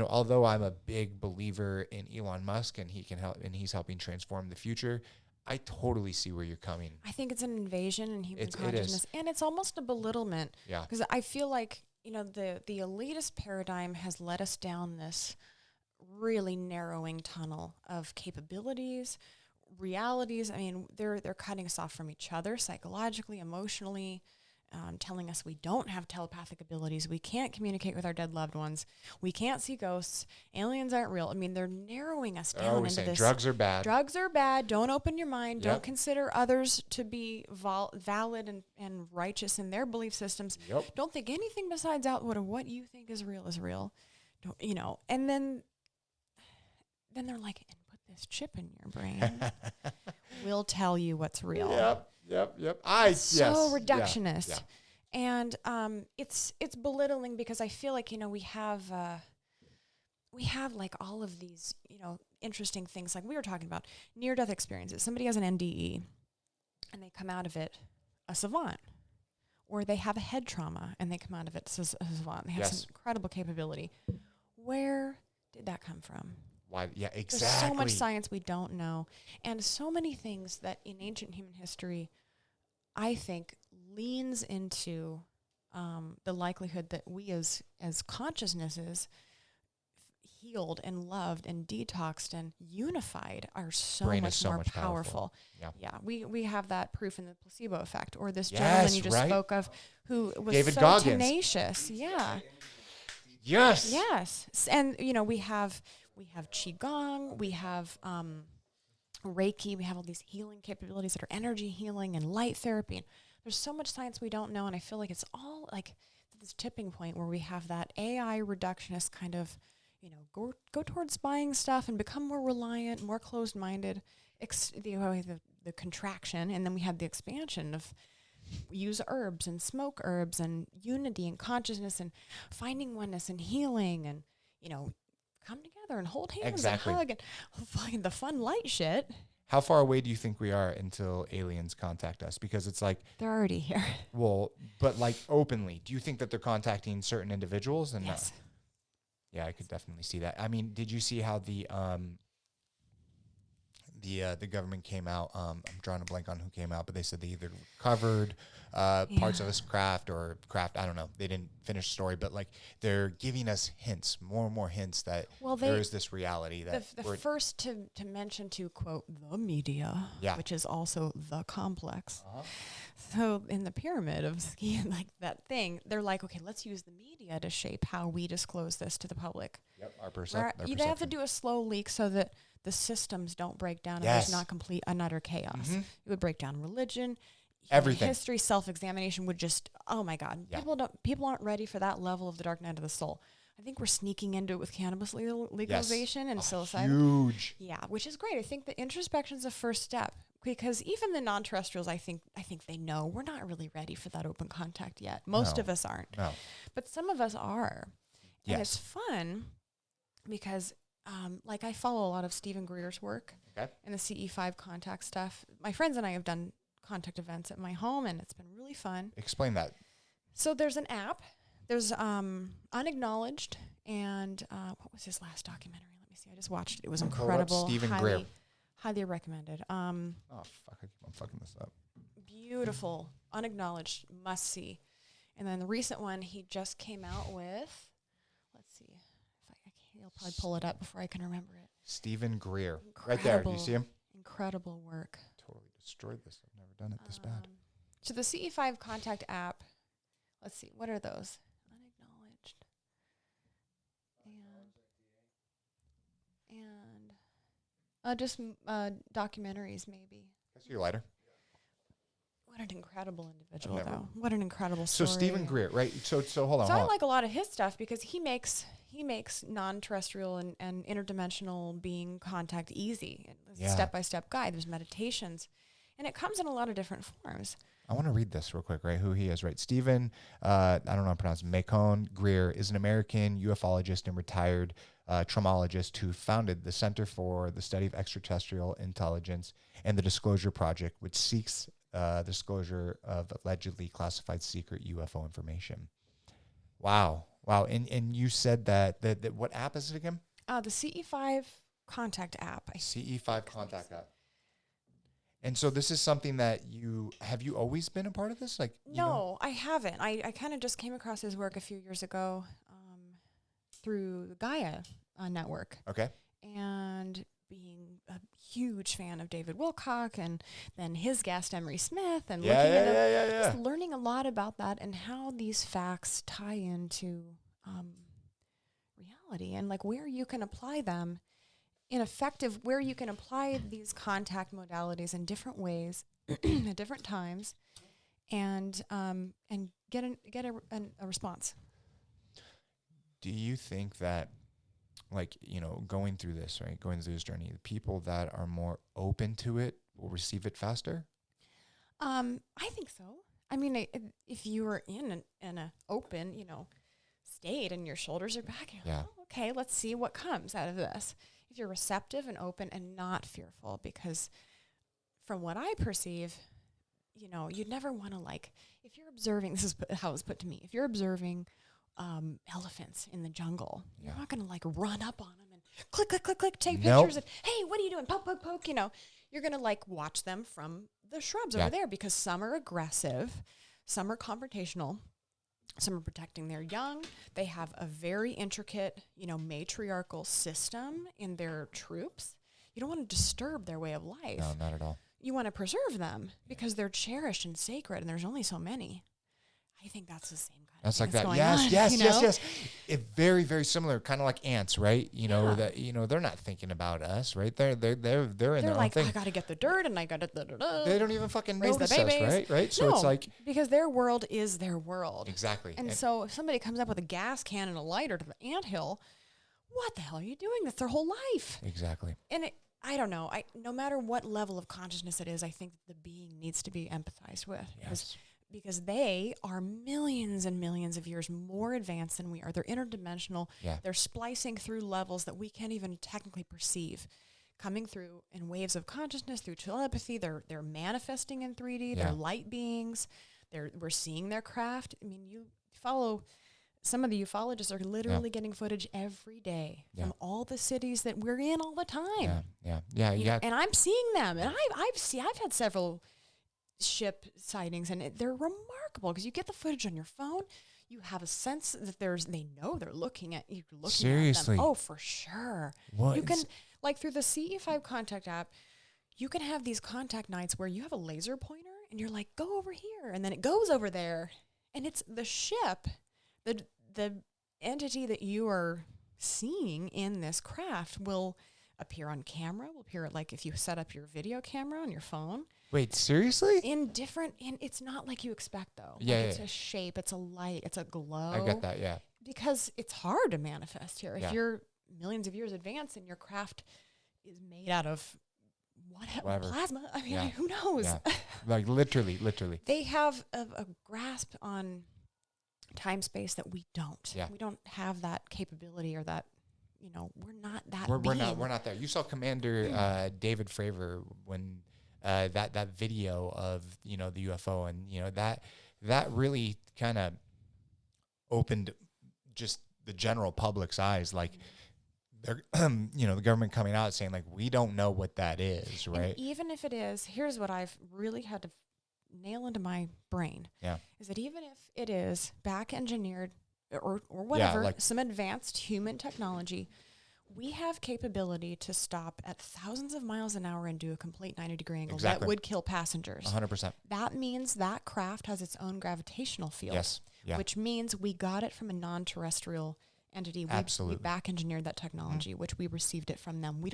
although I'm a big believer in Elon Musk and he can help and he's helping transform the future, I totally see where you're coming. I think it's an invasion in human consciousness, and it's almost a belittlement. Yeah. Because I feel like, the elitist paradigm has led us down this really narrowing tunnel of capabilities, realities. I mean, they're cutting us off from each other psychologically, emotionally, telling us we don't have telepathic abilities, we can't communicate with our dead loved ones, we can't see ghosts, aliens aren't real. I mean, they're narrowing us down into this. Drugs are bad. Drugs are bad. Don't open your mind. Don't consider others to be valid and righteous in their belief systems. Don't think anything besides outward of what you think is real is real. Don't, and then they're like, and put this chip in your brain. We'll tell you what's real. Yep. So reductionist. Yeah. And it's belittling because I feel like, we have like all of these, interesting things like we were talking about near-death experiences. Somebody has an NDE and they come out of it a savant, or they have a head trauma and they come out of it a savant. They have some incredible capability. Where did that come from? Why? Yeah, exactly. There's so much science we don't know, and so many things that in ancient human history, I think, leans into the likelihood that we as consciousnesses healed and loved and detoxed and unified are so much more powerful. Yeah, we have that proof in the placebo effect, or this gentleman you just spoke of who was David so Goggins. tenacious. Yeah. Yes. And we have qigong, we have Reiki, we have all these healing capabilities that are energy healing and light therapy and there's so much science we don't know, and I feel like it's all like this tipping point where we have that AI reductionist kind of, go towards buying stuff and become more reliant, more closed-minded, the contraction, and then we have the expansion of use herbs and smoke herbs and unity and consciousness and finding oneness and healing and, come together and hold hands and hug and find the fun light shit. How far away do you think we are until aliens contact us? Because it's like they're already here. Well, but like openly, do you think that they're contacting certain individuals? And yes. Yeah, I could definitely see that. I mean, did you see how the government came out? I'm drawing a blank on who came out, but they said they either recovered parts of this craft. I don't know. They didn't finish the story, but like they're giving us hints, more and more hints that there is this reality that the first to mention, to quote the media, which is also the complex. So in the pyramid of like that thing, they're like, okay, let's use the media to shape how we disclose this to the public. Yep, our perception. You'd have to do a slow leak so that the systems don't break down and there's not complete and utter chaos. It would break down religion, everything. History, self-examination would just, oh my God. Yeah. People aren't ready for that level of the dark night of the soul. I think we're sneaking into it with cannabis legalization and psilocybin. Huge. Yeah, which is great. I think the introspection is the first step, because even the non-terrestrials, I think they know we're not really ready for that open contact yet. Most of us aren't. No. But some of us are. Yes. And it's fun because like I follow a lot of Stephen Greer's work and the CE5 contact stuff. My friends and I have done contact events at my home, and it's been really fun. Explain that. So there's an app. There's Unacknowledged, and what was his last documentary? Let me see. I just watched it. It was incredible. Stephen Greer. Highly recommended. Oh, fuck. I'm fucking this up. Beautiful. Unacknowledged. Must see. And then the recent one he just came out with, let's see. He'll probably pull it up before I can remember it. Stephen Greer. Right there. Do you see him? Incredible work. Totally destroyed this. I've never done it this bad. So the CE5 contact app, let's see. What are those? Unacknowledged. And just documentaries, maybe. Can I see your lighter? What an incredible individual, though. What an incredible story. So Stephen Greer, right? So hold on. So I like a lot of his stuff because he makes non-terrestrial and interdimensional being contact easy. Step-by-step guide. There's meditations. And it comes in a lot of different forms. I want to read this real quick, right? Who he is, right? Stephen, I don't know how to pronounce it, Nicole Greer is an American ufologist and retired traumologist who founded the Center for the Study of Extraterrestrial Intelligence and the Disclosure Project, which seeks disclosure of allegedly classified secret UFO information. Wow. And you said that what app is it again? The CE5 contact app. CE5 contact app. And so this is something that have you always been a part of this? No, I haven't. I kind of just came across his work a few years ago through the Gaia network. Okay. And being a huge fan of David Wilcock and then his guest Emery Smith and just learning a lot about that and how these facts tie into reality and like where you can apply them where you can apply these contact modalities in different ways at different times and get a response. Do you think that going through this journey, the people that are more open to it will receive it faster? I think so. I mean, if you were in an open, state and your shoulders are back, okay, let's see what comes out of this. If you're receptive and open and not fearful, because from what I perceive, you'd never want to if you're observing, this is how it's put to me, if you're observing elephants in the jungle, you're not going to run up on them and click, click, click, click, take pictures and, hey, what are you doing? Poke, poke, poke, you're going to watch them from the shrubs over there because some are aggressive, some are confrontational, some are protecting their young. They have a very intricate, matriarchal system in their troops. You don't want to disturb their way of life. No, not at all. You want to preserve them because they're cherished and sacred and there's only so many. I think that's the same kind That's of like thing that. that's going on, Yes. It very, very similar, kind of like ants, right? You know that they're not thinking about us, right? They're in their own like, thing. I got to get the dirt and I got to They don't even fucking raise the notice us, babies. right? So no, it's like because their world is their world. exactly. And so if somebody comes up with a gas can and a lighter to the anthill, what the hell are you doing? That's their whole life. Exactly. And I don't know. No matter what level of consciousness it is, I think the being needs to be empathized with. Yes. Because they are millions and millions of years more advanced than we are. They're interdimensional. Yeah. They're splicing through levels that we can't even technically perceive, coming through in waves of consciousness, through telepathy. They're manifesting in 3D. Yeah. They're light beings. We're seeing their craft. I mean, some of the ufologists are literally getting footage every day from all the cities that we're in all the time. Yeah. And I'm seeing them, and I've had several ship sightings, and they're remarkable because you get the footage on your phone. You have a sense that they know they're looking at you. Seriously. At them. Oh, for sure. What you can, like through the CE5 contact app, you can have these contact nights where you have a laser pointer and you're like, go over here, and then it goes over there, and it's the ship, the entity that you are seeing in this craft will appear on camera, will appear like if you set up your video camera on your phone. Wait, seriously? It's not like you expect though. Yeah, It's a shape, it's a light, it's a glow. I get that, yeah. Because it's hard to manifest here. Yeah. If you're millions of years advanced and your craft is made out of whatever. Plasma, I mean, who knows? Yeah. Like literally. They have a grasp on time space that we don't. Yeah. We don't have that capability or that, we're not that We're not there. You saw Commander David Fravor when that video of the UFO, and that really kind of opened just the general public's eyes. Like they're the government coming out saying like we don't know what that is, right? And even if it is, here's what I've really had to nail into my brain. Yeah, is that even if it is back engineered or whatever, some advanced human technology, we have capability to stop at thousands of miles an hour and do a complete 90-degree angle. Exactly. That would kill passengers. 100%. That means that craft has its own gravitational field. Yes. Yeah. Which means we got it from a non-terrestrial entity. Absolutely. We back engineered that technology, which we received it from them.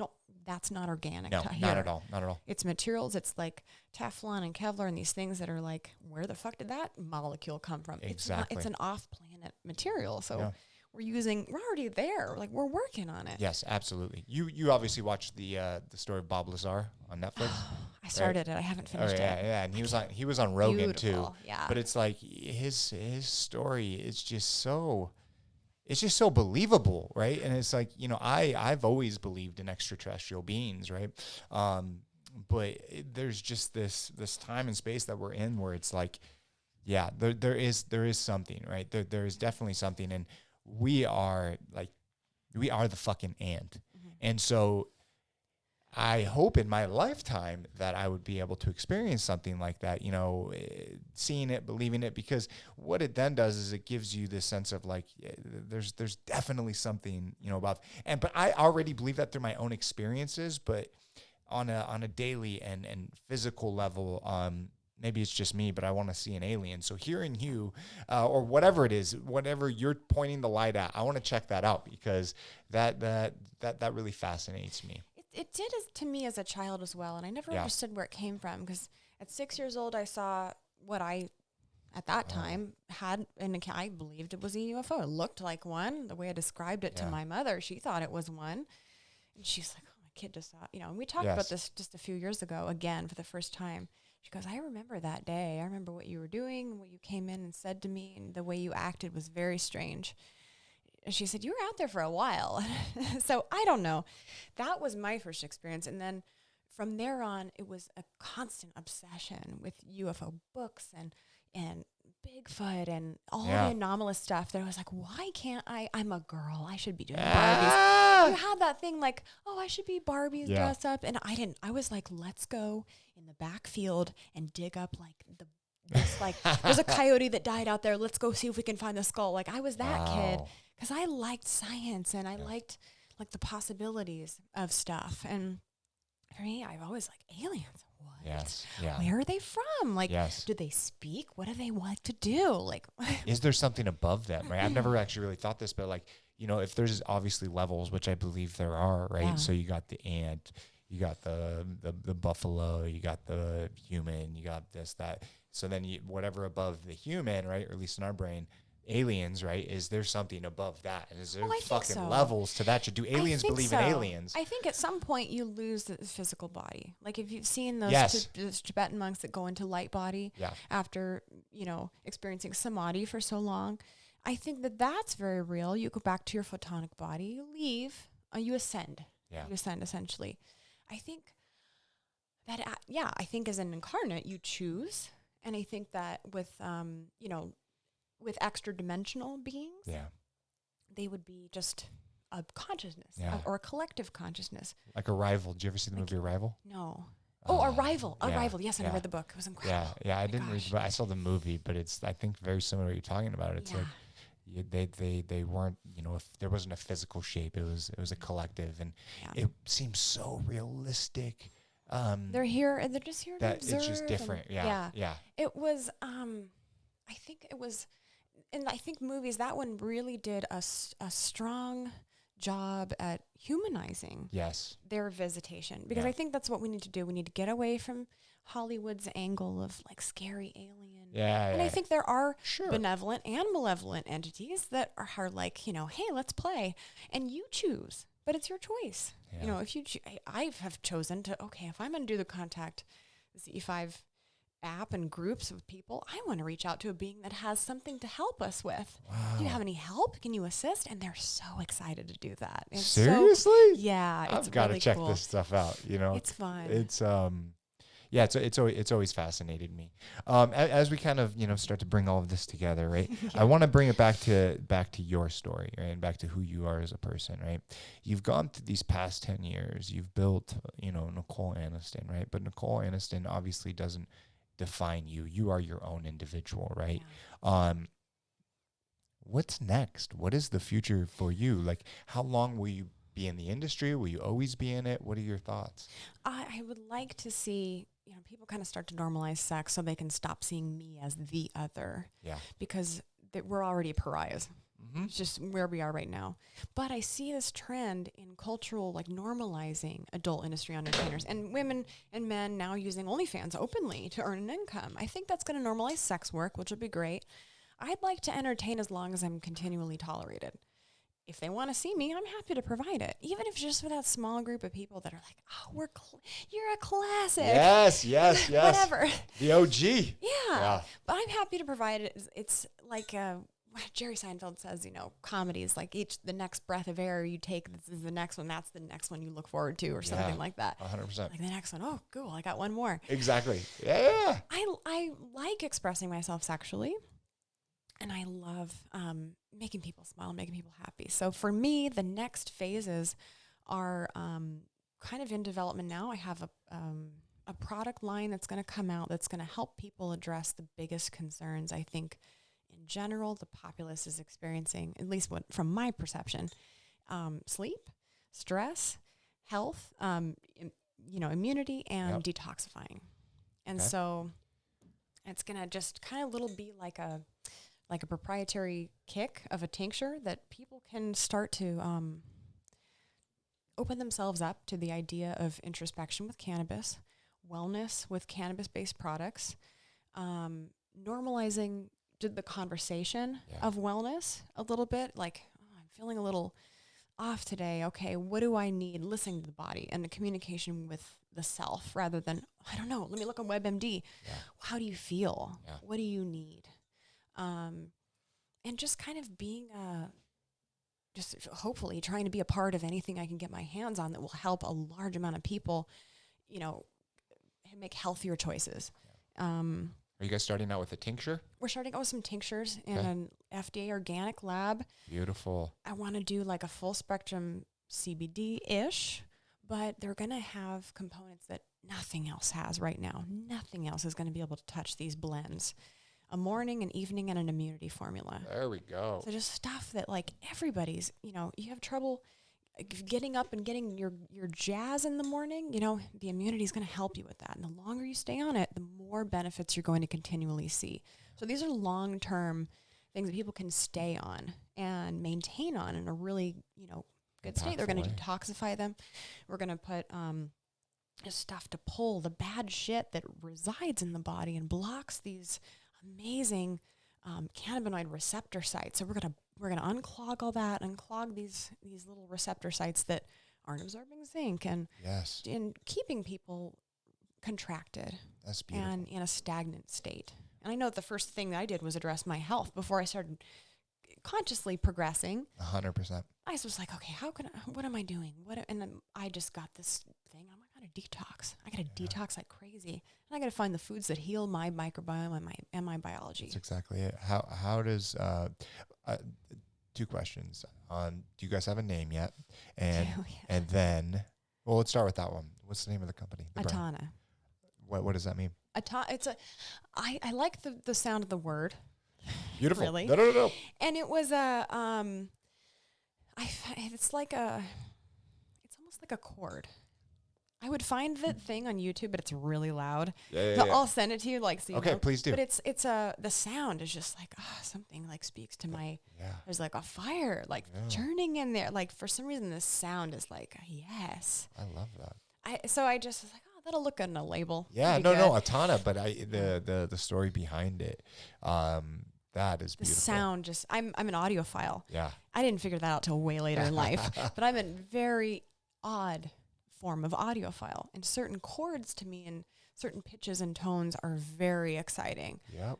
That's not organic. No, not at all. Not at all. It's materials. It's like Teflon and Kevlar and these things that are like, where the fuck did that molecule come from? Exactly. It's an off-planet material. So we're already there. Like we're working on it. Yes, absolutely. You obviously watched the story of Bob Lazar on Netflix. I started it. I haven't finished it. Yeah, and he was on Rogan too. Yeah. But it's like his story is just so believable, right? And it's like, I've always believed in extraterrestrial beings, right? But there's just this time and space that we're in where it's like, yeah, there is something, right? There is definitely something, and we are the fucking ant. Mm-hmm. And so I hope in my lifetime that I would be able to experience something like that, seeing it, believing it, because what it then does is it gives you this sense of like, there's definitely something, above. But I already believe that through my own experiences, but on a daily and physical level, maybe it's just me, but I want to see an alien. So hearing you, or whatever it is, whatever you're pointing the light at, I want to check that out because that really fascinates me. It did to me as a child as well, and I never understood where it came from, because at 6 years old, I saw what I, at that time, had, and I believed it was a UFO. It looked like one. The way I described it to my mother, she thought it was one. And she's like, oh, my kid just saw, and we talked about this just a few years ago, again, for the first time. She goes, I remember that day. I remember what you were doing, what you came in and said to me, and the way you acted was very strange. And she said, you were out there for a while. So I don't know. That was my first experience. And then from there on, it was a constant obsession with UFO books and Bigfoot and all the anomalous stuff that I was like, why can't I'm a girl. I should be doing Barbies. You had that thing like, oh, I should be Barbies dressed up. And I didn't. I was like, let's go in the backfield and dig up like there's a coyote that died out there. Let's go see if we can find the skull. Like I was that kid. Because I liked science and I liked like the possibilities of stuff. And for me, I've always like aliens. What? Yes. Yeah. Where are they from? Like, do they speak? What do they want to do? Like, is there something above them, right? I've never actually really thought this, but like, if there's obviously levels, which I believe there are, right? Yeah. So you got the ant, you got the buffalo, you got the human, you got this, that. So then whatever above the human, right? Or at least in our brain, aliens, right? Is there something above that? And is there fucking levels to that? Do aliens believe in aliens? I think at some point you lose the physical body. Like if you've seen those Tibetan monks that go into light body after, experiencing samadhi for so long, I think that's very real. You go back to your photonic body, you leave, you ascend. Yeah. You ascend essentially. I think that, I think as an incarnate, you choose. And I think that with, with extra dimensional beings, they would be just a consciousness or a collective consciousness. Like Arrival. Did you ever see the movie Arrival? No. Arrival. Arrival. Yes, I read the book. It was incredible. Yeah. I didn't read the book. I saw the movie, but it's, I think, very similar to what you're talking about. It's like they weren't, if there wasn't a physical shape, it was a collective, and it seems so realistic. They're here and they're just here to observe. It's just different. Yeah. It was, I think it was, and I think movies, that one really did a strong job at humanizing their visitation, because I think that's what we need to do. We need to get away from Hollywood's angle of like scary alien. And I think there are benevolent and malevolent entities that are like, hey, let's play, and you choose. But it's your choice. Yeah. If you, I have chosen to, if I'm going to do the contact Z5 app and groups of people, I want to reach out to a being that has something to help us with. Wow. Do you have any help? Can you assist? And they're so excited to do that. It's seriously? It's I've got really to check cool. this stuff out. It's fun. It's it's always fascinated me. As we kind of start to bring all of this together, right? I want to bring it back to your story, right, and back to who you are as a person, right? You've gone through these past 10 years. You've built, Nicole Aniston, right? But Nicole Aniston obviously doesn't define you. You are your own individual, right? Yeah. What's next? What is the future for you? Like, how long will you be in the industry? Will you always be in it? What are your thoughts? I would like to see, people kind of start to normalize sex so they can stop seeing me as the other. Yeah. Because we're already pariahs. Mm-hmm. It's just where we are right now. But I see this trend in cultural, like normalizing adult industry entertainers and women and men now using OnlyFans openly to earn an income. I think that's going to normalize sex work, which will be great. I'd like to entertain as long as I'm continually tolerated. If they want to see me, I'm happy to provide it. Even if it's just for that small group of people that are like, oh, you're a classic. Yes. Whatever. The OG. Yeah. But I'm happy to provide it. It's like Jerry Seinfeld says, comedy is like the next breath of air you take, this is the next one, that's the next one you look forward to, or something like that. 100%. Like the next one, oh, cool, I got one more. Exactly. Yeah. I like expressing myself sexually. And I love making people smile, making people happy. So for me, the next phases are kind of in development now. I have a product line that's going to come out that's going to help people address the biggest concerns, I think, in general, the populace is experiencing, at least from my perception, sleep, stress, health, immunity, and detoxifying. And so it's going to just kind of be like a proprietary kick of a tincture that people can start to open themselves up to the idea of introspection with cannabis, wellness with cannabis-based products, normalizing the conversation of wellness a little bit. Like, I'm feeling a little off today. Okay, what do I need? Listening to the body and the communication with the self rather than, I don't know, let me look on WebMD. Yeah. How do you feel? Yeah. What do you need? And just kind of being just hopefully trying to be a part of anything I can get my hands on that will help a large amount of people, make healthier choices. Yeah. Are you guys starting out with a tincture? We're starting out with some tinctures in an FDA organic lab. Beautiful. I want to do like a full spectrum CBD-ish, but they're going to have components that nothing else has right now. Nothing else is going to be able to touch these blends. A morning, an evening, and an immunity formula. There we go. So just stuff that like everybody's, you have trouble getting up and getting your jazz in the morning, you know, the immunity is going to help you with that. And the longer you stay on it, the more benefits you're going to continually see. So these are long-term things that people can stay on and maintain on in a really, you know, good state. They're going to detoxify them. We're going to put stuff to pull the bad shit that resides in the body and blocks these amazing cannabinoid receptor sites. So we're gonna unclog all that, unclog these little receptor sites that aren't absorbing zinc and keeping people contracted. That's beautiful. And in a stagnant state. And I know the first thing that I did was address my health before I started consciously progressing. 100%. I was like, okay, what am I doing? And then I just got this thing. I'm like, I gotta detox. I gotta detox like crazy. And I gotta find the foods that heal my microbiome and my biology. That's exactly it. How does, 2 questions. Do you guys have a name yet? And then, well, let's start with that one. What's the name of the company? Atana. What does that mean? I like the sound of the word. Beautiful. Really? No. And it was it's almost like a chord. I would find the thing on YouTube, but it's really loud. So I'll send it to you, like, so you know. Please do. But it's the sound is just like, something like speaks to my. There's like a fire, like churning in there. Like for some reason, this sound is like, yes. I love that. So I just was like, that'll look good in a label. Yeah, no, Atana, but the story behind it, that is beautiful. The sound just, I'm an audiophile. Yeah. I didn't figure that out till way later in life, but I'm a very odd form of audiophile, and certain chords to me and certain pitches and tones are very exciting. Yep.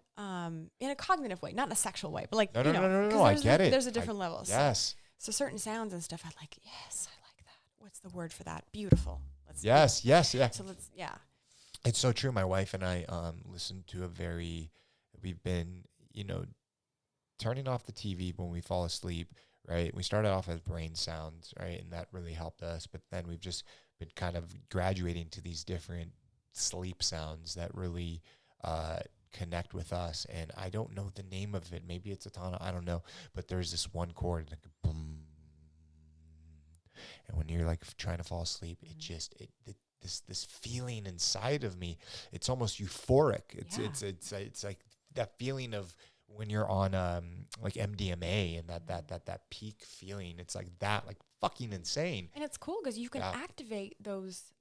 In a cognitive way, not in a sexual way, but like, no, I get it. There's a different level. Yes. So certain sounds and stuff, I like, yes, I like that. What's the word for that? Beautiful. Yes. So It's so true. My wife and I listen to we've been, turning off the TV when we fall asleep, right? We started off as brain sounds, right? And that really helped us. But then we've just been kind of graduating to these different sleep sounds that really connect with us. And I don't know the name of it. Maybe it's Atana. I don't know. But there's this one chord, like boom. And when you're like trying to fall asleep, this feeling inside of me, it's almost euphoric. It's like that feeling of when you're on like MDMA and that peak feeling. It's like that, like fucking insane. And it's cool because you can activate those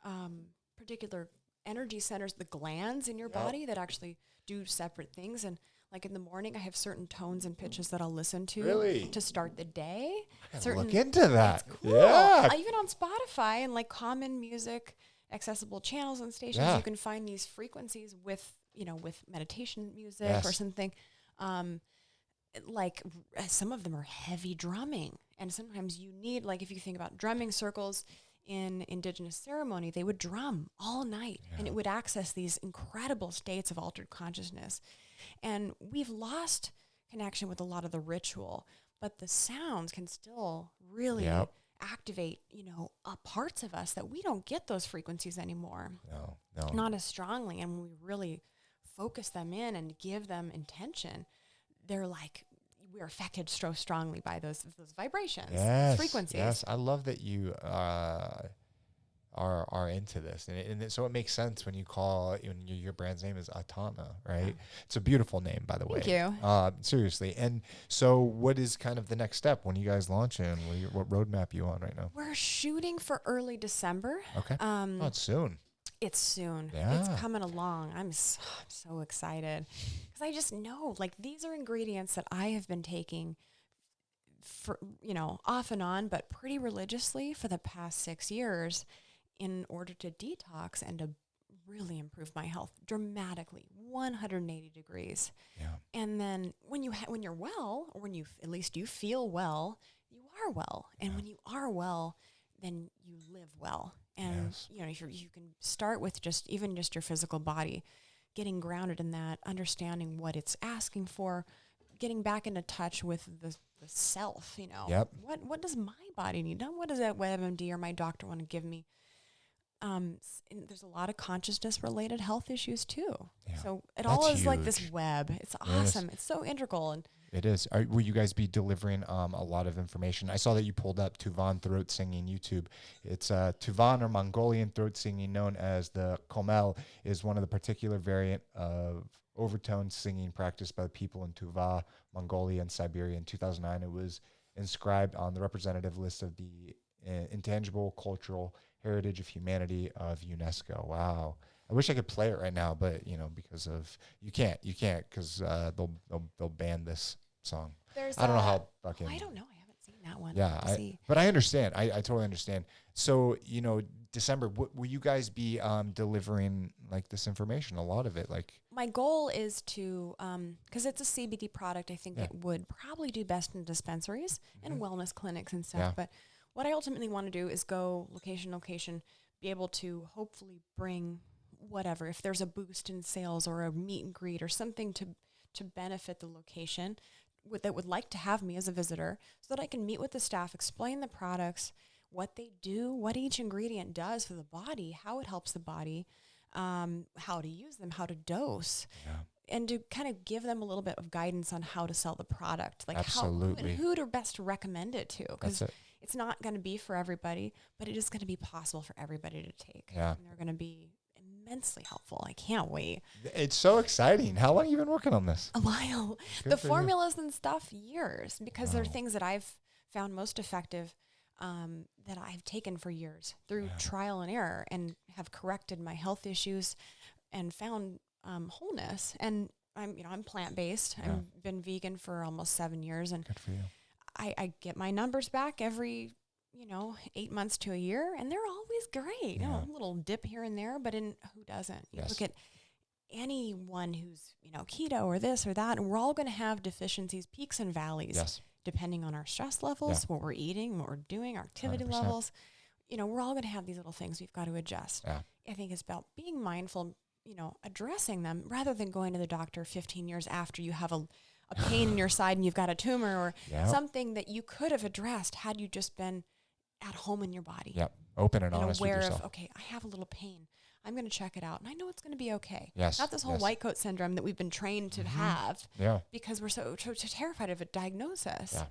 particular energy centers, the glands in your body that actually do separate things. And like in the morning, I have certain tones and pitches that I'll listen to to start the day. I gotta look into that. It's cool. Yeah. Even on Spotify and like common music, accessible channels and stations, you can find these frequencies with meditation music or something. Like some of them are heavy drumming, and sometimes you need, like, if you think about drumming circles in indigenous ceremony, they would drum all night and it would access these incredible states of altered consciousness. And we've lost connection with a lot of the ritual, but the sounds can still really activate, parts of us that we don't get those frequencies anymore. No. Not as strongly. And when we really focus them in and give them intention, they're like, we're affected so strongly by those vibrations, those frequencies. Yes, I love that you are into this, and so it makes sense when your brand's name is Atana, right? Yeah. It's a beautiful name, by the way. Thank you. Seriously. And so, what is kind of the next step? When are you guys launching? What roadmap are you on right now? We're shooting for early December. Okay. It's soon. It's soon. Yeah. It's coming along. I'm so excited because I just know, like, these are ingredients that I have been taking for, off and on, but pretty religiously for the past 6 years in order to detox and to really improve my health dramatically, 180 degrees. Yeah. And then when you're well, or when you feel well, you are well. And when you are well, then you live well. And, if you can start with just your physical body, getting grounded in that, understanding what it's asking for, getting back into touch with the self, What does my body need? Not what does that WebMD or my doctor want to give me? there's a lot of consciousness related health issues too. Yeah. So it That's all is like this huge. web. It's awesome. It's so integral. And it is. Will you guys be delivering a lot of information? I saw that you pulled up Tuvan throat singing YouTube. It's Tuvan, or Mongolian throat singing, known as the Komel, is one of the particular variant of overtone singing practiced by the people in Tuva, Mongolia, and Siberia. In 2009, it was inscribed on the representative list of the intangible cultural heritage of humanity of UNESCO. Wow. I wish I could play it right now, but because of you can't because they'll ban this song. I don't know how fucking. I don't know. I haven't seen that one. Yeah, but I understand. I totally understand. So December, will you guys be delivering like this information? A lot of it, like. My goal is to, because it's a CBD product, I think it would probably do best in dispensaries and wellness clinics and stuff. Yeah. But what I ultimately want to do is go location, be able to hopefully bring whatever, if there's a boost in sales or a meet and greet or something to benefit the location that would like to have me as a visitor, so that I can meet with the staff, explain the products, what they do, what each ingredient does for the body, how it helps the body, how to use them, how to dose, and to kind of give them a little bit of guidance on how to sell the product, like who to best recommend it to, because it's not going to be for everybody, but it is going to be possible for everybody to take. Yeah. And they're going to be immensely helpful. I can't wait. It's so exciting. How long have you been working on this? A while. The formulas and stuff, years, because they're things that I've found most effective, that I've taken for years through trial and error, and have corrected my health issues and found wholeness. And I'm plant-based. I've been vegan for almost 7 years, and good for you. I get my numbers back every 8 months to a year, and they're always great. Yeah. A little dip here and there, but who doesn't? You look at anyone who's keto or this or that, and we're all going to have deficiencies, peaks and valleys, depending on our stress levels, what we're eating, what we're doing, our activity 100%. levels. We're all going to have these little things we've got to adjust. Yeah. I think it's about being mindful, addressing them, rather than going to the doctor 15 years after you have a pain in your side and you've got a tumor or something that you could have addressed had you just been at home in your body. Yep. Open and honest aware with yourself. of, okay, I have a little pain. I'm going to check it out, and I know it's going to be okay. Yes. Not this whole white coat syndrome that we've been trained to have. Yeah. Because we're so terrified of a diagnosis. Yeah.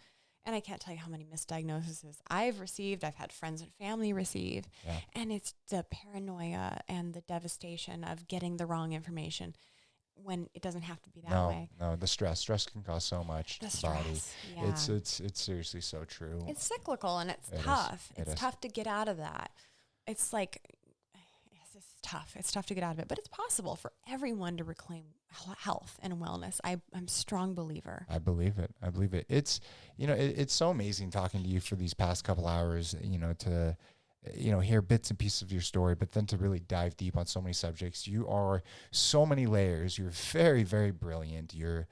And I can't tell you how many misdiagnoses I've received. I've had friends and family receive. Yeah. And it's the paranoia and the devastation of getting the wrong information when it doesn't have to be that way. No, the stress can cause so much to the body. Yeah. It's seriously so true. It's cyclical, and it's tough. It's tough to get out of that. It's like, it's tough. It's tough to get out of it, but it's possible for everyone to reclaim health and wellness. I'm a strong believer. I believe it. It's, it's so amazing talking to you for these past couple hours, to hear bits and pieces of your story, but then to really dive deep on so many subjects. You are so many layers. You're very, very brilliant. You're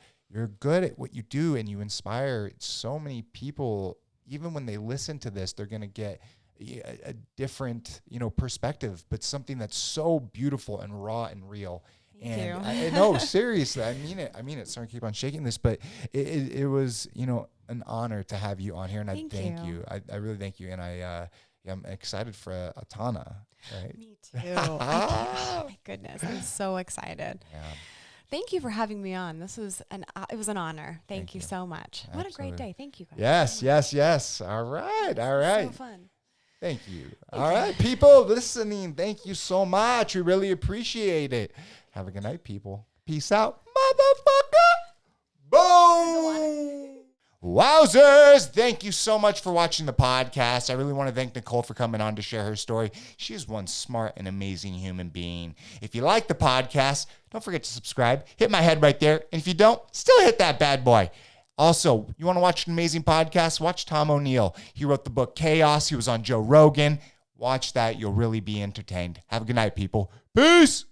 good at what you do, and you inspire so many people. Even when they listen to this, they're going to get a different, perspective, but something that's so beautiful and raw and real. Thank you. I know, seriously, I mean it. Sorry, I keep on shaking this, but it was, an honor to have you on here, and I thank you. I really thank you, and I'm excited for Atana. Right? Me too. Oh my goodness, I'm so excited. Yeah. Thank you for having me on. This was it was an honor. Thank you so much. Absolutely. What a great day. Thank you guys. Yes. All right. So fun. Thank you. All right, people listening, thank you so much. We really appreciate it. Have a good night, people. Peace out, motherfucker. Boom. Wowzers. Thank you so much for watching the podcast. I really want to thank Nicole for coming on to share her story. She is one smart and amazing human being. If you like the podcast, don't forget to subscribe. Hit my head right there. And if you don't, still hit that bad boy. Also, you want to watch an amazing podcast? Watch Tom O'Neill. He wrote the book Chaos. He was on Joe Rogan. Watch that. You'll really be entertained. Have a good night, people. Peace.